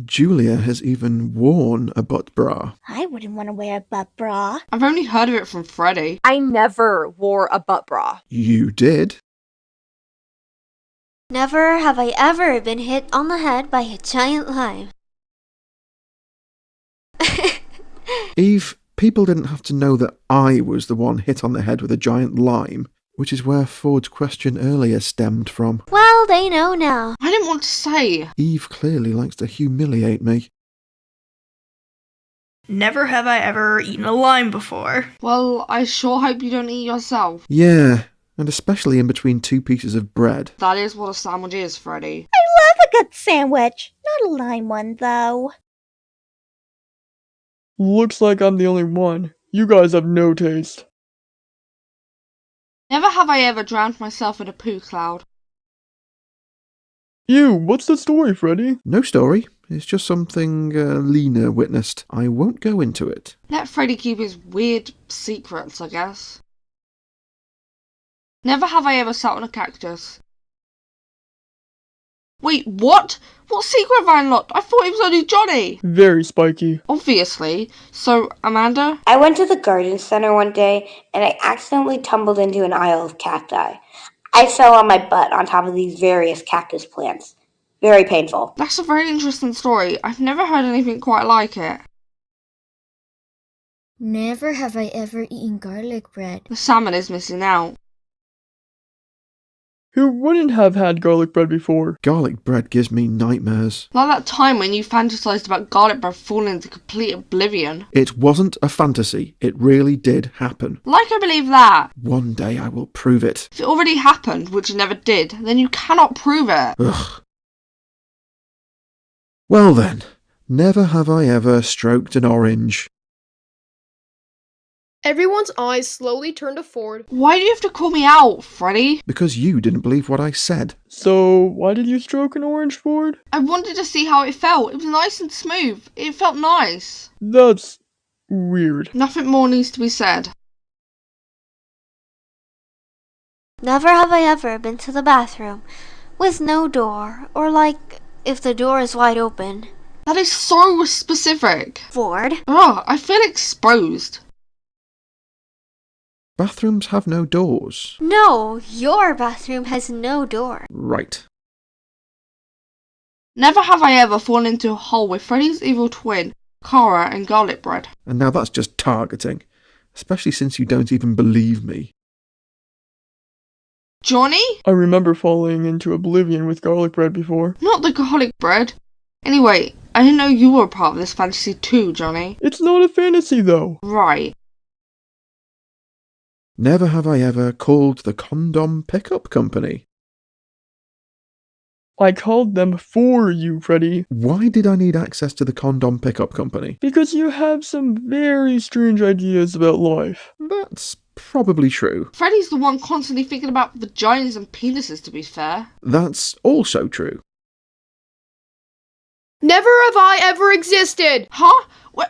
Julia has even worn a butt bra. I wouldn't want to wear a butt bra. I've only heard of it from Freddie. I never wore a butt bra. You did? Never have I ever been hit on the head by a giant lime. Eve, people didn't have to know that I was the one hit on the head with a giant lime, which is where Ford's question earlier stemmed from. Well, they know now. I didn't want to say. Eve clearly likes to humiliate me. Never have I ever eaten a lime before. Well, I sure hope you don't eat yourself. Yeah, and especially in between two pieces of bread. That is what a sandwich is, Freddie. I love a good sandwich. Not a lime one, though. Looks like I'm the only one. You guys have no taste. Never have I ever drowned myself in a poo cloud. Ew, what's the story, Freddie? No story. It's just something Lena witnessed. I won't go into it. Let Freddie keep his weird secrets, I guess. Never have I ever sat on a cactus. Wait, what? What secret have I unlocked? I thought it was only Johnny. Very spiky. Obviously. So, Amanda? I went to the garden center one day and I accidentally tumbled into an aisle of cacti. I fell on my butt on top of these various cactus plants. Very painful. That's a very interesting story. I've never heard anything quite like it. Never have I ever eaten garlic bread. The salmon is missing out. Who wouldn't have had garlic bread before? Garlic bread gives me nightmares. Like that time when you fantasized about garlic bread falling into complete oblivion. It wasn't a fantasy. It really did happen. Like I believe that. One day I will prove it. If it already happened, which it never did, then you cannot prove it. Ugh. Well then, never have I ever stroked an orange. Everyone's eyes slowly turned to Ford. Why do you have to call me out, Freddie? Because you didn't believe what I said. So, why did you stroke an orange, Ford? I wanted to see how it felt. It was nice and smooth. It felt nice. That's weird. Nothing more needs to be said. Never have I ever been to the bathroom with no door, or like, if the door is wide open. That is so specific. Ford? Ugh, I feel exposed. Bathrooms have no doors. No, your bathroom has no door. Right. Never have I ever fallen into a hole with Freddie's evil twin, Cara, and garlic bread. And now that's just targeting. Especially since you don't even believe me. Johnny? I remember falling into oblivion with garlic bread before. Not the garlic bread. Anyway, I didn't know you were a part of this fantasy too, Johnny. It's not a fantasy, though. Right. Never have I ever called the condom pickup company. I called them for you, Freddie. Why did I need access to the condom pickup company? Because you have some very strange ideas about life. That's probably true. Freddie's the one constantly thinking about vaginas and penises, to be fair. That's also true. Never have I ever existed! Huh? Where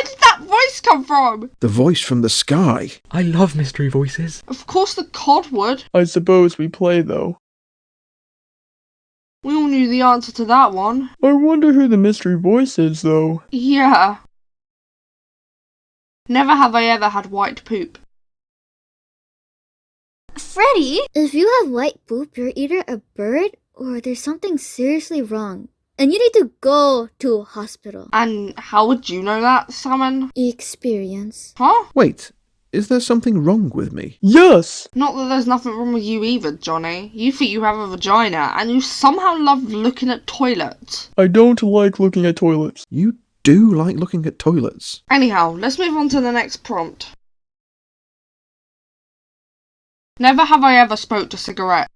did that voice come from? The voice from the sky. I love mystery voices. Of course the cod would. I suppose we play, though. We all knew the answer to that one. I wonder who the mystery voice is, though. Yeah. Never have I ever had white poop. Freddie? If you have white poop, you're either a bird or there's something seriously wrong. And you need to go to a hospital. And how would you know that, Salmon? Experience. Huh? Wait, is there something wrong with me? Yes! Not that there's nothing wrong with you either, Johnny. You think you have a vagina, and you somehow love looking at toilets. I don't like looking at toilets. You do like looking at toilets. Anyhow, let's move on to the next prompt. Never have I ever smoked a cigarette.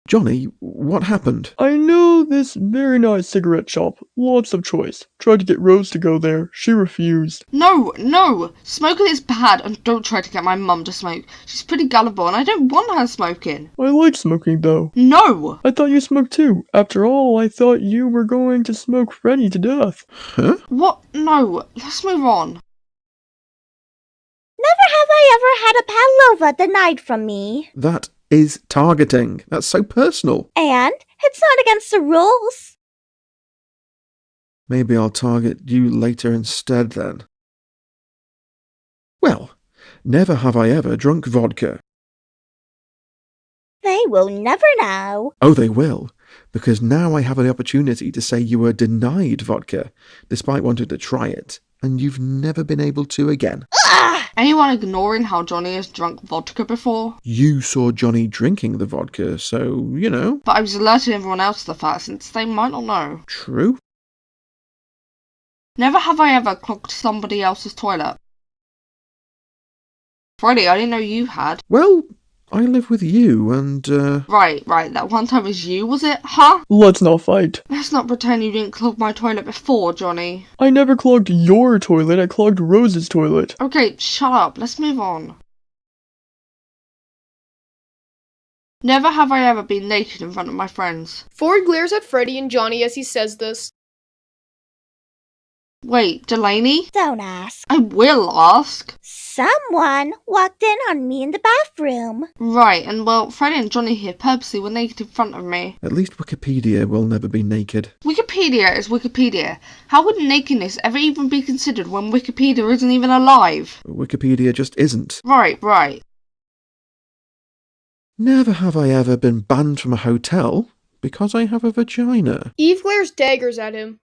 Johnny, what happened? I know know this very nice cigarette shop. Lots of choice. Tried to get Rose to go there. She refused. No, no! Smoking is bad, and don't try to get my mum to smoke. She's pretty gullible, and I don't want her smoking. I like smoking, though. No! I thought you smoked too. After all, I thought you were going to smoke Freddie to death. Huh? What? No. Let's move on. Never have I ever had a pavlova denied from me. That is targeting. That's so personal. And it's not against the rules. Maybe I'll target you later instead then. Well, never have I ever drunk vodka. They will never know. Oh, they will, because now I have the opportunity to say you were denied vodka, despite wanting to try it, and you've never been able to again. Anyone ignoring how Johnny has drunk vodka before? You saw Johnny drinking the vodka, so, you know. But I was alerting everyone else to the fact since they might not know. True. Never have I ever clogged somebody else's toilet. Freddie, I didn't know you had. Well, I live with you, and, Right, that one time was you, was it? Huh? Let's not fight. Let's not pretend you didn't clog my toilet before, Johnny. I never clogged your toilet, I clogged Rose's toilet. Okay, shut up, let's move on. Never have I ever been naked in front of my friends. Ford glares at Freddie and Johnny as he says this. Wait, Delaney? Don't ask. I will ask. Someone walked in on me in the bathroom. Right, and well, Freddie and Johnny here purposely were naked in front of me. at least Wikipedia will never be naked. Wikipedia is Wikipedia. How would nakedness ever even be considered when Wikipedia isn't even alive? Wikipedia just isn't. Right. Never have I ever been banned from a hotel because I have a vagina. Eve glares daggers at him.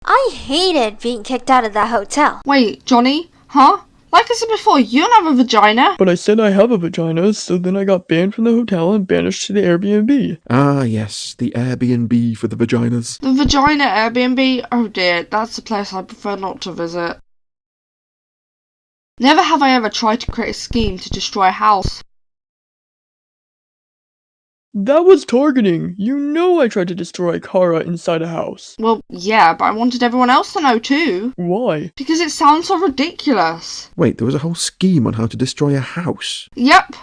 I hated being kicked out of that hotel. Wait, Johnny? Huh? Like I said before, you don't have a vagina. But I said I have a vagina, so then I got banned from the hotel and banished to the Airbnb. Ah, yes, the Airbnb for the vaginas. The vagina Airbnb? Oh dear, that's a place I prefer not to visit. Never have I ever tried to create a scheme to destroy a house. That was targeting. You know I tried to destroy Kara inside a house. Well, yeah, but I wanted everyone else to know too. Why? Because it sounds so ridiculous. Wait, there was a whole scheme on how to destroy a house. Yep.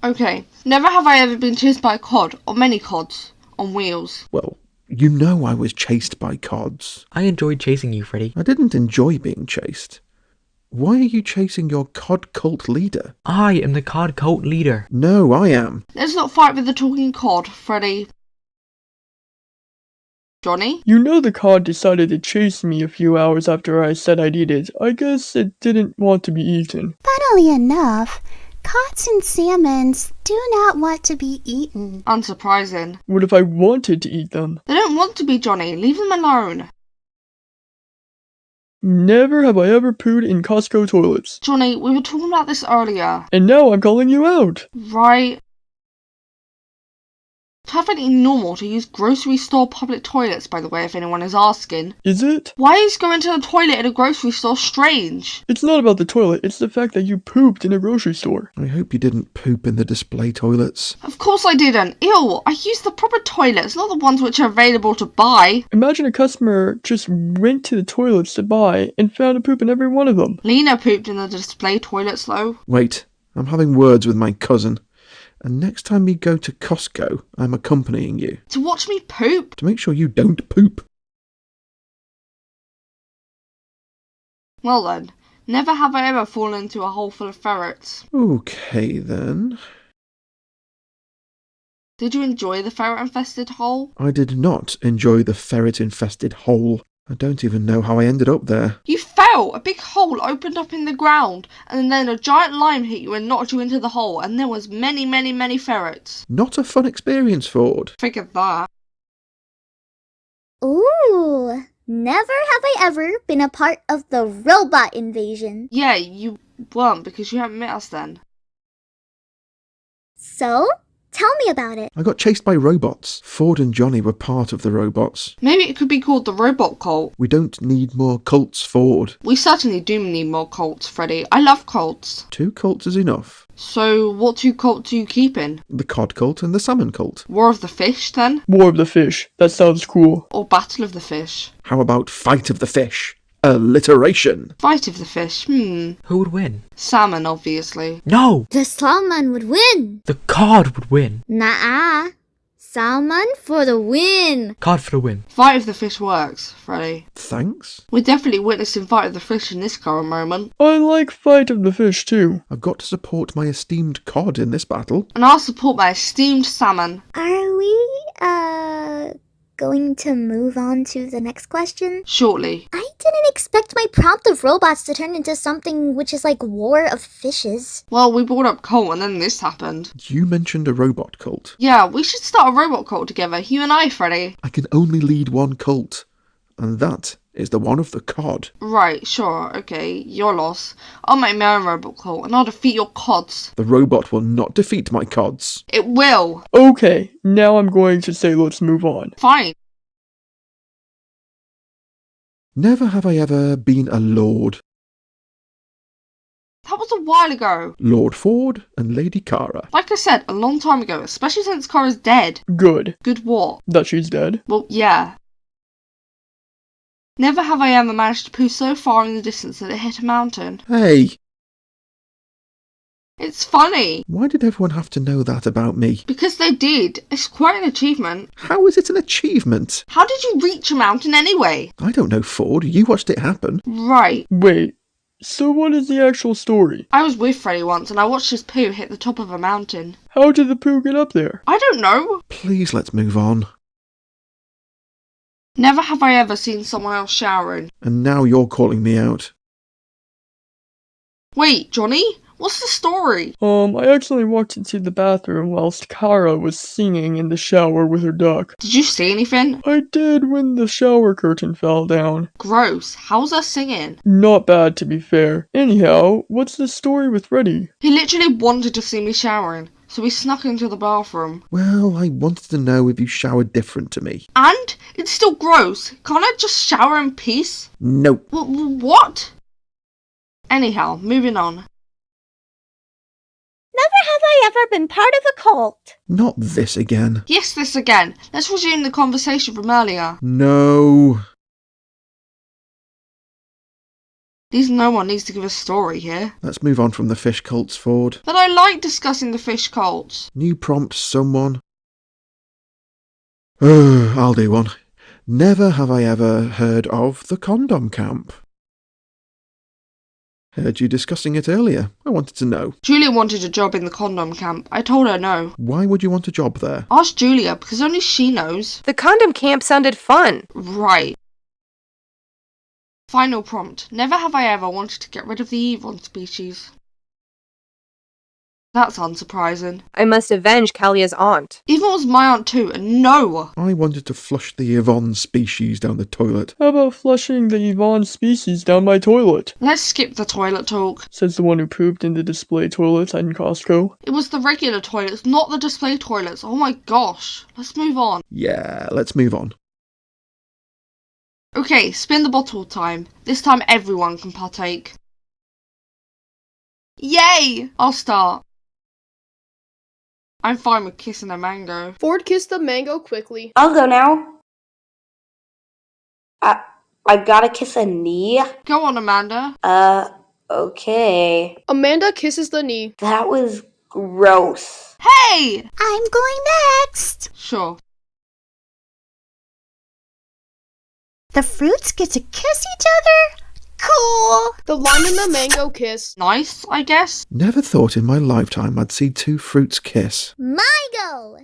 Okay, never have I ever been chased by a cod, or many cods, on wheels. Well, you know I was chased by cods. I enjoyed chasing you, Freddie. I didn't enjoy being chased. Why are you chasing your cod cult leader? I am the cod cult leader. No, I am. Let's not fight with the talking cod, Freddie. Johnny? You know the cod decided to chase me a few hours after I said I'd eat it. I guess it didn't want to be eaten. Funnily enough, cods and salmons do not want to be eaten. Unsurprising. What if I wanted to eat them? They don't want to be, Johnny. Leave them alone. Never have I ever pooed in Costco toilets. Johnny, we were talking about this earlier. And now I'm calling you out. Right. Perfectly normal to use grocery store public toilets, by the way, if anyone is asking. Is it? Why is going to the toilet at a grocery store strange? It's not about the toilet, it's the fact that you pooped in a grocery store. I hope you didn't poop in the display toilets. Of course I didn't. Ew, I used the proper toilets, not the ones which are available to buy. Imagine a customer just went to the toilets to buy and found a poop in every one of them. Lena pooped in the display toilets, though. Wait, I'm having words with my cousin. And next time we go to Costco, I'm accompanying you. To watch me poop? To make sure you don't poop. Well then, never have I ever fallen into a hole full of ferrets. Okay then. Did you enjoy the ferret-infested hole? I did not enjoy the ferret-infested hole. I don't even know how I ended up there. You fell! A big hole opened up in the ground, and then a giant lime hit you and knocked you into the hole, and there was many ferrets. Not a fun experience, Ford. Figured that. Ooh, never have I ever been a part of the robot invasion. Yeah, you weren't, because you haven't met us then. So, tell Tell me about it. I got chased by robots. Ford and Johnny were part of the robots. Maybe it could be called the robot cult. We don't need more cults, Ford. We certainly do need more cults, Freddie. I love cults. 2 cults is enough. So, what 2 cults are you keeping? The cod cult and the salmon cult. War of the Fish, then? War of the Fish. That sounds cool. Or Battle of the Fish? How about Fight of the Fish? Alliteration. Fight of the Fish, Who would win? Salmon, obviously. No! The salmon would win. The cod would win. Nah. Salmon for the win. Cod for the win. Fight of the Fish works, Freddie. Thanks. We're definitely witnessing Fight of the Fish in this current moment. I like Fight of the Fish too. I've got to support my esteemed cod in this battle. And I'll support my esteemed salmon. Are we, going to move on to the next question? Shortly. I didn't expect my prompt of robots to turn into something which is like War of Fishes. Well, we brought up cult and then this happened. You mentioned a robot cult. Yeah, we should start a robot cult together, you and I, Freddie. I can only lead one cult, and that is the one of the cod. Right, sure, okay, your loss. I'll make my own robot cult and I'll defeat your cods. The robot will not defeat my cods. It will. Okay, now I'm going to say let's move on. Fine. Never have I ever been a lord. That was a while ago. Lord Ford and Lady Cara. Like I said, a long time ago, especially since Cara's dead. Good. Good what? That she's dead? Well, yeah. Never have I ever managed to poo so far in the distance that it hit a mountain. Hey! It's funny. Why did everyone have to know that about me? Because they did. It's quite an achievement. How is it an achievement? How did you reach a mountain anyway? I don't know, Ford. You watched it happen. Right. Wait, so what is the actual story? I was with Freddie once and I watched his poo hit the top of a mountain. How did the poo get up there? I don't know. Please let's move on. Never have I ever seen someone else showering. And now you're calling me out. Wait, Johnny? What's the story? I accidentally walked into the bathroom whilst Cara was singing in the shower with her duck. Did you see anything? I did when the shower curtain fell down. Gross. How was her singing? Not bad, to be fair. Anyhow, what's the story with Freddie? He literally wanted to see me showering, so he snuck into the bathroom. Well, I wanted to know if you showered different to me. And? It's still gross. Can't I just shower in peace? Nope. What? Anyhow, moving on. Never have I ever been part of a cult. Not this again. Yes, this again. Let's resume the conversation from earlier. No. No one needs to give a story here. Let's move on from the fish cults, Ford. But I like discussing the fish cults. New prompt, someone. I'll do one. Never have I ever heard of the condom camp. Heard you discussing it earlier. I wanted to know. Julia wanted a job in the condom camp. I told her no. Why would you want a job there? Ask Julia, because only she knows. The condom camp sounded fun. Right. Final prompt. Never have I ever wanted to get rid of the Yvonne species. That's unsurprising. I must avenge Kalia's aunt. Yvonne was my aunt too, and no! I wanted to flush the Yvonne species down the toilet. How about flushing the Yvonne species down my toilet? Let's skip the toilet talk. Says the one who pooped in the display toilets in Costco. It was the regular toilets, not the display toilets. Oh my gosh. Let's move on. Yeah, let's move on. Okay, spin the bottle time. This time everyone can partake. Yay! I'll start. I'm fine with kissing a mango. Ford kissed the mango quickly. I'll go now. I gotta kiss a knee? Go on, Amanda. Okay. Amanda kisses the knee. That was gross. Hey! I'm going next. Sure. The fruits get to kiss each other? Cool. The lime and the mango kiss. Nice, I guess. Never thought in my lifetime I'd see 2 fruits kiss. My go!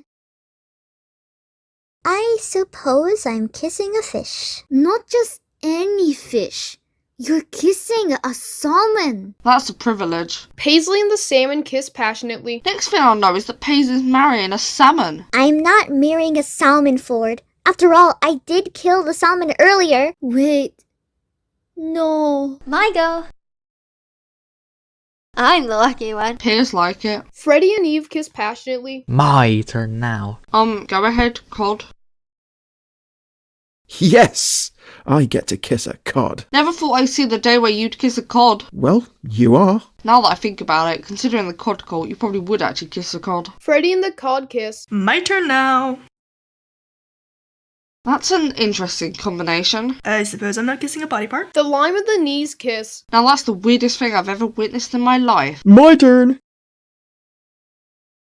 I suppose I'm kissing a fish. Not just any fish. You're kissing a salmon. That's a privilege. Paisley and the salmon kiss passionately. Next thing I'll know is that Paisley's marrying a salmon. I'm not marrying a salmon, Ford. After all, I did kill the salmon earlier. Wait. No. My go. I'm the lucky one. Appears like it. Freddie and Eve kiss passionately. My turn now. Go ahead, Cod. Yes! I get to kiss a cod. Never thought I'd see the day where you'd kiss a cod. Well, you are. Now that I think about it, considering the cod cult, you probably would actually kiss a cod. Freddie and the cod kiss. My turn now. That's an interesting combination. I suppose I'm not kissing a body part. The lime and the knees kiss. Now that's the weirdest thing I've ever witnessed in my life. My turn!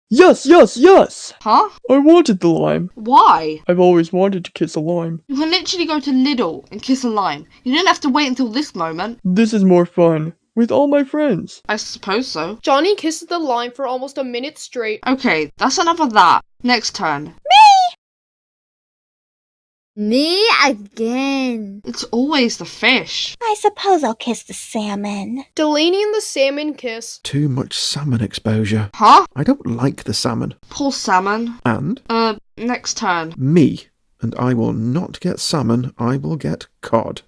Yes, yes, yes! Huh? I wanted the lime. Why? I've always wanted to kiss a lime. You can literally go to Lidl and kiss a lime. You didn't have to wait until this moment. This is more fun. With all my friends. I suppose so. Johnny kisses the lime for almost a minute straight. Okay, that's enough of that. Next turn. Me again. It's always the fish. I suppose I'll kiss the salmon. Delaney and the salmon kiss. Too much salmon exposure. Huh? I don't like the salmon. Poor salmon. And? Next turn. Me. And I will not get salmon, I will get cod.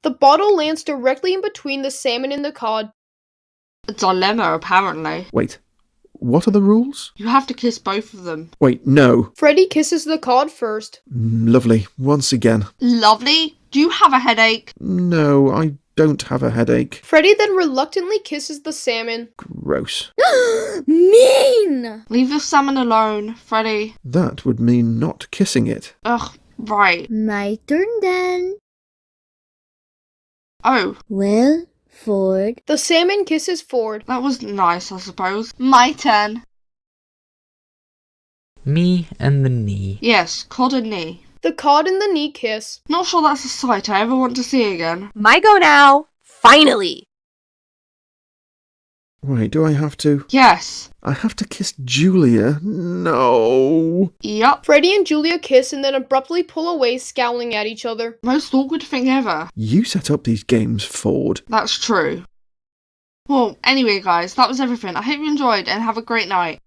The bottle lands directly in between the salmon and the cod. A dilemma, apparently. Wait, what are the rules? You have to kiss both of them. Wait, no. Freddie kisses the cod first. Lovely, once again. Lovely. Do you have a headache? No, I don't have a headache. Freddie then reluctantly kisses the salmon. Gross. Mean! Leave the salmon alone, Freddie. That would mean not kissing it. Ugh, right. My turn then. Oh. Well, Ford. The salmon kisses Ford. That was nice, I suppose. My turn. Me and the knee. Yes, cod and knee. The cod and the knee kiss. Not sure that's a sight I ever want to see again. My go now. Finally. Wait, do I have to? Yes. I have to kiss Julia? No. Yup. Freddie and Julia kiss and then abruptly pull away, scowling at each other. Most awkward thing ever. You set up these games, Ford. That's true. Well, anyway guys, that was everything. I hope you enjoyed and have a great night.